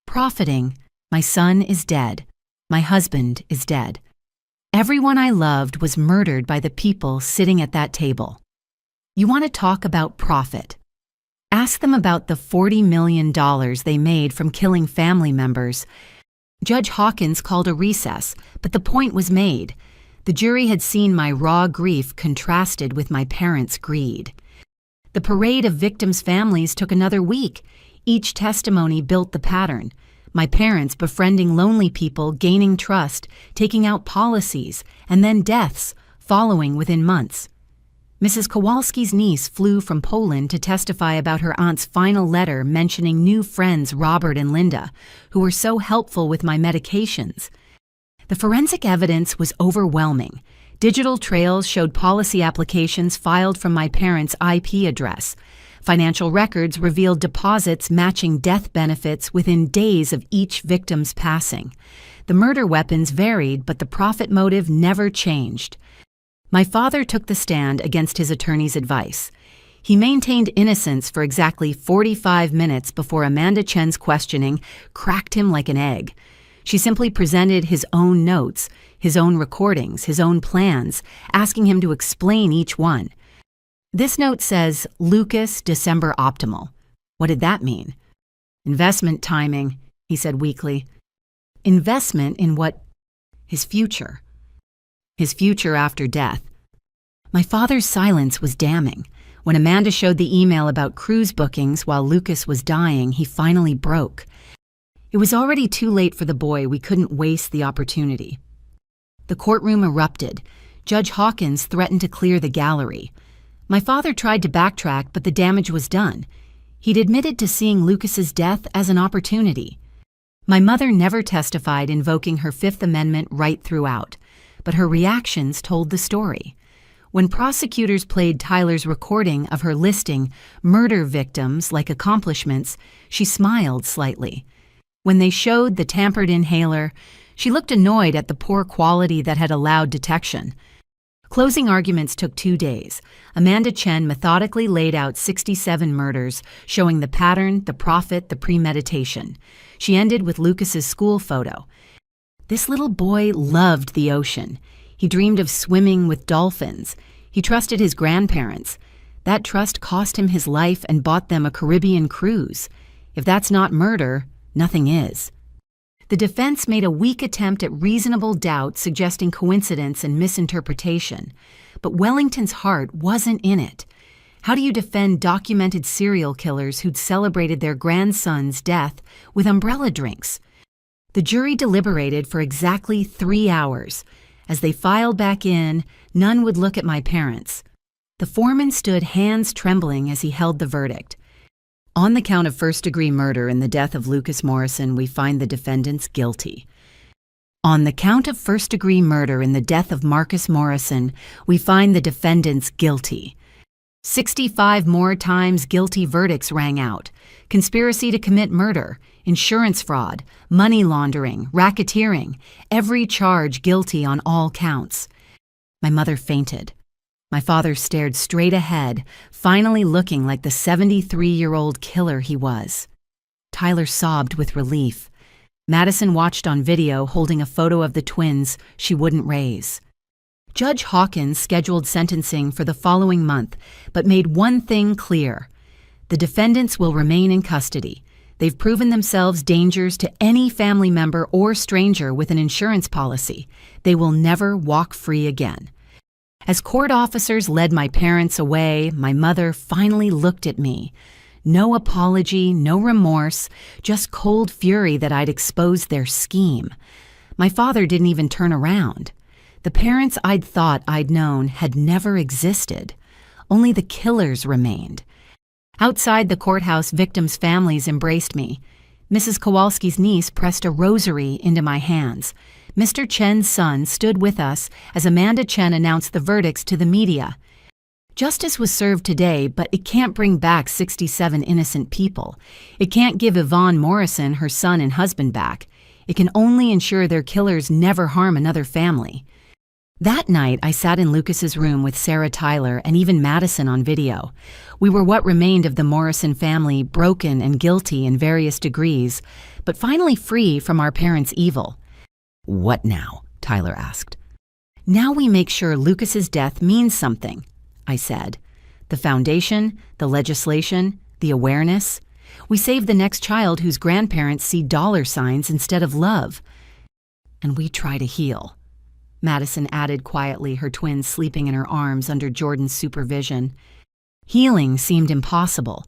"Profiting? My son is dead. My husband is dead. Everyone I loved was murdered by the people sitting at that table. You want to talk about profit? Ask them about the $40 million they made from killing family members." Judge Hawkins called a recess, but the point was made. The jury had seen my raw grief contrasted with my parents' greed. The parade of victims' families took another week. Each testimony built the pattern. My parents befriending lonely people, gaining trust, taking out policies, and then deaths, following within months. Mrs. Kowalski's niece flew from Poland to testify about her aunt's final letter mentioning new friends Robert and Linda, who were so helpful with my medications. The forensic evidence was overwhelming. Digital trails showed policy applications filed from my parents' IP address. Financial records revealed deposits matching death benefits within days of each victim's passing. The murder weapons varied, but the profit motive never changed. My father took the stand against his attorney's advice. He maintained innocence for exactly 45 minutes before Amanda Chen's questioning cracked him like an egg. She simply presented his own notes, his own recordings, his own plans, asking him to explain each one. This note says, Lucas, December optimal. What did that mean? Investment timing, he said weakly. Investment in what? His future. His future after death. My father's silence was damning. When Amanda showed the email about cruise bookings while Lucas was dying, he finally broke. It was already too late for the boy. We couldn't waste the opportunity. The courtroom erupted. Judge Hawkins threatened to clear the gallery. My father tried to backtrack, but the damage was done. He'd admitted to seeing Lucas's death as an opportunity. My mother never testified, invoking her Fifth Amendment right throughout, but her reactions told the story. When prosecutors played Tyler's recording of her listing murder victims like accomplishments, she smiled slightly. When they showed the tampered inhaler, she looked annoyed at the poor quality that had allowed detection. Closing arguments took 2 days. Amanda Chen methodically laid out 67 murders, showing the pattern, the profit, the premeditation. She ended with Lucas's school photo. This little boy loved the ocean. He dreamed of swimming with dolphins. He trusted his grandparents. That trust cost him his life and bought them a Caribbean cruise. If that's not murder, nothing is. The defense made a weak attempt at reasonable doubt, suggesting coincidence and misinterpretation. But Wellington's heart wasn't in it. How do you defend documented serial killers who'd celebrated their grandson's death with umbrella drinks? The jury deliberated for exactly 3 hours. As they filed back in, none would look at my parents. The foreman stood hands trembling as he held the verdict. On the count of first-degree murder in the death of Lucas Morrison, we find the defendants guilty. On the count of first-degree murder in the death of Marcus Morrison, we find the defendants guilty. 65 more times guilty verdicts rang out. Conspiracy to commit murder, insurance fraud, money laundering, racketeering, every charge guilty on all counts. My mother fainted. My father stared straight ahead, finally looking like the 73-year-old killer he was. Tyler sobbed with relief. Madison watched on video, holding a photo of the twins she wouldn't raise. Judge Hawkins scheduled sentencing for the following month, but made one thing clear. The defendants will remain in custody. They've proven themselves dangers to any family member or stranger with an insurance policy. They will never walk free again. As court officers led my parents away, my mother finally looked at me. No apology, no remorse, just cold fury that I'd exposed their scheme. My father didn't even turn around. The parents I'd thought I'd known had never existed. Only the killers remained. Outside the courthouse, victims' families embraced me. Mrs. Kowalski's niece pressed a rosary into my hands. Mr. Chen's son stood with us as Amanda Chen announced the verdicts to the media. Justice was served today, but it can't bring back 67 innocent people. It can't give Yvonne Morrison her son and husband back. It can only ensure their killers never harm another family. That night, I sat in Lucas's room with Sarah Tyler and even Madison on video. We were what remained of the Morrison family, broken and guilty in various degrees, but finally free from our parents' evil. "What now?" Tyler asked. "Now we make sure Lucas's death means something," I said. "The foundation, the legislation, the awareness. We save the next child whose grandparents see dollar signs instead of love. And we try to heal." Madison added quietly, her twins sleeping in her arms under Jordan's supervision. Healing seemed impossible,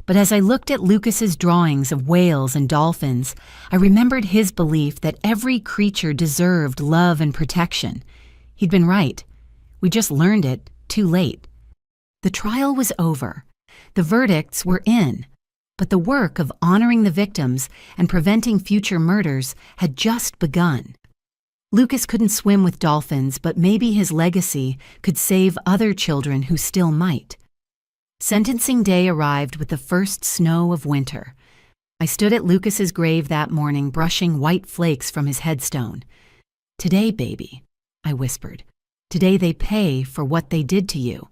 but as I looked at Lucas's drawings of whales and dolphins, I remembered his belief that every creature deserved love and protection. He'd been right. We just learned it too late. The trial was over. The verdicts were in. But the work of honoring the victims and preventing future murders had just begun. Lucas couldn't swim with dolphins, but maybe his legacy could save other children who still might. Sentencing day arrived with the first snow of winter. I stood at Lucas's grave that morning, brushing white flakes from his headstone. "Today, baby," I whispered. "Today they pay for what they did to you."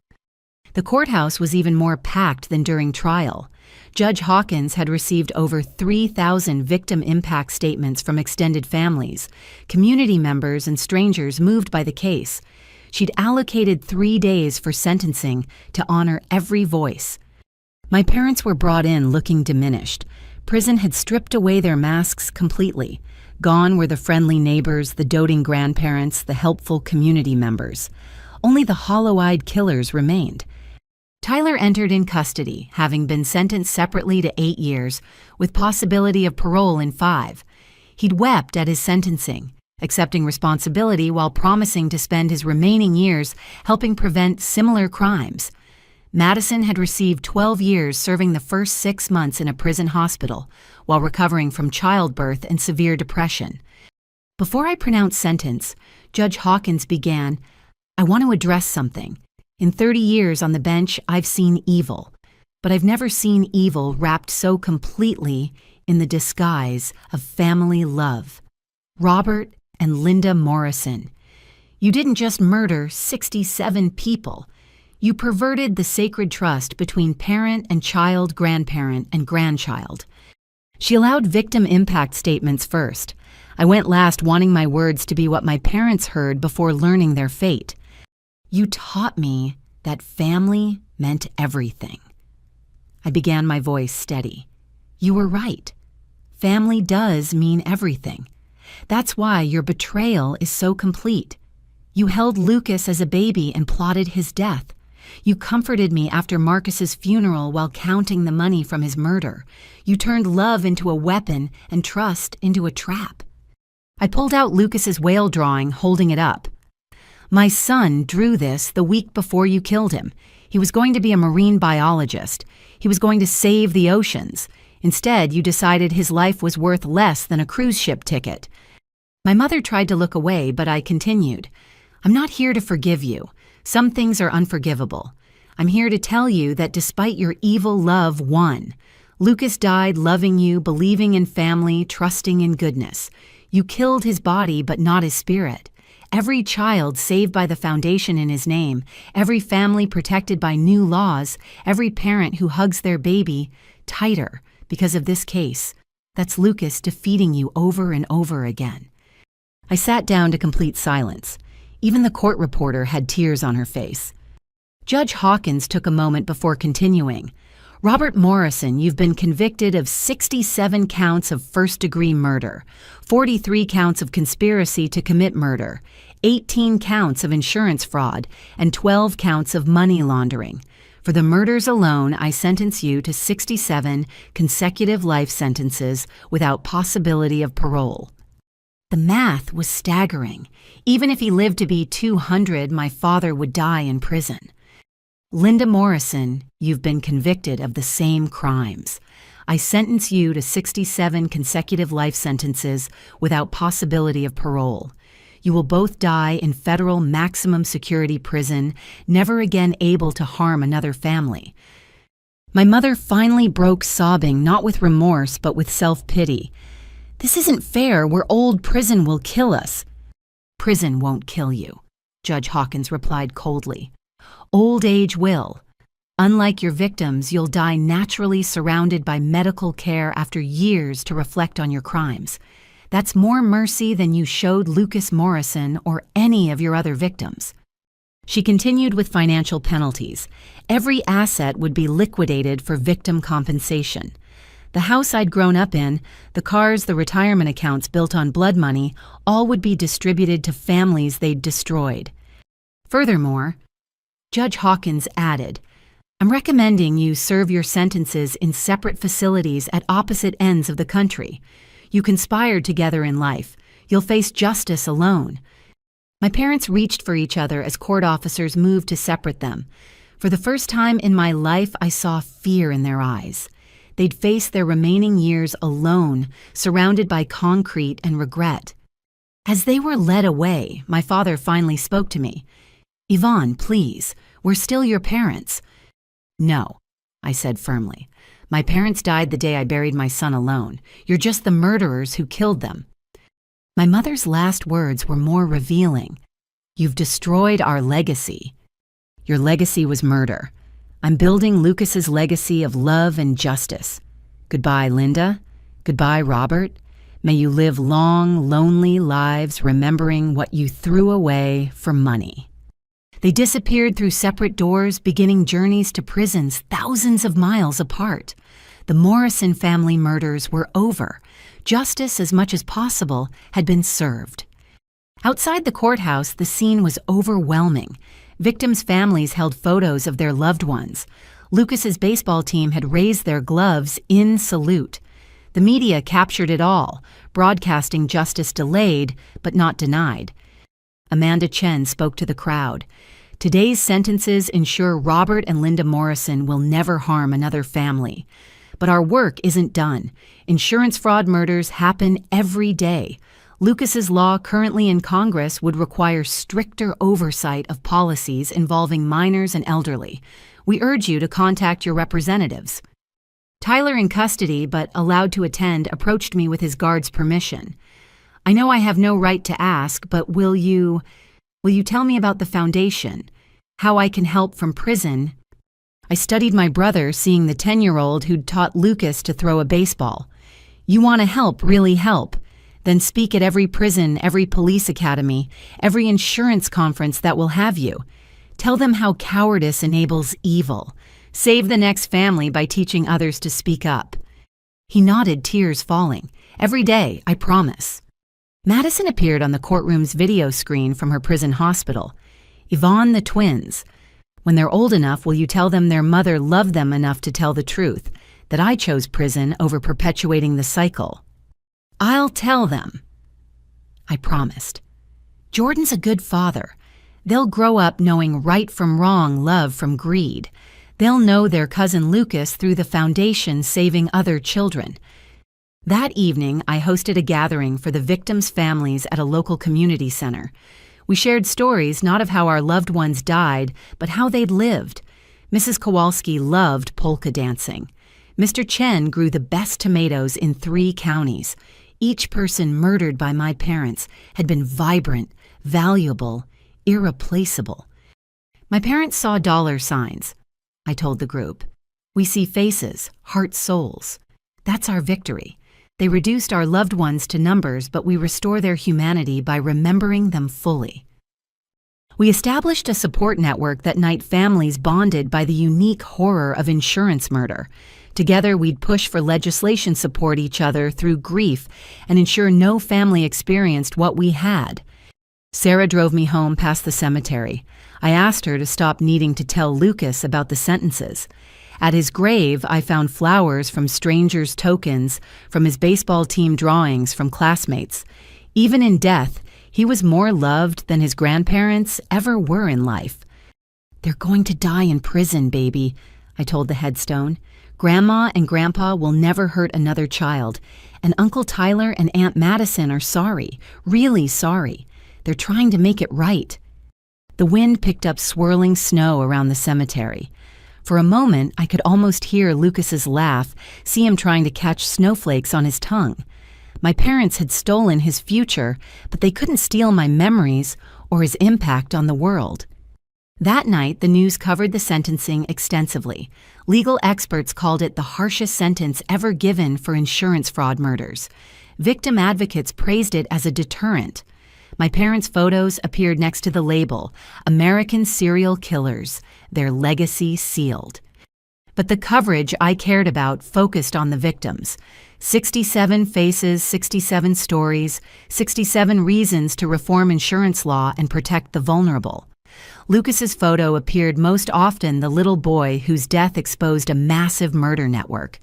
The courthouse was even more packed than during trial. Judge Hawkins had received over 3,000 victim impact statements from extended families, community members, and strangers moved by the case. She'd allocated 3 days for sentencing to honor every voice. My parents were brought in looking diminished. Prison had stripped away their masks completely. Gone were the friendly neighbors, the doting grandparents, the helpful community members. Only the hollow-eyed killers remained. Tyler entered in custody, having been sentenced separately to 8 years, with possibility of parole in 5. He'd wept at his sentencing, accepting responsibility while promising to spend his remaining years helping prevent similar crimes. Madison had received 12 years, serving the first 6 months in a prison hospital while recovering from childbirth and severe depression. Before I pronounced sentence, Judge Hawkins began, "I want to address something. In 30 years on the bench, I've seen evil, but I've never seen evil wrapped so completely in the disguise of family love. Robert and Linda Morrison, you didn't just murder 67 people. You perverted the sacred trust between parent and child, grandparent, and grandchild." She allowed victim impact statements first. I went last, wanting my words to be what my parents heard before learning their fate. "You taught me that family meant everything." I began, my voice steady. "You were right. Family does mean everything. That's why your betrayal is so complete. You held Lucas as a baby and plotted his death. You comforted me after Marcus's funeral while counting the money from his murder. You turned love into a weapon and trust into a trap." I pulled out Lucas's whale drawing, holding it up. "My son drew this the week before you killed him. He was going to be a marine biologist. He was going to save the oceans. Instead, you decided his life was worth less than a cruise ship ticket." My mother tried to look away, but I continued. "I'm not here to forgive you. Some things are unforgivable. I'm here to tell you that despite your evil love won. Lucas died loving you, believing in family, trusting in goodness. You killed his body, but not his spirit. Every child saved by the foundation in his name, every family protected by new laws, every parent who hugs their baby tighter because of this case. That's Lucas defeating you over and over again." I sat down to complete silence. Even the court reporter had tears on her face. Judge Hawkins took a moment before continuing. "Robert Morrison, you've been convicted of 67 counts of first-degree murder, 43 counts of conspiracy to commit murder, 18 counts of insurance fraud, and 12 counts of money laundering. For the murders alone, I sentence you to 67 consecutive life sentences without possibility of parole." The math was staggering. Even if he lived to be 200, my father would die in prison. "Linda Morrison, you've been convicted of the same crimes. I sentence you to 67 consecutive life sentences without possibility of parole. You will both die in federal maximum security prison, never again able to harm another family." My mother finally broke sobbing, not with remorse, but with self-pity. "This isn't fair. We're old. Prison will kill us." "Prison won't kill you," Judge Hawkins replied coldly. "Old age will. Unlike your victims, you'll die naturally, surrounded by medical care after years to reflect on your crimes. That's more mercy than you showed Lucas Morrison or any of your other victims." She continued with financial penalties. Every asset would be liquidated for victim compensation. The house I'd grown up in, the cars, the retirement accounts built on blood money, all would be distributed to families they'd destroyed. Furthermore, Judge Hawkins added, "I'm recommending you serve your sentences in separate facilities at opposite ends of the country. You conspired together in life. You'll face justice alone." My parents reached for each other as court officers moved to separate them. For the first time in my life, I saw fear in their eyes. They'd face their remaining years alone, surrounded by concrete and regret. As they were led away, my father finally spoke to me. "Yvonne, please, we're still your parents." "No," I said firmly. "My parents died the day I buried my son alone. You're just the murderers who killed them." My mother's last words were more revealing. "You've destroyed our legacy." "Your legacy was murder. I'm building Lucas's legacy of love and justice. Goodbye, Linda. Goodbye, Robert. May you live long, lonely lives remembering what you threw away for money." They disappeared through separate doors, beginning journeys to prisons thousands of miles apart. The Morrison family murders were over. Justice, as much as possible, had been served. Outside the courthouse, the scene was overwhelming. Victims' families held photos of their loved ones. Lucas's baseball team had raised their gloves in salute. The media captured it all, broadcasting justice delayed but not denied. Amanda Chen spoke to the crowd. "Today's sentences ensure Robert and Linda Morrison will never harm another family. But our work isn't done. Insurance fraud murders happen every day. Lucas's law currently in Congress would require stricter oversight of policies involving minors and elderly. We urge you to contact your representatives." Tyler, in custody but allowed to attend, approached me with his guard's permission. "I know I have no right to ask, but will you tell me about the foundation? How I can help from prison?" I studied my brother, seeing the 10-year-old who'd taught Lucas to throw a baseball. "You want to help, really help? Then speak at every prison, every police academy, every insurance conference that will have you. Tell them how cowardice enables evil. Save the next family by teaching others to speak up." He nodded, tears falling. "Every day, I promise." Madison appeared on the courtroom's video screen from her prison hospital. "Yvonne, the twins. When they're old enough, will you tell them their mother loved them enough to tell the truth, that I chose prison over perpetuating the cycle?" "I'll tell them," I promised. "Jordan's a good father. They'll grow up knowing right from wrong, love from greed. They'll know their cousin Lucas through the foundation saving other children." That evening, I hosted a gathering for the victims' families at a local community center. We shared stories not of how our loved ones died, but how they'd lived. Mrs. Kowalski loved polka dancing. Mr. Chen grew the best tomatoes in 3 counties. Each person murdered by my parents had been vibrant, valuable, irreplaceable. My parents saw dollar signs, I told the group. "We see faces, heart, souls. That's our victory. They reduced our loved ones to numbers, but we restore their humanity by remembering them fully." We established a support network that night families bonded by the unique horror of insurance murder. Together, we'd push for legislation support each other through grief and ensure no family experienced what we had. Sarah drove me home past the cemetery. I asked her to stop needing to tell Lucas about the sentences. At his grave, I found flowers from strangers' tokens, from his baseball team drawings, from classmates. Even in death, he was more loved than his grandparents ever were in life. "They're going to die in prison, baby," I told the headstone. "Grandma and Grandpa will never hurt another child, and Uncle Tyler and Aunt Madison are sorry, really sorry. They're trying to make it right." The wind picked up swirling snow around the cemetery. For a moment, I could almost hear Lucas's laugh, see him trying to catch snowflakes on his tongue. My parents had stolen his future, but they couldn't steal my memories or his impact on the world. That night, the news covered the sentencing extensively. Legal experts called it the harshest sentence ever given for insurance fraud murders. Victim advocates praised it as a deterrent. My parents' photos appeared next to the label, "American Serial Killers, Their Legacy Sealed." But the coverage I cared about focused on the victims. 67 faces, 67 stories, 67 reasons to reform insurance law and protect the vulnerable. Lucas's photo appeared most often, the little boy whose death exposed a massive murder network.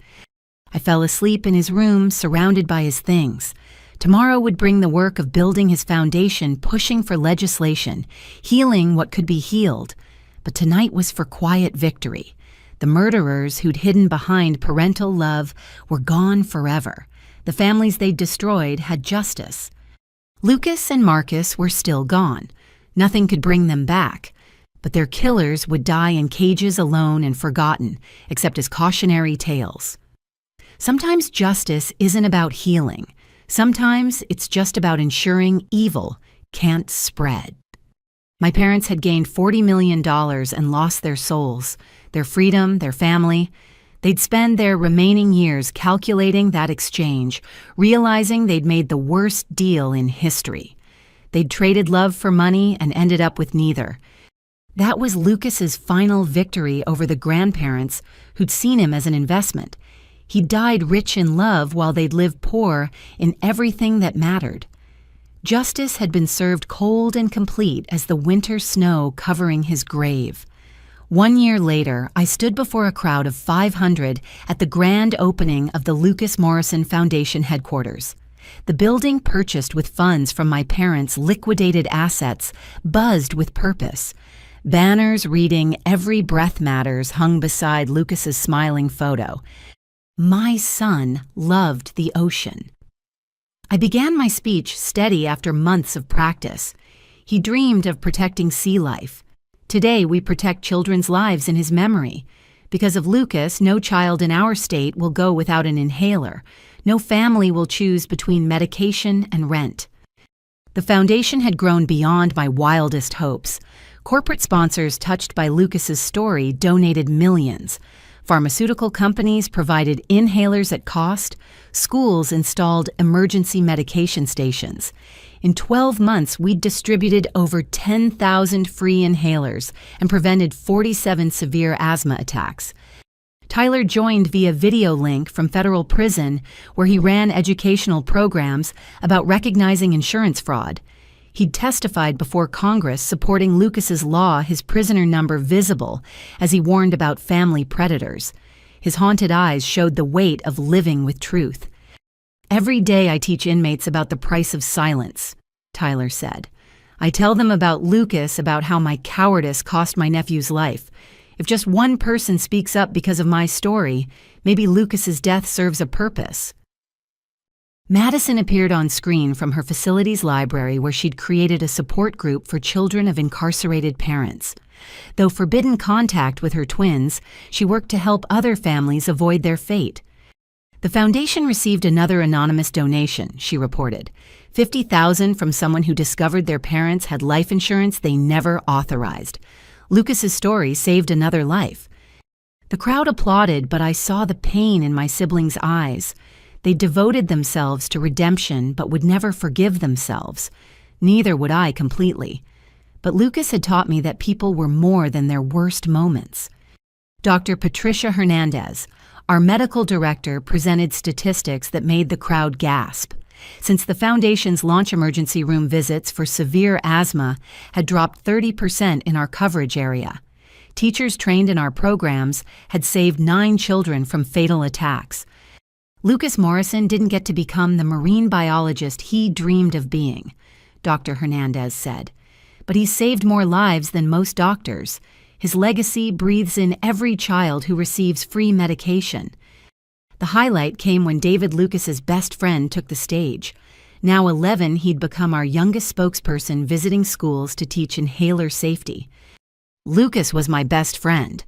I fell asleep in his room, surrounded by his things. Tomorrow would bring the work of building his foundation, pushing for legislation, healing what could be healed. But tonight was for quiet victory. The murderers who'd hidden behind parental love were gone forever. The families they'd destroyed had justice. Lucas and Marcus were still gone. Nothing could bring them back. But their killers would die in cages alone and forgotten, except as cautionary tales. Sometimes justice isn't about healing. Sometimes it's just about ensuring evil can't spread. My parents had gained $40 million and lost their souls, their freedom, their family. They'd spend their remaining years calculating that exchange, realizing they'd made the worst deal in history. They'd traded love for money and ended up with neither. That was Lucas's final victory over the grandparents who'd seen him as an investment. He died rich in love while they'd lived poor in everything that mattered. Justice had been served cold and complete as the winter snow covering his grave. 1 year later, I stood before a crowd of 500 at the grand opening of the Lucas Morrison Foundation headquarters. The building, purchased with funds from my parents' liquidated assets, buzzed with purpose. Banners reading "Every breath matters" hung beside Lucas's smiling photo. My son loved the ocean. I began my speech steady after months of practice. He dreamed of protecting sea life. Today, we protect children's lives in his memory. Because of Lucas, no child in our state will go without an inhaler. No family will choose between medication and rent. The foundation had grown beyond my wildest hopes. Corporate sponsors touched by Lucas's story donated millions. Pharmaceutical companies provided inhalers at cost. Schools installed emergency medication stations. In 12 months, we'd distributed over 10,000 free inhalers and prevented 47 severe asthma attacks. Tyler joined via video link from federal prison, where he ran educational programs about recognizing insurance fraud. He'd testified before Congress supporting Lucas's law, his prisoner number visible, as he warned about family predators. His haunted eyes showed the weight of living with truth. "Every day I teach inmates about the price of silence," Tyler said. "I tell them about Lucas, about how my cowardice cost my nephew's life. If just one person speaks up because of my story, maybe Lucas's death serves a purpose." Madison appeared on screen from her facility's library, where she'd created a support group for children of incarcerated parents. Though forbidden contact with her twins, she worked to help other families avoid their fate. The foundation received another anonymous donation, she reported. $50,000 from someone who discovered their parents had life insurance they never authorized. Lucas's story saved another life. The crowd applauded, but I saw the pain in my siblings' eyes. They devoted themselves to redemption but would never forgive themselves. Neither would I completely. But Lucas had taught me that people were more than their worst moments. Dr. Patricia Hernandez, our medical director, presented statistics that made the crowd gasp. Since the foundation's launch, emergency room visits for severe asthma had dropped 30% in our coverage area. Teachers trained in our programs had saved 9 children from fatal attacks. Lucas Morrison didn't get to become the marine biologist he dreamed of being, Dr. Hernandez said. But he saved more lives than most doctors. His legacy breathes in every child who receives free medication. The highlight came when David Lucas's best friend took the stage. Now 11, he'd become our youngest spokesperson visiting schools to teach inhaler safety. "Lucas was my best friend,"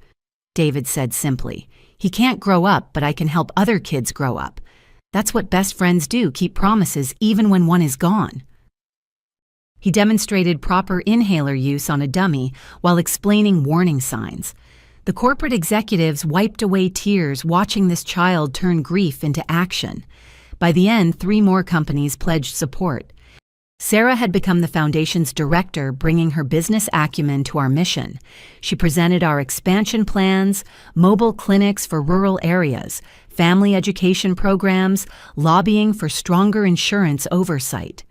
David said simply. "He can't grow up, but I can help other kids grow up. That's what best friends do, keep promises even when one is gone." He demonstrated proper inhaler use on a dummy while explaining warning signs. The corporate executives wiped away tears watching this child turn grief into action. By the end, 3 more companies pledged support. Sarah had become the foundation's director, bringing her business acumen to our mission. She presented our expansion plans, mobile clinics for rural areas, family education programs, lobbying for stronger insurance oversight.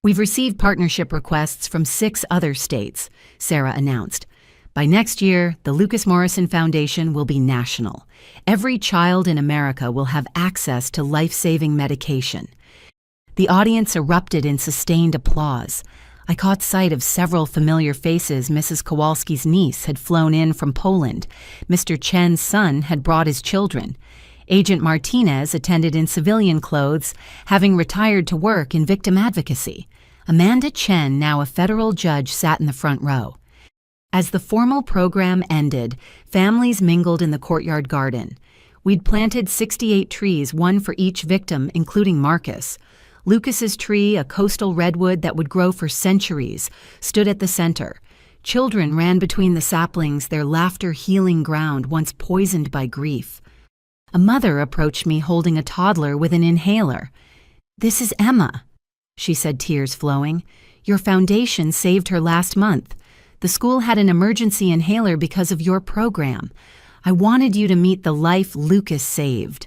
"We've received partnership requests from 6 other states," Sarah announced. "By next year, the Lucas Morrison Foundation will be national. Every child in America will have access to life-saving medication." The audience erupted in sustained applause. I caught sight of several familiar faces. Mrs. Kowalski's niece had flown in from Poland. Mr. Chen's son had brought his children. Agent Martinez attended in civilian clothes, having retired to work in victim advocacy. Amanda Chen, now a federal judge, sat in the front row. As the formal program ended, families mingled in the courtyard garden. We'd planted 68 trees, one for each victim, including Marcus. Lucas's tree, a coastal redwood that would grow for centuries, stood at the center. Children ran between the saplings, their laughter healing ground once poisoned by grief. A mother approached me holding a toddler with an inhaler. "This is Emma," she said, tears flowing. "Your foundation saved her last month. The school had an emergency inhaler because of your program. I wanted you to meet the life Lucas saved."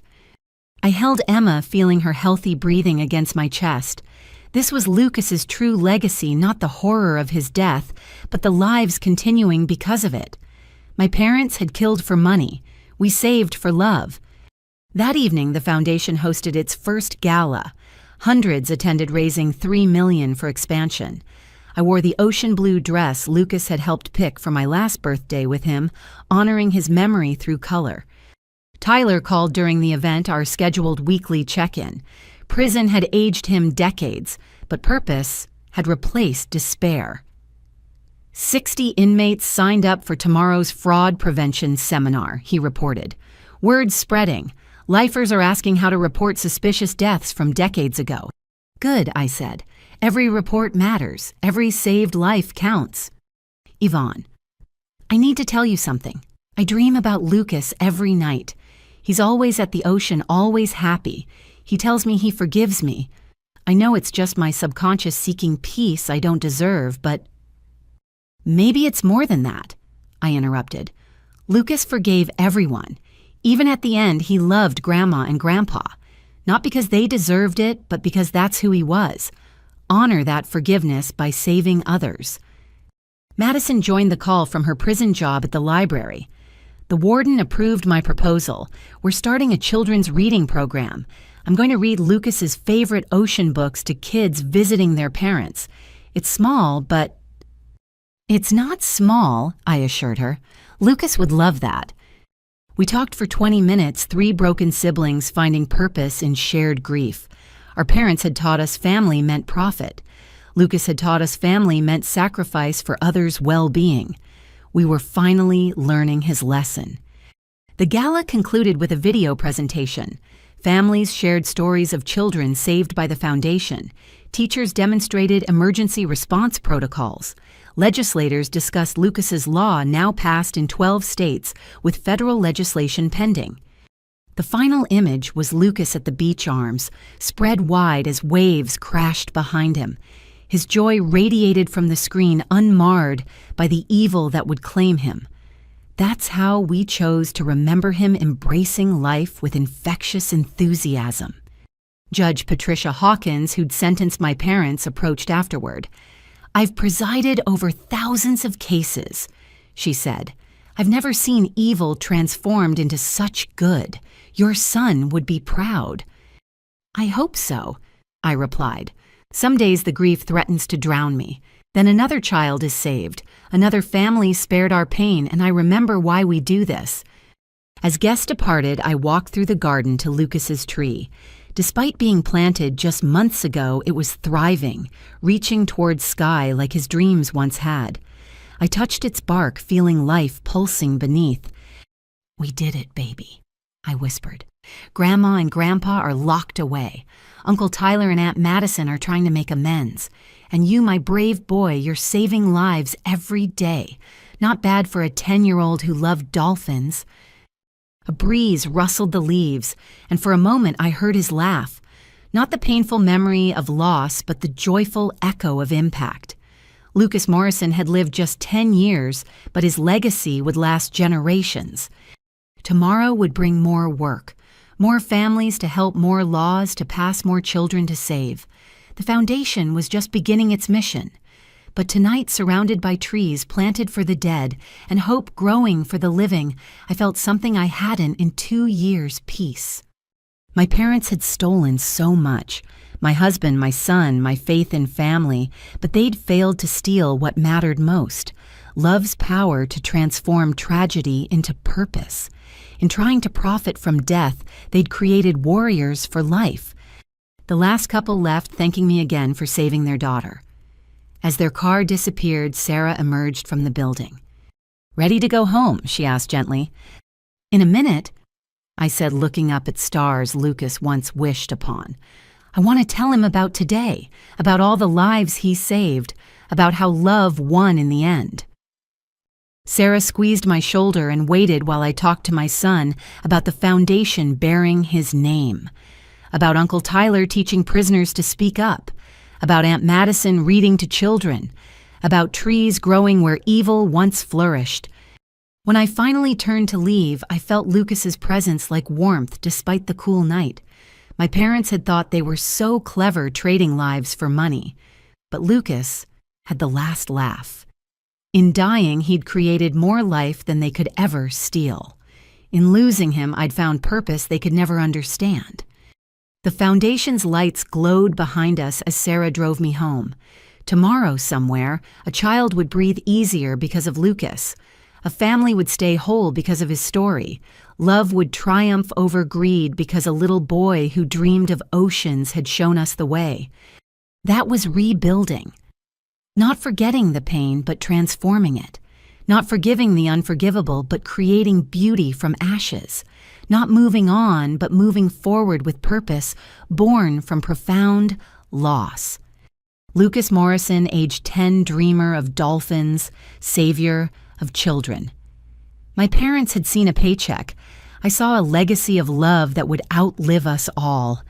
I held Emma, feeling her healthy breathing against my chest. This was Lucas's true legacy, not the horror of his death, but the lives continuing because of it. My parents had killed for money. We saved for love. That evening, the foundation hosted its first gala. Hundreds attended, raising $3 million for expansion. I wore the ocean blue dress Lucas had helped pick for my last birthday with him, honoring his memory through color. Tyler called during the event, our scheduled weekly check-in. Prison had aged him decades, but purpose had replaced despair. 60 inmates signed up for tomorrow's fraud prevention seminar, he reported. Word spreading. Lifers are asking how to report suspicious deaths from decades ago. Good, I said. Every report matters. Every saved life counts. Yvonne. I need to tell you something. I dream about Lucas every night. He's always at the ocean, always happy. He tells me he forgives me. I know it's just my subconscious seeking peace I don't deserve, but maybe it's more than that, I interrupted. Lucas forgave everyone. Even at the end, he loved Grandma and Grandpa. Not because they deserved it, but because that's who he was. Honor that forgiveness by saving others. Madison joined the call from her prison job at the library. The warden approved my proposal. We're starting a children's reading program. I'm going to read Lucas's favorite ocean books to kids visiting their parents. It's small, but... It's not small, I assured her. Lucas would love that. We talked for 20 minutes, 3 broken siblings finding purpose in shared grief. Our parents had taught us family meant profit. Lucas had taught us family meant sacrifice for others' well-being. We were finally learning his lesson. The gala concluded with a video presentation. Families shared stories of children saved by the foundation. Teachers demonstrated emergency response protocols. Legislators discussed Lucas's law, now passed in 12 states, with federal legislation pending. The final image was Lucas at the beach arms, spread wide as waves crashed behind him. His joy radiated from the screen, unmarred by the evil that would claim him. That's how we chose to remember him, embracing life with infectious enthusiasm. Judge Patricia Hawkins, who'd sentenced my parents, approached afterward. I've presided over thousands of cases, she said. I've never seen evil transformed into such good. Your son would be proud. I hope so, I replied. Some days the grief threatens to drown me. Then another child is saved. Another family spared our pain, and I remember why we do this. As guests departed, I walked through the garden to Lucas's tree. Despite being planted just months ago, it was thriving, reaching towards sky like his dreams once had. I touched its bark, feeling life pulsing beneath. We did it, baby, I whispered. Grandma and Grandpa are locked away. Uncle Tyler and Aunt Madison are trying to make amends. And you, my brave boy, you're saving lives every day. Not bad for a 10-year-old who loved dolphins. A breeze rustled the leaves, and for a moment I heard his laugh. Not the painful memory of loss, but the joyful echo of impact. Lucas Morrison had lived just 10 years, but his legacy would last generations. Tomorrow would bring more work, more families to help, more laws to pass, more children to save. The foundation was just beginning its mission. But tonight, surrounded by trees planted for the dead and hope growing for the living, I felt something I hadn't in 2 years: peace. My parents had stolen so much. My husband, my son, my faith in family, but they'd failed to steal what mattered most: love's power to transform tragedy into purpose. In trying to profit from death, they'd created warriors for life. The last couple left, thanking me again for saving their daughter. As their car disappeared, Sarah emerged from the building. "Ready to go home?" she asked gently. "In a minute," I said, looking up at stars Lucas once wished upon. "I want to tell him about today, about all the lives he saved, about how love won in the end." Sarah squeezed my shoulder and waited while I talked to my son about the foundation bearing his name, about Uncle Tyler teaching prisoners to speak up, about Aunt Madison reading to children, about trees growing where evil once flourished. When I finally turned to leave, I felt Lucas's presence like warmth despite the cool night. My parents had thought they were so clever trading lives for money, but Lucas had the last laugh. In dying, he'd created more life than they could ever steal. In losing him, I'd found purpose they could never understand. The foundation's lights glowed behind us as Sarah drove me home. Tomorrow, somewhere, a child would breathe easier because of Lucas. A family would stay whole because of his story. Love would triumph over greed because a little boy who dreamed of oceans had shown us the way. That was rebuilding. Not forgetting the pain, but transforming it. Not forgiving the unforgivable, but creating beauty from ashes. Not moving on, but moving forward with purpose, born from profound loss. Lucas Morrison, age 10, dreamer of dolphins, savior of children. My parents had seen a paycheck. I saw a legacy of love that would outlive us all.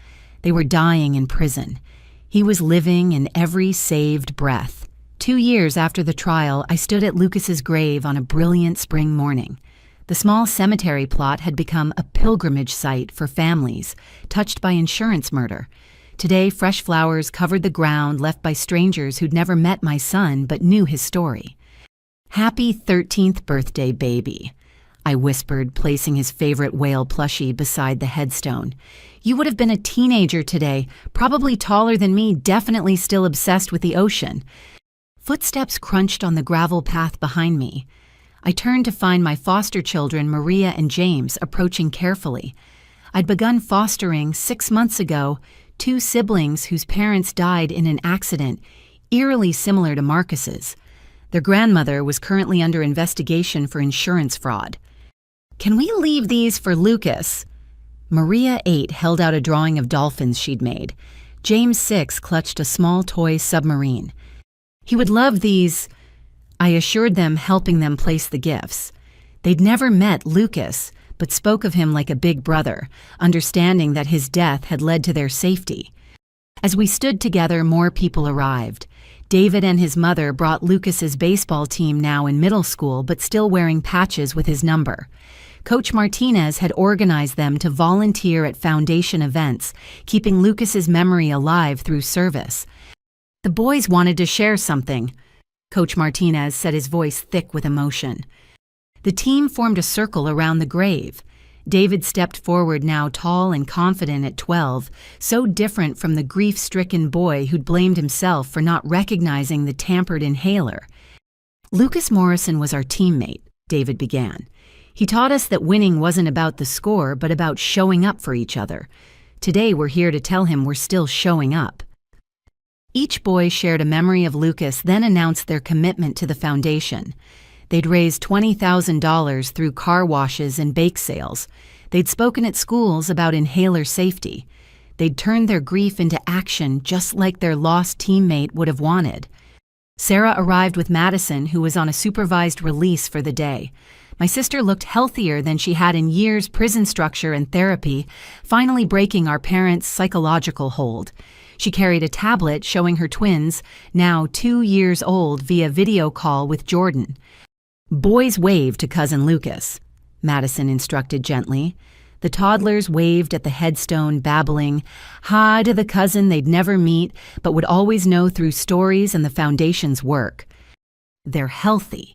They were dying in prison. He was living in every saved breath. 2 years after the trial, I stood at Lucas's grave on a brilliant spring morning. The small cemetery plot had become a pilgrimage site for families touched by insurance murder. Today, fresh flowers covered the ground left by strangers who'd never met my son but knew his story. "Happy 13th birthday, baby," I whispered, placing his favorite whale plushie beside the headstone. "You would have been a teenager today, probably taller than me, definitely still obsessed with the ocean." Footsteps crunched on the gravel path behind me. I turned to find my foster children, Maria and James, approaching carefully. I'd begun fostering 6 months ago 2 siblings whose parents died in an accident, eerily similar to Marcus's. Their grandmother was currently under investigation for insurance fraud. "Can we leave these for Lucas?" Maria, 8, held out a drawing of dolphins she'd made. James, 6, clutched a small toy submarine. "He would love these," I assured them, helping them place the gifts. They'd never met Lucas, but spoke of him like a big brother, understanding that his death had led to their safety. As we stood together, more people arrived. David and his mother brought Lucas's baseball team, now in middle school, but still wearing patches with his number. Coach Martinez had organized them to volunteer at foundation events, keeping Lucas's memory alive through service. "The boys wanted to share something," Coach Martinez said, his voice thick with emotion. The team formed a circle around the grave. David stepped forward, now tall and confident at 12, so different from the grief-stricken boy who'd blamed himself for not recognizing the tampered inhaler. "Lucas Morrison was our teammate," David began. "He taught us that winning wasn't about the score, but about showing up for each other. Today we're here to tell him we're still showing up." Each boy shared a memory of Lucas, then announced their commitment to the foundation. They'd raised $20,000 through car washes and bake sales. They'd spoken at schools about inhaler safety. They'd turned their grief into action just like their lost teammate would have wanted. Sarah arrived with Madison, who was on a supervised release for the day. My sister looked healthier than she had in years, prison structure and therapy, finally breaking our parents' psychological hold. She carried a tablet showing her twins, now 2 years old, via video call with Jordan. "Boys wave to cousin Lucas," Madison instructed gently. The toddlers waved at the headstone, babbling, hi to the cousin they'd never meet, but would always know through stories and the foundation's work. "They're healthy."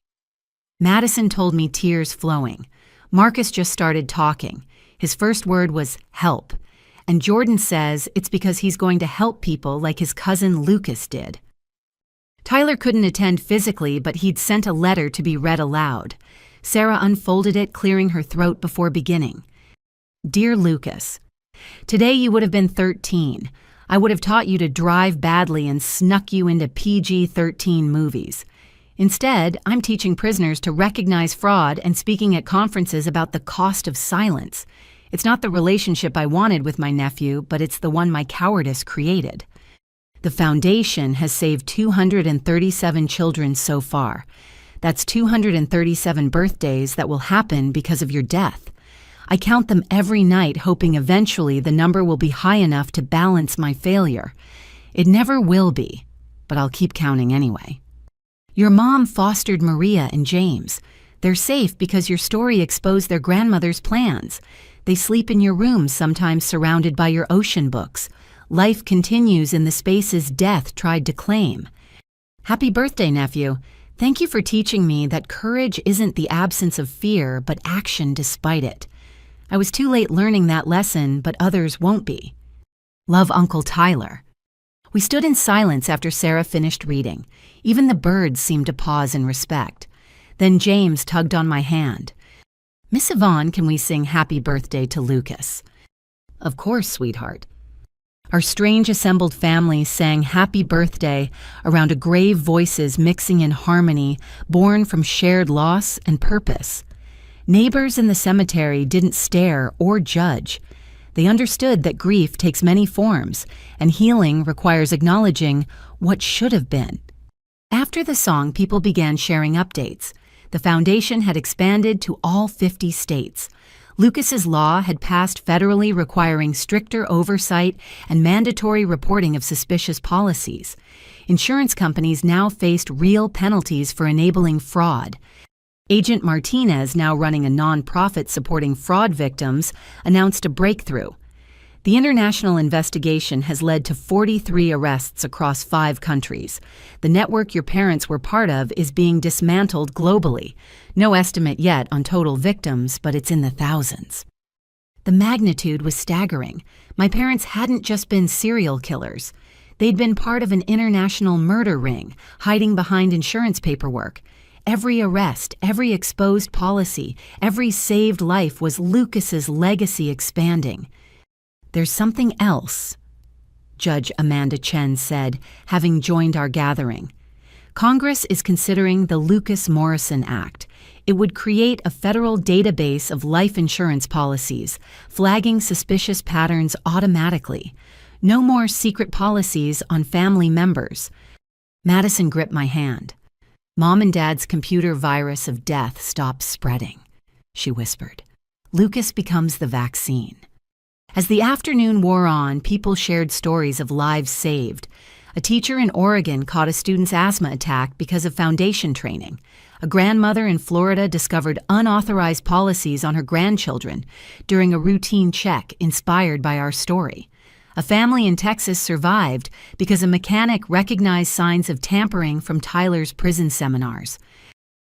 Madison told me, tears flowing. Marcus just started talking. His first word was help. And Jordan says it's because he's going to help people like his cousin Lucas did. Tyler couldn't attend physically, but he'd sent a letter to be read aloud. Sarah unfolded it, clearing her throat before beginning. "Dear Lucas, today you would have been 13. I would have taught you to drive badly and snuck you into PG-13 movies. Instead, I'm teaching prisoners to recognize fraud and speaking at conferences about the cost of silence. It's not the relationship I wanted with my nephew, but it's the one my cowardice created. The foundation has saved 237 children so far. That's 237 birthdays that will happen because of your death. I count them every night, hoping eventually the number will be high enough to balance my failure. It never will be, but I'll keep counting anyway. Your mom fostered Maria and James. They're safe because your story exposed their grandmother's plans. They sleep in your room, sometimes surrounded by your ocean books. Life continues in the spaces death tried to claim. Happy birthday, nephew. Thank you for teaching me that courage isn't the absence of fear, but action despite it. I was too late learning that lesson, but others won't be. Love, Uncle Tyler. We stood in silence after Sarah finished reading. Even the birds seemed to pause in respect. Then James tugged on my hand. Miss Yvonne, can we sing Happy Birthday to Lucas? Of course, sweetheart. Our strange assembled family sang Happy Birthday around a grave voices mixing in harmony, born from shared loss and purpose. Neighbors in the cemetery didn't stare or judge. They understood that grief takes many forms, and healing requires acknowledging what should have been. After the song, people began sharing updates. The foundation had expanded to all 50 states. Lucas's law had passed federally, requiring stricter oversight and mandatory reporting of suspicious policies. Insurance companies now faced real penalties for enabling fraud. Agent Martinez, now running a nonprofit supporting fraud victims, announced a breakthrough. The international investigation has led to 43 arrests across 5 countries. The network your parents were part of is being dismantled globally. No estimate yet on total victims, but it's in the thousands. The magnitude was staggering. My parents hadn't just been serial killers. They'd been part of an international murder ring, hiding behind insurance paperwork. Every arrest, every exposed policy, every saved life was Lucas's legacy expanding. There's something else, Judge Amanda Chen said, having joined our gathering. Congress is considering the Lucas Morrison Act. It would create a federal database of life insurance policies, flagging suspicious patterns automatically. No more secret policies on family members. Madison gripped my hand. Mom and Dad's computer virus of death stops spreading, she whispered. Lucas becomes the vaccine. As the afternoon wore on, people shared stories of lives saved. A teacher in Oregon caught a student's asthma attack because of foundation training. A grandmother in Florida discovered unauthorized policies on her grandchildren during a routine check inspired by our story. A family in Texas survived because a mechanic recognized signs of tampering from Tyler's prison seminars.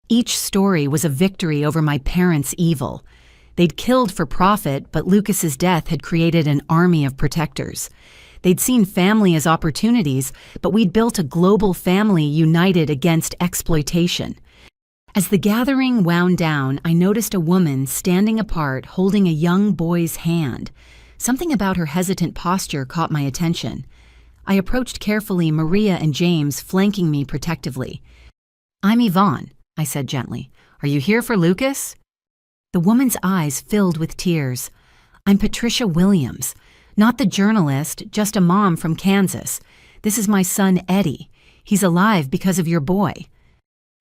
Each story was a victory over my parents' evil. They'd killed for profit, but Lucas's death had created an army of protectors. They'd seen family as opportunities, but we'd built a global family united against exploitation. As the gathering wound down, I noticed a woman standing apart holding a young boy's hand. Something about her hesitant posture caught my attention. I approached carefully, Maria and James flanking me protectively. I'm Yvonne, I said gently. Are you here for Lucas? The woman's eyes filled with tears. I'm Patricia Williams, not the journalist, just a mom from Kansas. This is my son, Eddie. He's alive because of your boy.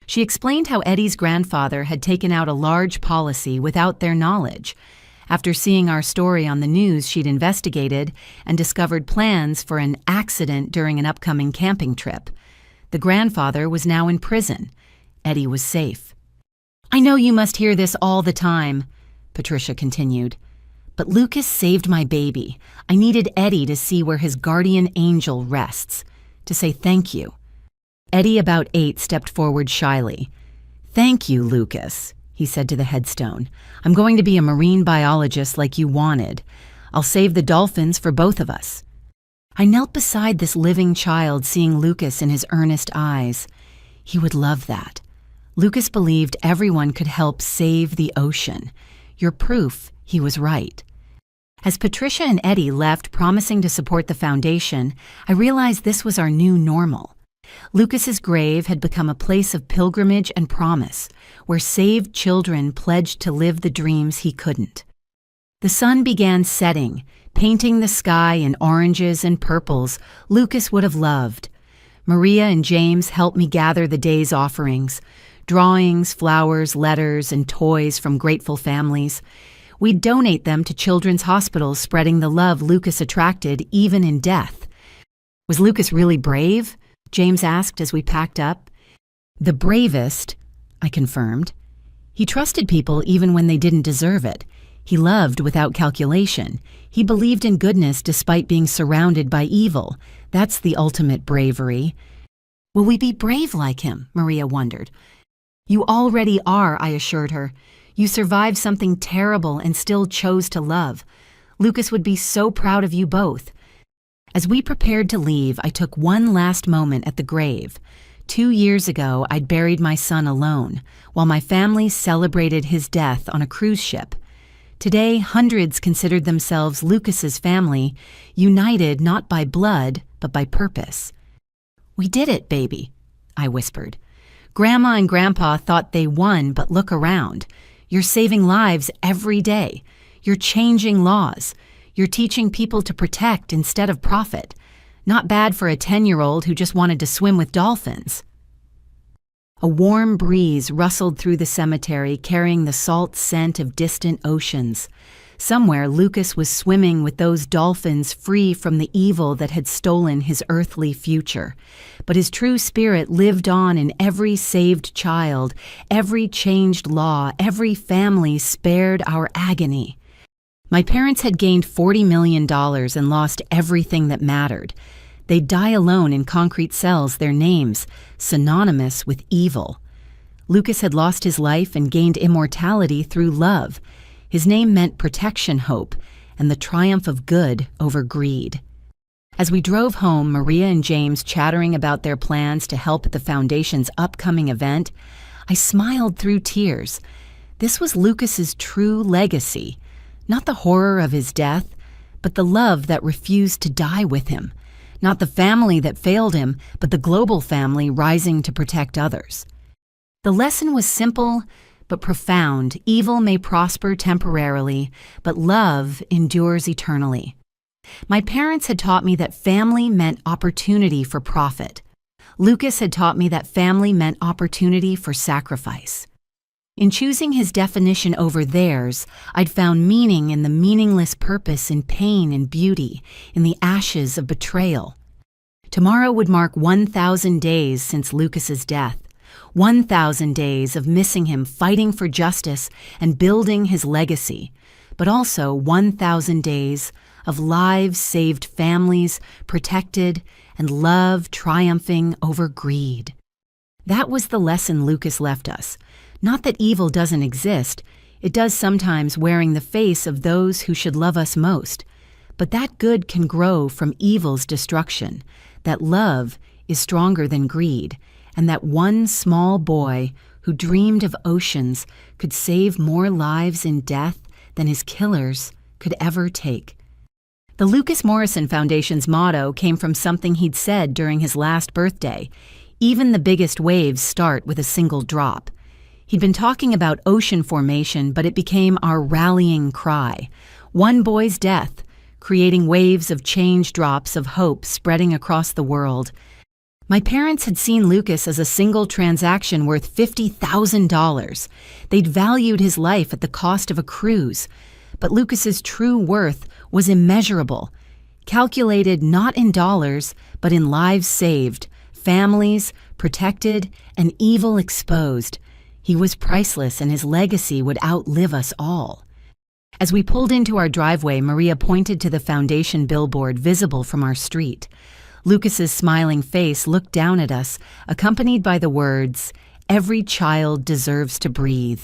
She explained how Eddie's grandfather had taken out a large policy without their knowledge. After seeing our story on the news, she'd investigated and discovered plans for an accident during an upcoming camping trip. The grandfather was now in prison. Eddie was safe. I know you must hear this all the time, Patricia continued. But Lucas saved my baby. I needed Eddie to see where his guardian angel rests, to say thank you. Eddie, about 8, stepped forward shyly. Thank you, Lucas, he said to the headstone. I'm going to be a marine biologist like you wanted. I'll save the dolphins for both of us. I knelt beside this living child, seeing Lucas in his earnest eyes. He would love that. Lucas believed everyone could help save the ocean. You're proof he was right. As Patricia and Eddie left promising to support the foundation, I realized this was our new normal. Lucas's grave had become a place of pilgrimage and promise, where saved children pledged to live the dreams he couldn't. The sun began setting, painting the sky in oranges and purples Lucas would have loved. Maria and James helped me gather the day's offerings, drawings, flowers, letters, and toys from grateful families. We'd donate them to children's hospitals, spreading the love Lucas attracted even in death. Was Lucas really brave? James asked as we packed up. The bravest, I confirmed. He trusted people even when they didn't deserve it. He loved without calculation. He believed in goodness despite being surrounded by evil. That's the ultimate bravery. Will we be brave like him? Maria wondered. You already are, I assured her. You survived something terrible and still chose to love. Lucas would be so proud of you both. As we prepared to leave, I took one last moment at the grave. 2 years ago, I'd buried my son alone, while my family celebrated his death on a cruise ship. Today, hundreds considered themselves Lucas's family, united not by blood, but by purpose. We did it, baby, I whispered. Grandma and Grandpa thought they won, but look around. You're saving lives every day. You're changing laws. You're teaching people to protect instead of profit. Not bad for a 10-year-old who just wanted to swim with dolphins. A warm breeze rustled through the cemetery, carrying the salt scent of distant oceans. Somewhere, Lucas was swimming with those dolphins, free from the evil that had stolen his earthly future. But his true spirit lived on in every saved child, every changed law, every family spared our agony. My parents had gained $40 million and lost everything that mattered. They'd die alone in concrete cells, their names synonymous with evil. Lucas had lost his life and gained immortality through love. His name meant protection, hope, and the triumph of good over greed. As we drove home, Maria and James chattering about their plans to help at the foundation's upcoming event, I smiled through tears. This was Lucas's true legacy, not the horror of his death, but the love that refused to die with him, not the family that failed him, but the global family rising to protect others. The lesson was simple but profound. Evil may prosper temporarily, but love endures eternally. My parents had taught me that family meant opportunity for profit. Lucas had taught me that family meant opportunity for sacrifice. In choosing his definition over theirs, I'd found meaning in the meaningless purpose, in pain and beauty, in the ashes of betrayal. Tomorrow would mark 1,000 days since Lucas's death. 1,000 days of missing him, fighting for justice and building his legacy, but also 1,000 days of lives saved, families protected, and love triumphing over greed. That was the lesson Lucas left us. Not that evil doesn't exist, it does sometimes, wearing the face of those who should love us most, but that good can grow from evil's destruction, that love is stronger than greed, and that one small boy who dreamed of oceans could save more lives in death than his killers could ever take. The Lucas Morrison Foundation's motto came from something he'd said during his last birthday. Even the biggest waves start with a single drop. He'd been talking about ocean formation, but it became our rallying cry. One boy's death, creating waves of change, drops of hope spreading across the world. My parents had seen Lucas as a single transaction worth $50,000. They'd valued his life at the cost of a cruise. But Lucas's true worth was immeasurable, calculated not in dollars, but in lives saved, families protected, and evil exposed. He was priceless, and his legacy would outlive us all. As we pulled into our driveway, Maria pointed to the foundation billboard visible from our street. Lucas's smiling face looked down at us, accompanied by the words, "Every child deserves to breathe."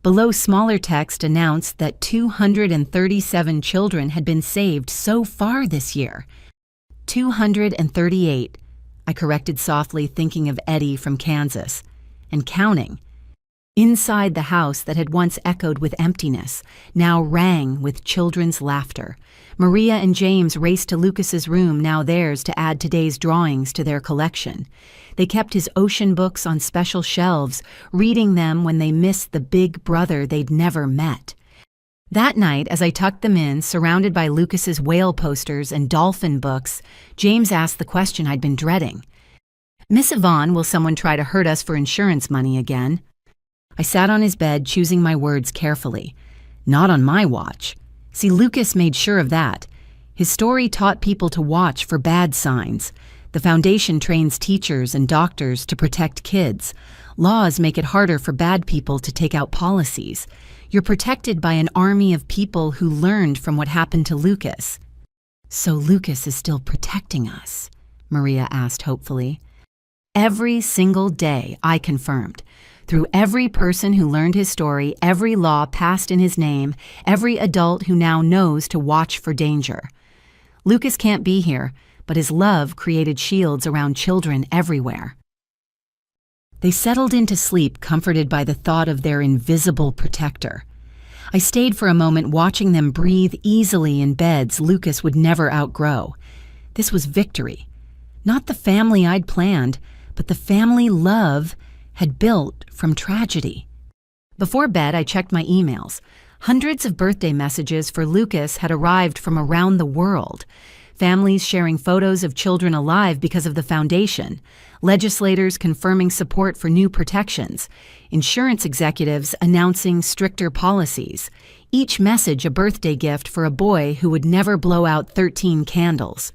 Below, smaller text announced that 237 children had been saved so far this year. 238, I corrected softly, thinking of Eddie from Kansas. And counting. Inside the house that had once echoed with emptiness, now rang with children's laughter. Maria and James raced to Lucas's room, now theirs, to add today's drawings to their collection. They kept his ocean books on special shelves, reading them when they missed the big brother they'd never met. That night, as I tucked them in, surrounded by Lucas's whale posters and dolphin books, James asked the question I'd been dreading. "Miss Yvonne, will someone try to hurt us for insurance money again?" I sat on his bed, choosing my words carefully. Not on my watch. See, Lucas made sure of that. His story taught people to watch for bad signs. The foundation trains teachers and doctors to protect kids. Laws make it harder for bad people to take out policies. You're protected by an army of people who learned from what happened to Lucas. "So Lucas is still protecting us?" Maria asked hopefully. "Every single day," I confirmed. "Through every person who learned his story, every law passed in his name, every adult who now knows to watch for danger. Lucas can't be here, but his love created shields around children everywhere." They settled into sleep, comforted by the thought of their invisible protector. I stayed for a moment, watching them breathe easily in beds Lucas would never outgrow. This was victory. Not the family I'd planned, but the family love had built from tragedy. Before bed, I checked my emails. Hundreds of birthday messages for Lucas had arrived from around the world. Families sharing photos of children alive because of the foundation. Legislators confirming support for new protections. Insurance executives announcing stricter policies. Each message a birthday gift for a boy who would never blow out 13 candles.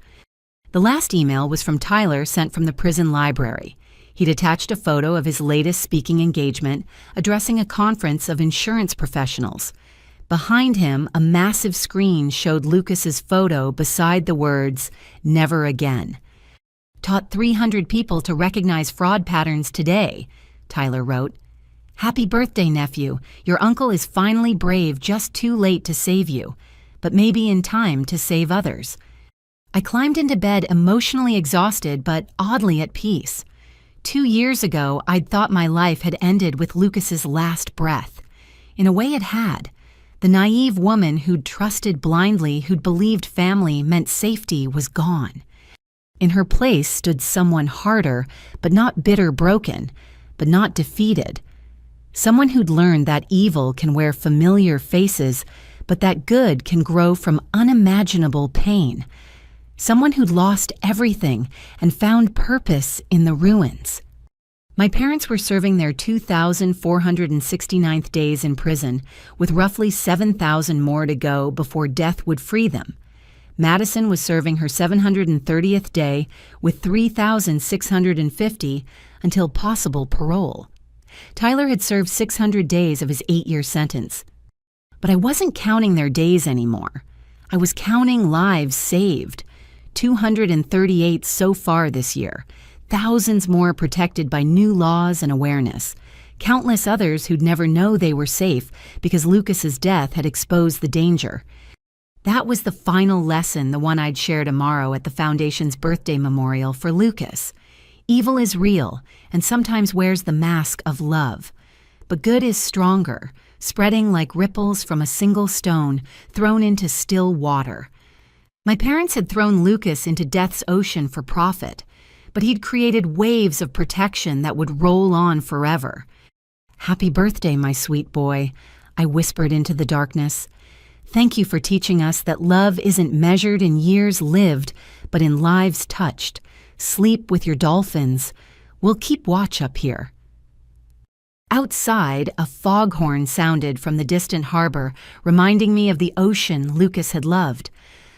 The last email was from Tyler, sent from the prison library. He'd attached a photo of his latest speaking engagement, addressing a conference of insurance professionals. Behind him, a massive screen showed Lucas's photo beside the words, "Never again." "Taught 300 people to recognize fraud patterns today," Tyler wrote. "Happy birthday, nephew. Your uncle is finally brave, just too late to save you, but maybe in time to save others." I climbed into bed emotionally exhausted, but oddly at peace. 2 years ago, I'd thought my life had ended with Lucas's last breath. In a way, it had. The naive woman who'd trusted blindly, who'd believed family meant safety, was gone. In her place stood someone harder, but not bitter broken, but not defeated. Someone who'd learned that evil can wear familiar faces, but that good can grow from unimaginable pain. Someone who'd lost everything and found purpose in the ruins. My parents were serving their 2,469th days in prison, with roughly 7,000 more to go before death would free them. Madison was serving her 730th day, with 3,650 until possible parole. Tyler had served 600 days of his 8-year sentence. But I wasn't counting their days anymore. I was counting lives saved. 238 so far this year, thousands more protected by new laws and awareness, countless others who'd never know they were safe because Lucas's death had exposed the danger. That was the final lesson, the one I'd share tomorrow at the Foundation's birthday memorial for Lucas. Evil is real and sometimes wears the mask of love. But good is stronger, spreading like ripples from a single stone thrown into still water. My parents had thrown Lucas into death's ocean for profit, but he'd created waves of protection that would roll on forever. "Happy birthday, my sweet boy," I whispered into the darkness. "Thank you for teaching us that love isn't measured in years lived, but in lives touched. Sleep with your dolphins. We'll keep watch up here." Outside, a foghorn sounded from the distant harbor, reminding me of the ocean Lucas had loved.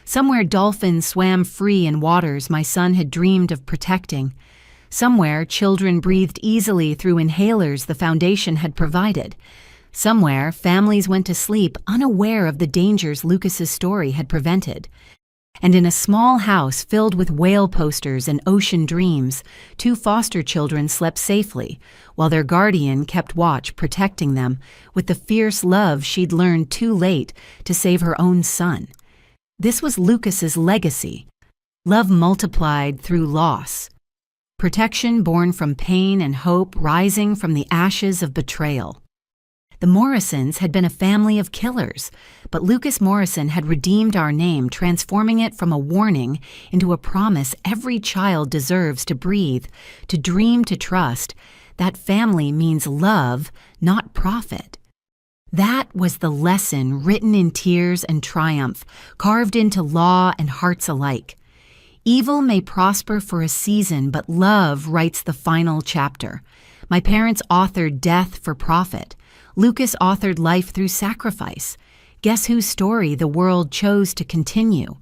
Somewhere dolphins swam free in waters my son had dreamed of protecting. Somewhere children breathed easily through inhalers the Foundation had provided. Somewhere families went to sleep unaware of the dangers Lucas's story had prevented. And in a small house filled with whale posters and ocean dreams, 2 foster children slept safely, while their guardian kept watch, protecting them with the fierce love she'd learned too late to save her own son. This was Lucas's legacy. Love multiplied through loss. Protection born from pain and hope rising from the ashes of betrayal. The Morrisons had been a family of killers, but Lucas Morrison had redeemed our name, transforming it from a warning into a promise every child deserves to breathe, to dream, to trust. That family means love, not profit. That was the lesson written in tears and triumph, carved into law and hearts alike. Evil may prosper for a season, but love writes the final chapter. My parents authored death for profit. Lucas authored life through sacrifice. Guess whose story the world chose to continue?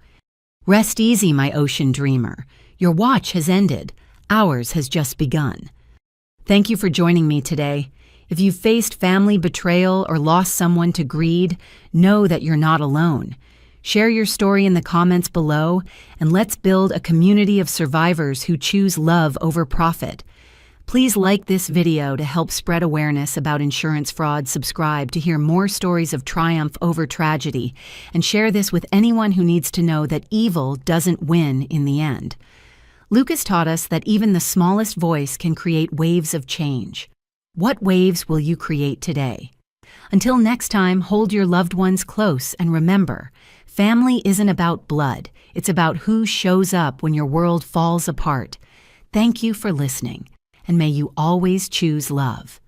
Rest easy, my ocean dreamer. Your watch has ended. Ours has just begun. Thank you for joining me today. If you've faced family betrayal or lost someone to greed, know that you're not alone. Share your story in the comments below, and let's build a community of survivors who choose love over profit. Please like this video to help spread awareness about insurance fraud, subscribe to hear more stories of triumph over tragedy, and share this with anyone who needs to know that evil doesn't win in the end. Lucas taught us that even the smallest voice can create waves of change. What waves will you create today? Until next time, hold your loved ones close and remember, family isn't about blood. It's about who shows up when your world falls apart. Thank you for listening, and may you always choose love.